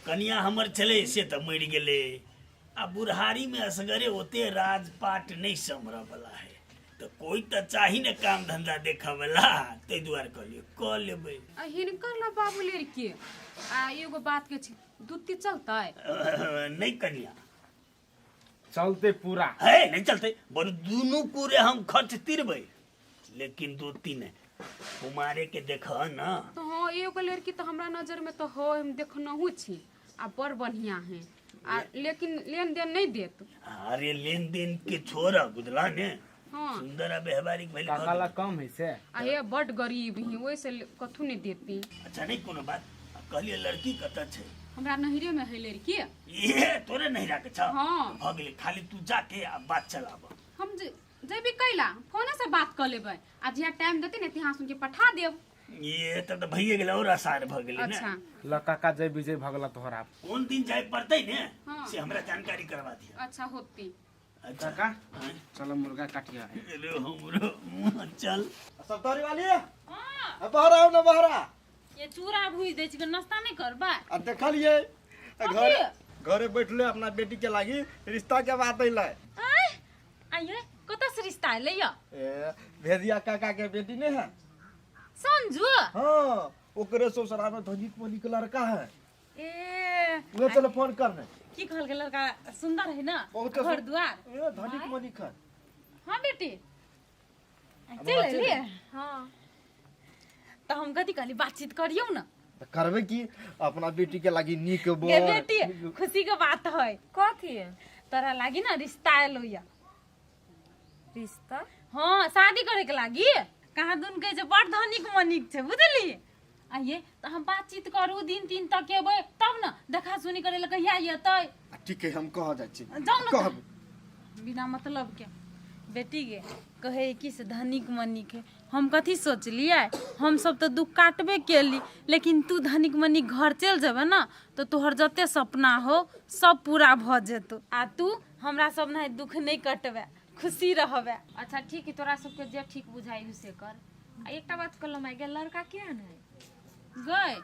कनिया हमर चले से तो मर गेले, आ बुढ़ारी में असगरे होते राजपाट नहीं संभर वाला है, तो कोई तो चाही ने काम धंधा देखा वाला, ते दुआर कह लेबे। हिनकर ला बाबू लड़की आ एगो बात के छी, दूती चलता है? नहीं कनिया चलते पूरा है, नहीं चलते बोलो दोनों पूरे हम खर्च तिरबे, लेकिन 2-3 कुमारे के देखा ना। तो हाँ एगो लड़की तो हमरा नजर में तो हो, हम देखनहु छी आ बड़ बढ़िया है, आ लेकिन लेन देन नहीं देत। अरे लेन देन के छोरा बुझला ने। हाँ सुंदर व्यवहारिक भइल काला कम है से। आ ये बड़ गरीब ही, वैसे कथु नहीं देती। अच्छा नहीं कोनो बात, कहलिए लड़की कत छे? हमरा नहिरे में है लड़की। ये तोरे नहीं राखे छ? हाँ। भ गेले, खाली तू जाके आ बात चलाब। हम जेबी कैला फोने से बात कर लेबै, आ जिया टाइम देती ने तिहा सुन के पठा देब। ये तो भइए गेल और आसार भ गेले ने। अच्छा लका का जय विजय भगला तोहरा। कौन दिन जाए पड़ते ने हाँ। से हमरा जानकारी करवा दिया। अच्छा होती। अच्छा काका चलो मुर्गा काटिया। अरे हमरो मुंह चल। सब तोरी वाली? हां अब बाहर आओ ना बहरा। ये चूरा भूज दे छी, नाश्ता नहीं करबा? आ देखलिए घरे बैठले अपना बेटी के लागी रिश्ता के बात अइले। आइए कत से रिश्ता ले या? ए भेदिया काका के बेटी नहीं है? संजू? हाँ ओकरे ससुरा में धनिक मनिक लड़का है। ए वो चलो फोन करने। की कहल के लड़का सुंदर है ना? बहुत घर द्वार। ए धनिक मनिक है। हाँ बेटी चल ले। हाँ तो हम कथी कहली बातचीत करियो ना। तो करबे की अपना बेटी के लागी नीक गे बोल। बेटी खुशी के बात है। कथी तोरा लागी ना रिश्ता आलो या। रिश्ता? हाँ शादी करे के लागी। कहाँ दुन के जे बड़ धनिक मनिक छे, बुझली? आइए तो हम बातचीत करू, दिन तीन तक एबै तब ना देखा सुनी करे लगे कहिया येतै। ठीक है हम कह जाय छी। जाऊ ना कहब बिना मतलब के बेटी गे कहे कि से धनिक मनिक है, हम कथी सोचलिए, हम सब तो दुख काटबे केली, लेकिन तू धनिक मनिक घर चल जेबे ना तो तोहर जते सपना हो सब पूरा भ जेतो, आ तू हमरा सब नहीं दुख नहीं कटबे, खुशी रहबे। अच्छा ठीक है, तोरा सबके जे ठीक बुझाई उसे कर। आ एकटा बात कहलो मैं गे, लड़का क्या है गए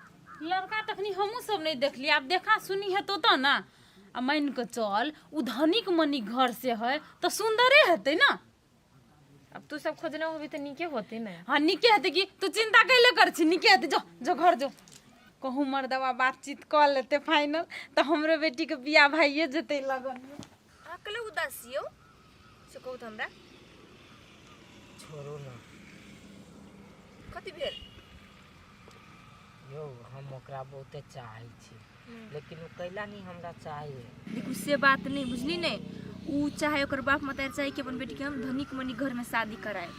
लड़का तखनी हमू सब नहीं देखली, आप देखा सुनी है तो ना, आ मान के चल उ धनिक मनिक घर से है तो सुंदरे हेते ना। अब तू सब खोजने होबी तो नीके होते ना। हाँ निके हेते कि तू चिंता कैले कर छी, निके हेते, जो जो घर जो कहूँ मर्दवा बातचीत कर लेते फाइनल तो हमरे बेटी के बियाह भाइये जेते लगन में। अकले उदासी हो से कहू हमरा छोड़ो ना कथी भेल यो, हम ओकरा बहुते चाहै छी, लेकिन उ कैला नहीं हमरा चाहिए। देखू से बात नहीं बुझली नहीं, उ चाहे ओकर बाप मतार चाहे कि अपन बेटी के हम धनिक मनिक घर में शादी कराए,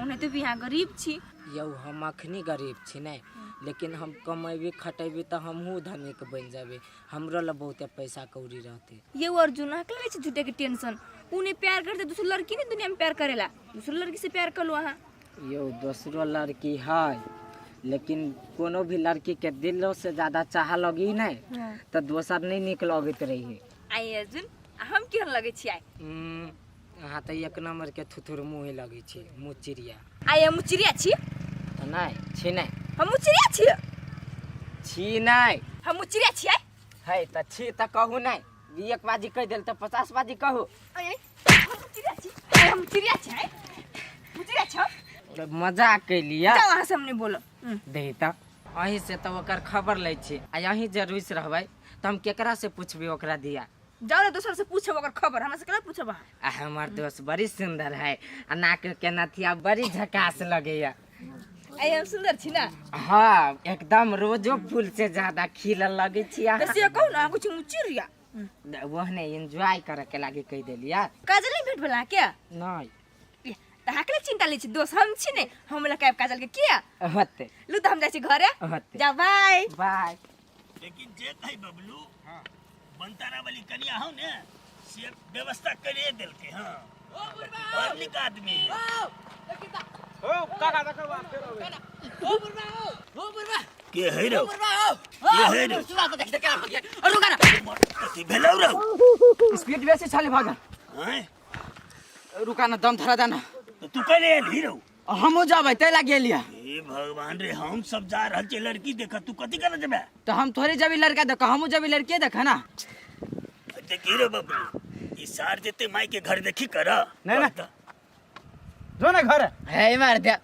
उन्हें तो भी यहाँ गरीब छी। यौ हम अखनी गरीब छी नहीं, लेकिन हम कमेबे खटेबे तो हमहू धनिक बन जाबे, हमरो ला बहुते पैसा कौड़ी रहते। ये अर्जुन अकेले छै झूठे के टेंशन, उन्हें प्यार करते दूसरी लड़की नहीं दुनिया में प्यार करेला, दूसरी लड़की से प्यार कर लो। अहाँ यो दूसरो लड़की है, लेकिन कोनो भी लड़की के दिलों से ज्यादा चाह लगी नहीं तो दोसर नहीं निक लगत रही है। आई अर्जुन हम केहन लगे छी? आई अहाँ तो एक नंबर के थुथुर मुँह लगे छी, मुँह चिड़िया। आई हम चिड़िया छी? नहीं छी नहीं, हम चिड़िया छी? छी नहीं, हम चिड़िया छी? है तो छी तो कहू नहीं, एक बाजी कह दिल तो 50 बाजी कहू। हम चिड़िया छी? हम चिड़िया छी? हम चिड़िया छी? मजाक के लिया जाओ वहाँ से हमने बोलो दे तो अहीं से तो ओकर खबर ले छी, आ यहीं जे रुइस रहबै तो हम केकरा से पूछबे ओकरा दिया। जाओ रे दूसर से पूछो अगर खबर, हमरा से केना पूछब? आ हमार दोस्त बड़ी सुंदर है, आ नाक के नथिया बड़ी झकास लगेया। आई हम सुंदर छी ना? हाँ एकदम रोजो फूल से ज्यादा खिलल लगे छी। से कहू ना कुछ चिड़िया वहने एंजॉय करे के लागे कह देलिया। काजल नहीं भेट भेला क्या? नहीं त हाकले चिंता लै छी, दोस्त हम छी ने, हमरा कैब काजल के किया होते लू तो हम जाय छी घरे। होते जा बाय बाय। लेकिन जे कही बबलू बनतारा वाली कनिया हो ने से व्यवस्था करे देल के। हां और निक आदमी ओ काका देखो आप फेर आवे ओ बुरबा के है रो के है रो सुना तो देख क्या हो गया, रुका ना कथी भेलौ रो? स्पीड बेसी चले भागा, हैं रुका ना दम धरा देना, तो तू कले एली रो? हमहू जाबे ते लागे लिया। हे भगवान रे, हम सब जा रहल छे लड़की देखा, तू कथी करे जेबे? तो हम थोड़ी जब लड़का देखा, हमहू जब लड़के देखा ना। देखी रे बबलू, ई सार जेते माई के घर देखी कर नहीं ना जो ना घर है मार दे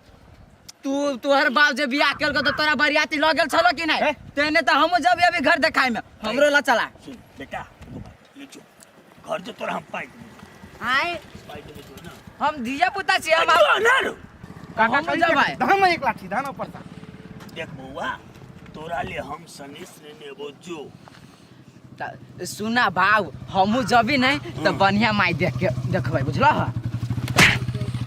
तू हर बाप जे बियाह केल तो तोरा बरियाती ल गेल छलो कि नहीं? तेने तो हमहू जब अभी घर देखाई में हमरो ला चला। सुन बेटा, ले जो घर जो तोरा हम पाई आए पाई देबे जो ना। हम दिया पुता छी, हम ना रो काका हम जब आए धाम एक लाठी धान पड़ता। देख बउआ, तोरा ले हम सनेस ने नेबो जो। सुना बाऊ, हमहू जबी नहीं तो बढ़िया माई देख के देखबै, बुझला?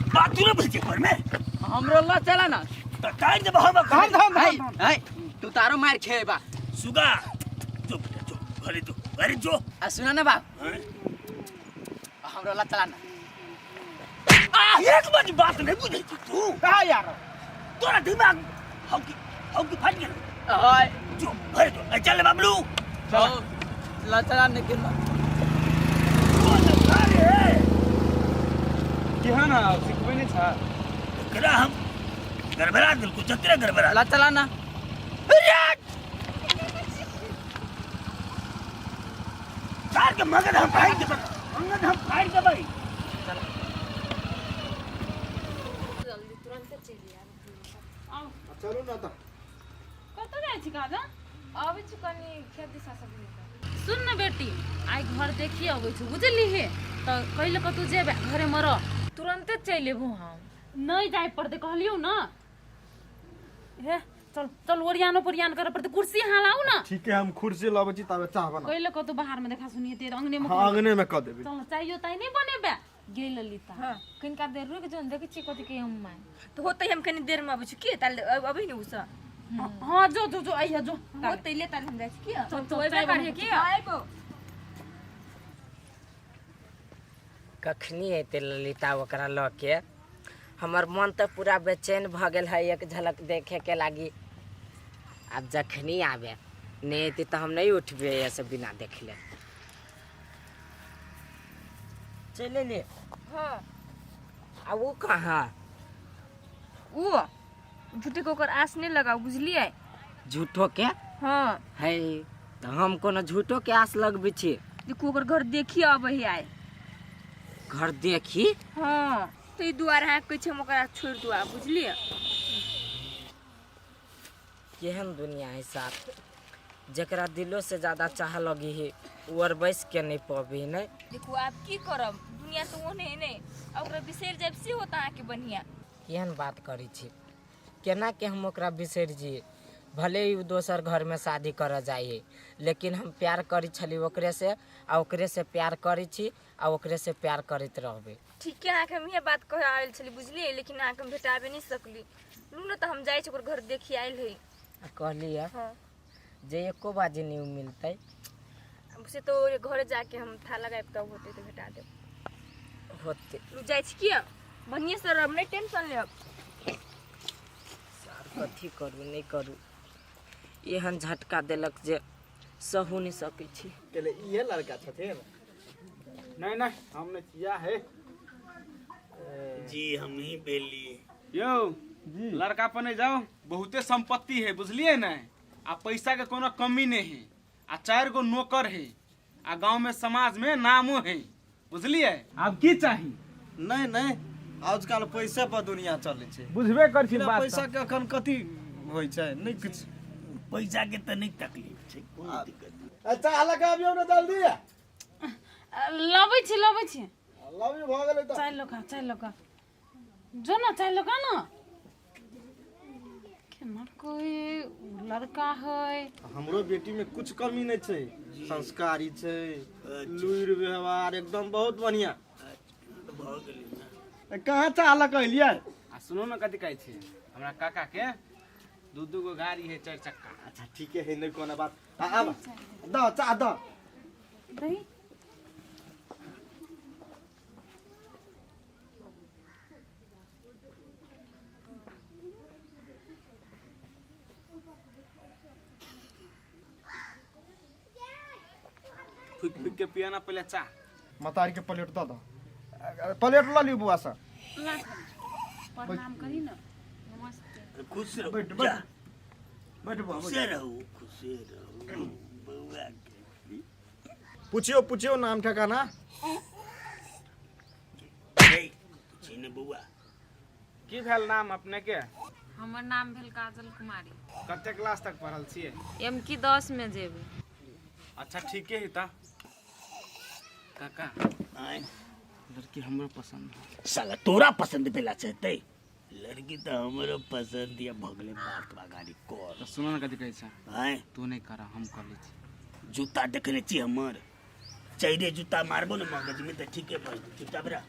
बात तू ना बुझे पर में हमरो ला चला ना। तो टाइम जब हम धाम धाम है धाम है तू तारो मार खेबा। सुगा जो बेटा जो घरे जो अरे जो। आ सुना ना बाप, हैं? हमरो ला चला ना। एक बात नहीं बुझे तू? कहा यार तोरा दिमाग हौकी फट गेल। हाय जो घरे जो ए, चल बबलू ला चला निकल। केहन है सिखबै नहीं छ? एकरा हम गड़बड़ा दिल को जतरे गड़बड़ा ला चला ना। तार के मगन हम फाड़ के मगन हम फाड़ के भाई। चलो ना तो कतऽ जाइ छी काजा? अबे छु कनी खेत दिशा सब लेके। सुन न बेटी, आई घर देखी अबै छु बुझली हे, तो कहिले कतौ जेबे घरे मर तुरंते चल एबू हम। नहीं जाए पड़ते कहलियो ना। हे चल चल ओरियानो परियान करे पड़ते, कुर्सी हाँ लाऊ ना। ठीक है, हम कुर्सी लाबै छी तबे चाह बना। कहिले कतौ बाहर में देखा सुनिए तेरे अंगने में। हाँ अंगने में क देबे। चल चाहिए ताई नहीं बनेबे गेल ललिता। हां कनिका देर रुक जोन देखै छी कथि के हम माय तो होते हम कनी देर में आबै छी के ताल अबै ने उसा। हाँ जो जो जो आइया जो होते ले ताल हम जाय छी के चल तो एबे बाढ़े के। आइबो कखनी अयते ललिता ओकरा लऽ के हमर मन तऽ पूरा बेचैन भऽ गेल है एक झलक देखे के लागी। अब जखनी आवे नहीं अयती तो हम नहीं उठबे ऐसे बिना देखले। चले ले। हाँ अब वो कहाँ? वो झूठे को ओकर आस नहीं लगाओ बुझलिए। झूठो के हाँ है तो हम कोनो झूठो के आस लगबे छी। देखो ओकर घर देखी अब ही आए। घर देखी? हाँ तो ई दुआर है कुछ हम ओकरा छोड़ दुआ बुझलिए। केहन दुनिया है साथ जकरा दिलो से ज्यादा चाह लगी है वो और बैस के नहीं पबी नहीं। देखो आप की करब दुनिया तो वो नहीं ओकरा बिसर जब से होता है कि बढ़िया। केहन बात करी छी केना के हम ओकरा बिसर जी। भले ही दोसर घर में शादी कर जाइए लेकिन हम प्यार करी छली ओकरे से आ ओकरे से प्यार करी छी आ ओकरे से प्यार करते रहबे। ठीक है आके हम ये बात कह आयल छली बुझलिए लेकिन आके हम भेटाबे नहीं सकली। लू ना तो हम जाए ओकर घर देखी आयल है। कहली है हाँ जे एको बाजी नहीं मिलते उसे तो घर जाके हम था लगाए तब होते तो भेटा दे होते। लू जाए किया बढ़िया से अब नहीं टेंशन ले। कथी करू नहीं करू एहन झटका देलक जे सहू नहीं सकै छी। केले ये लड़का छथिन? नहीं नहीं हमने किया है जी हम ही बेली यो लड़का पर नहीं जाओ बहुते संपत्ति है बुझलिए ना। आ पैसा के कोनो कमी नहीं है आ 4 गो नौकर है आ गांव में समाज में नामो है बुझलिए। आप की चाहिए? नहीं नहीं आजकल पैसा पर दुनिया चले छे बुझबे कर छी बात। पैसा के अखन कथी होय छै नहीं कुछ। पैसा के तो नहीं तकलीफ है कोई दिक्कत नहीं। अच्छा लगाबियो ना जल्दी लबै छी लव यू भ गेलै त चाय लगा जो ना चाय लगा ना। केना कोई लड़का है हमरो बेटी में कुछ कमी नहीं छै संस्कारी छै लुइर व्यवहार एकदम बहुत बढ़िया। भ गेलै ना कहाँ चाहलक कहलिए? आ सुनो ना कथी कहै छी हमरा काका के दू गो गाड़ी है 4 चक्का। अच्छा ठीक है नहीं कोनो बात। आब द चा द दही फुक के पियाना पहले चा। मतारी के प्लेट दो प्लेट ला ली बुआ सा। प्रणाम करी ना नमस्ते। खुश रहो बैठ जा। बैठ बुआ खुश रहो बउआ के। पूछियो नाम ठिकाना। ए चिने बउआ की भेल नाम अपने के? हमर नाम भेल काजल कुमारी। कते क्लास तक पढ़ल छिए? एम की 10 में जेबे। अच्छा ठीक है ता काका आए लड़की हमरो पसंद है। साला तोरा पसंद भेला चाहते लड़की तो हमरो पसंद या भगले बात गाड़ी कर। तो सुनो ना कथी कहै छै आए तू नहीं करा हम कर लै छी। जूता देखले छी हमर चाहिए जूता मारबो ना मगज में तो ठीके पड़ चुपचाप रह।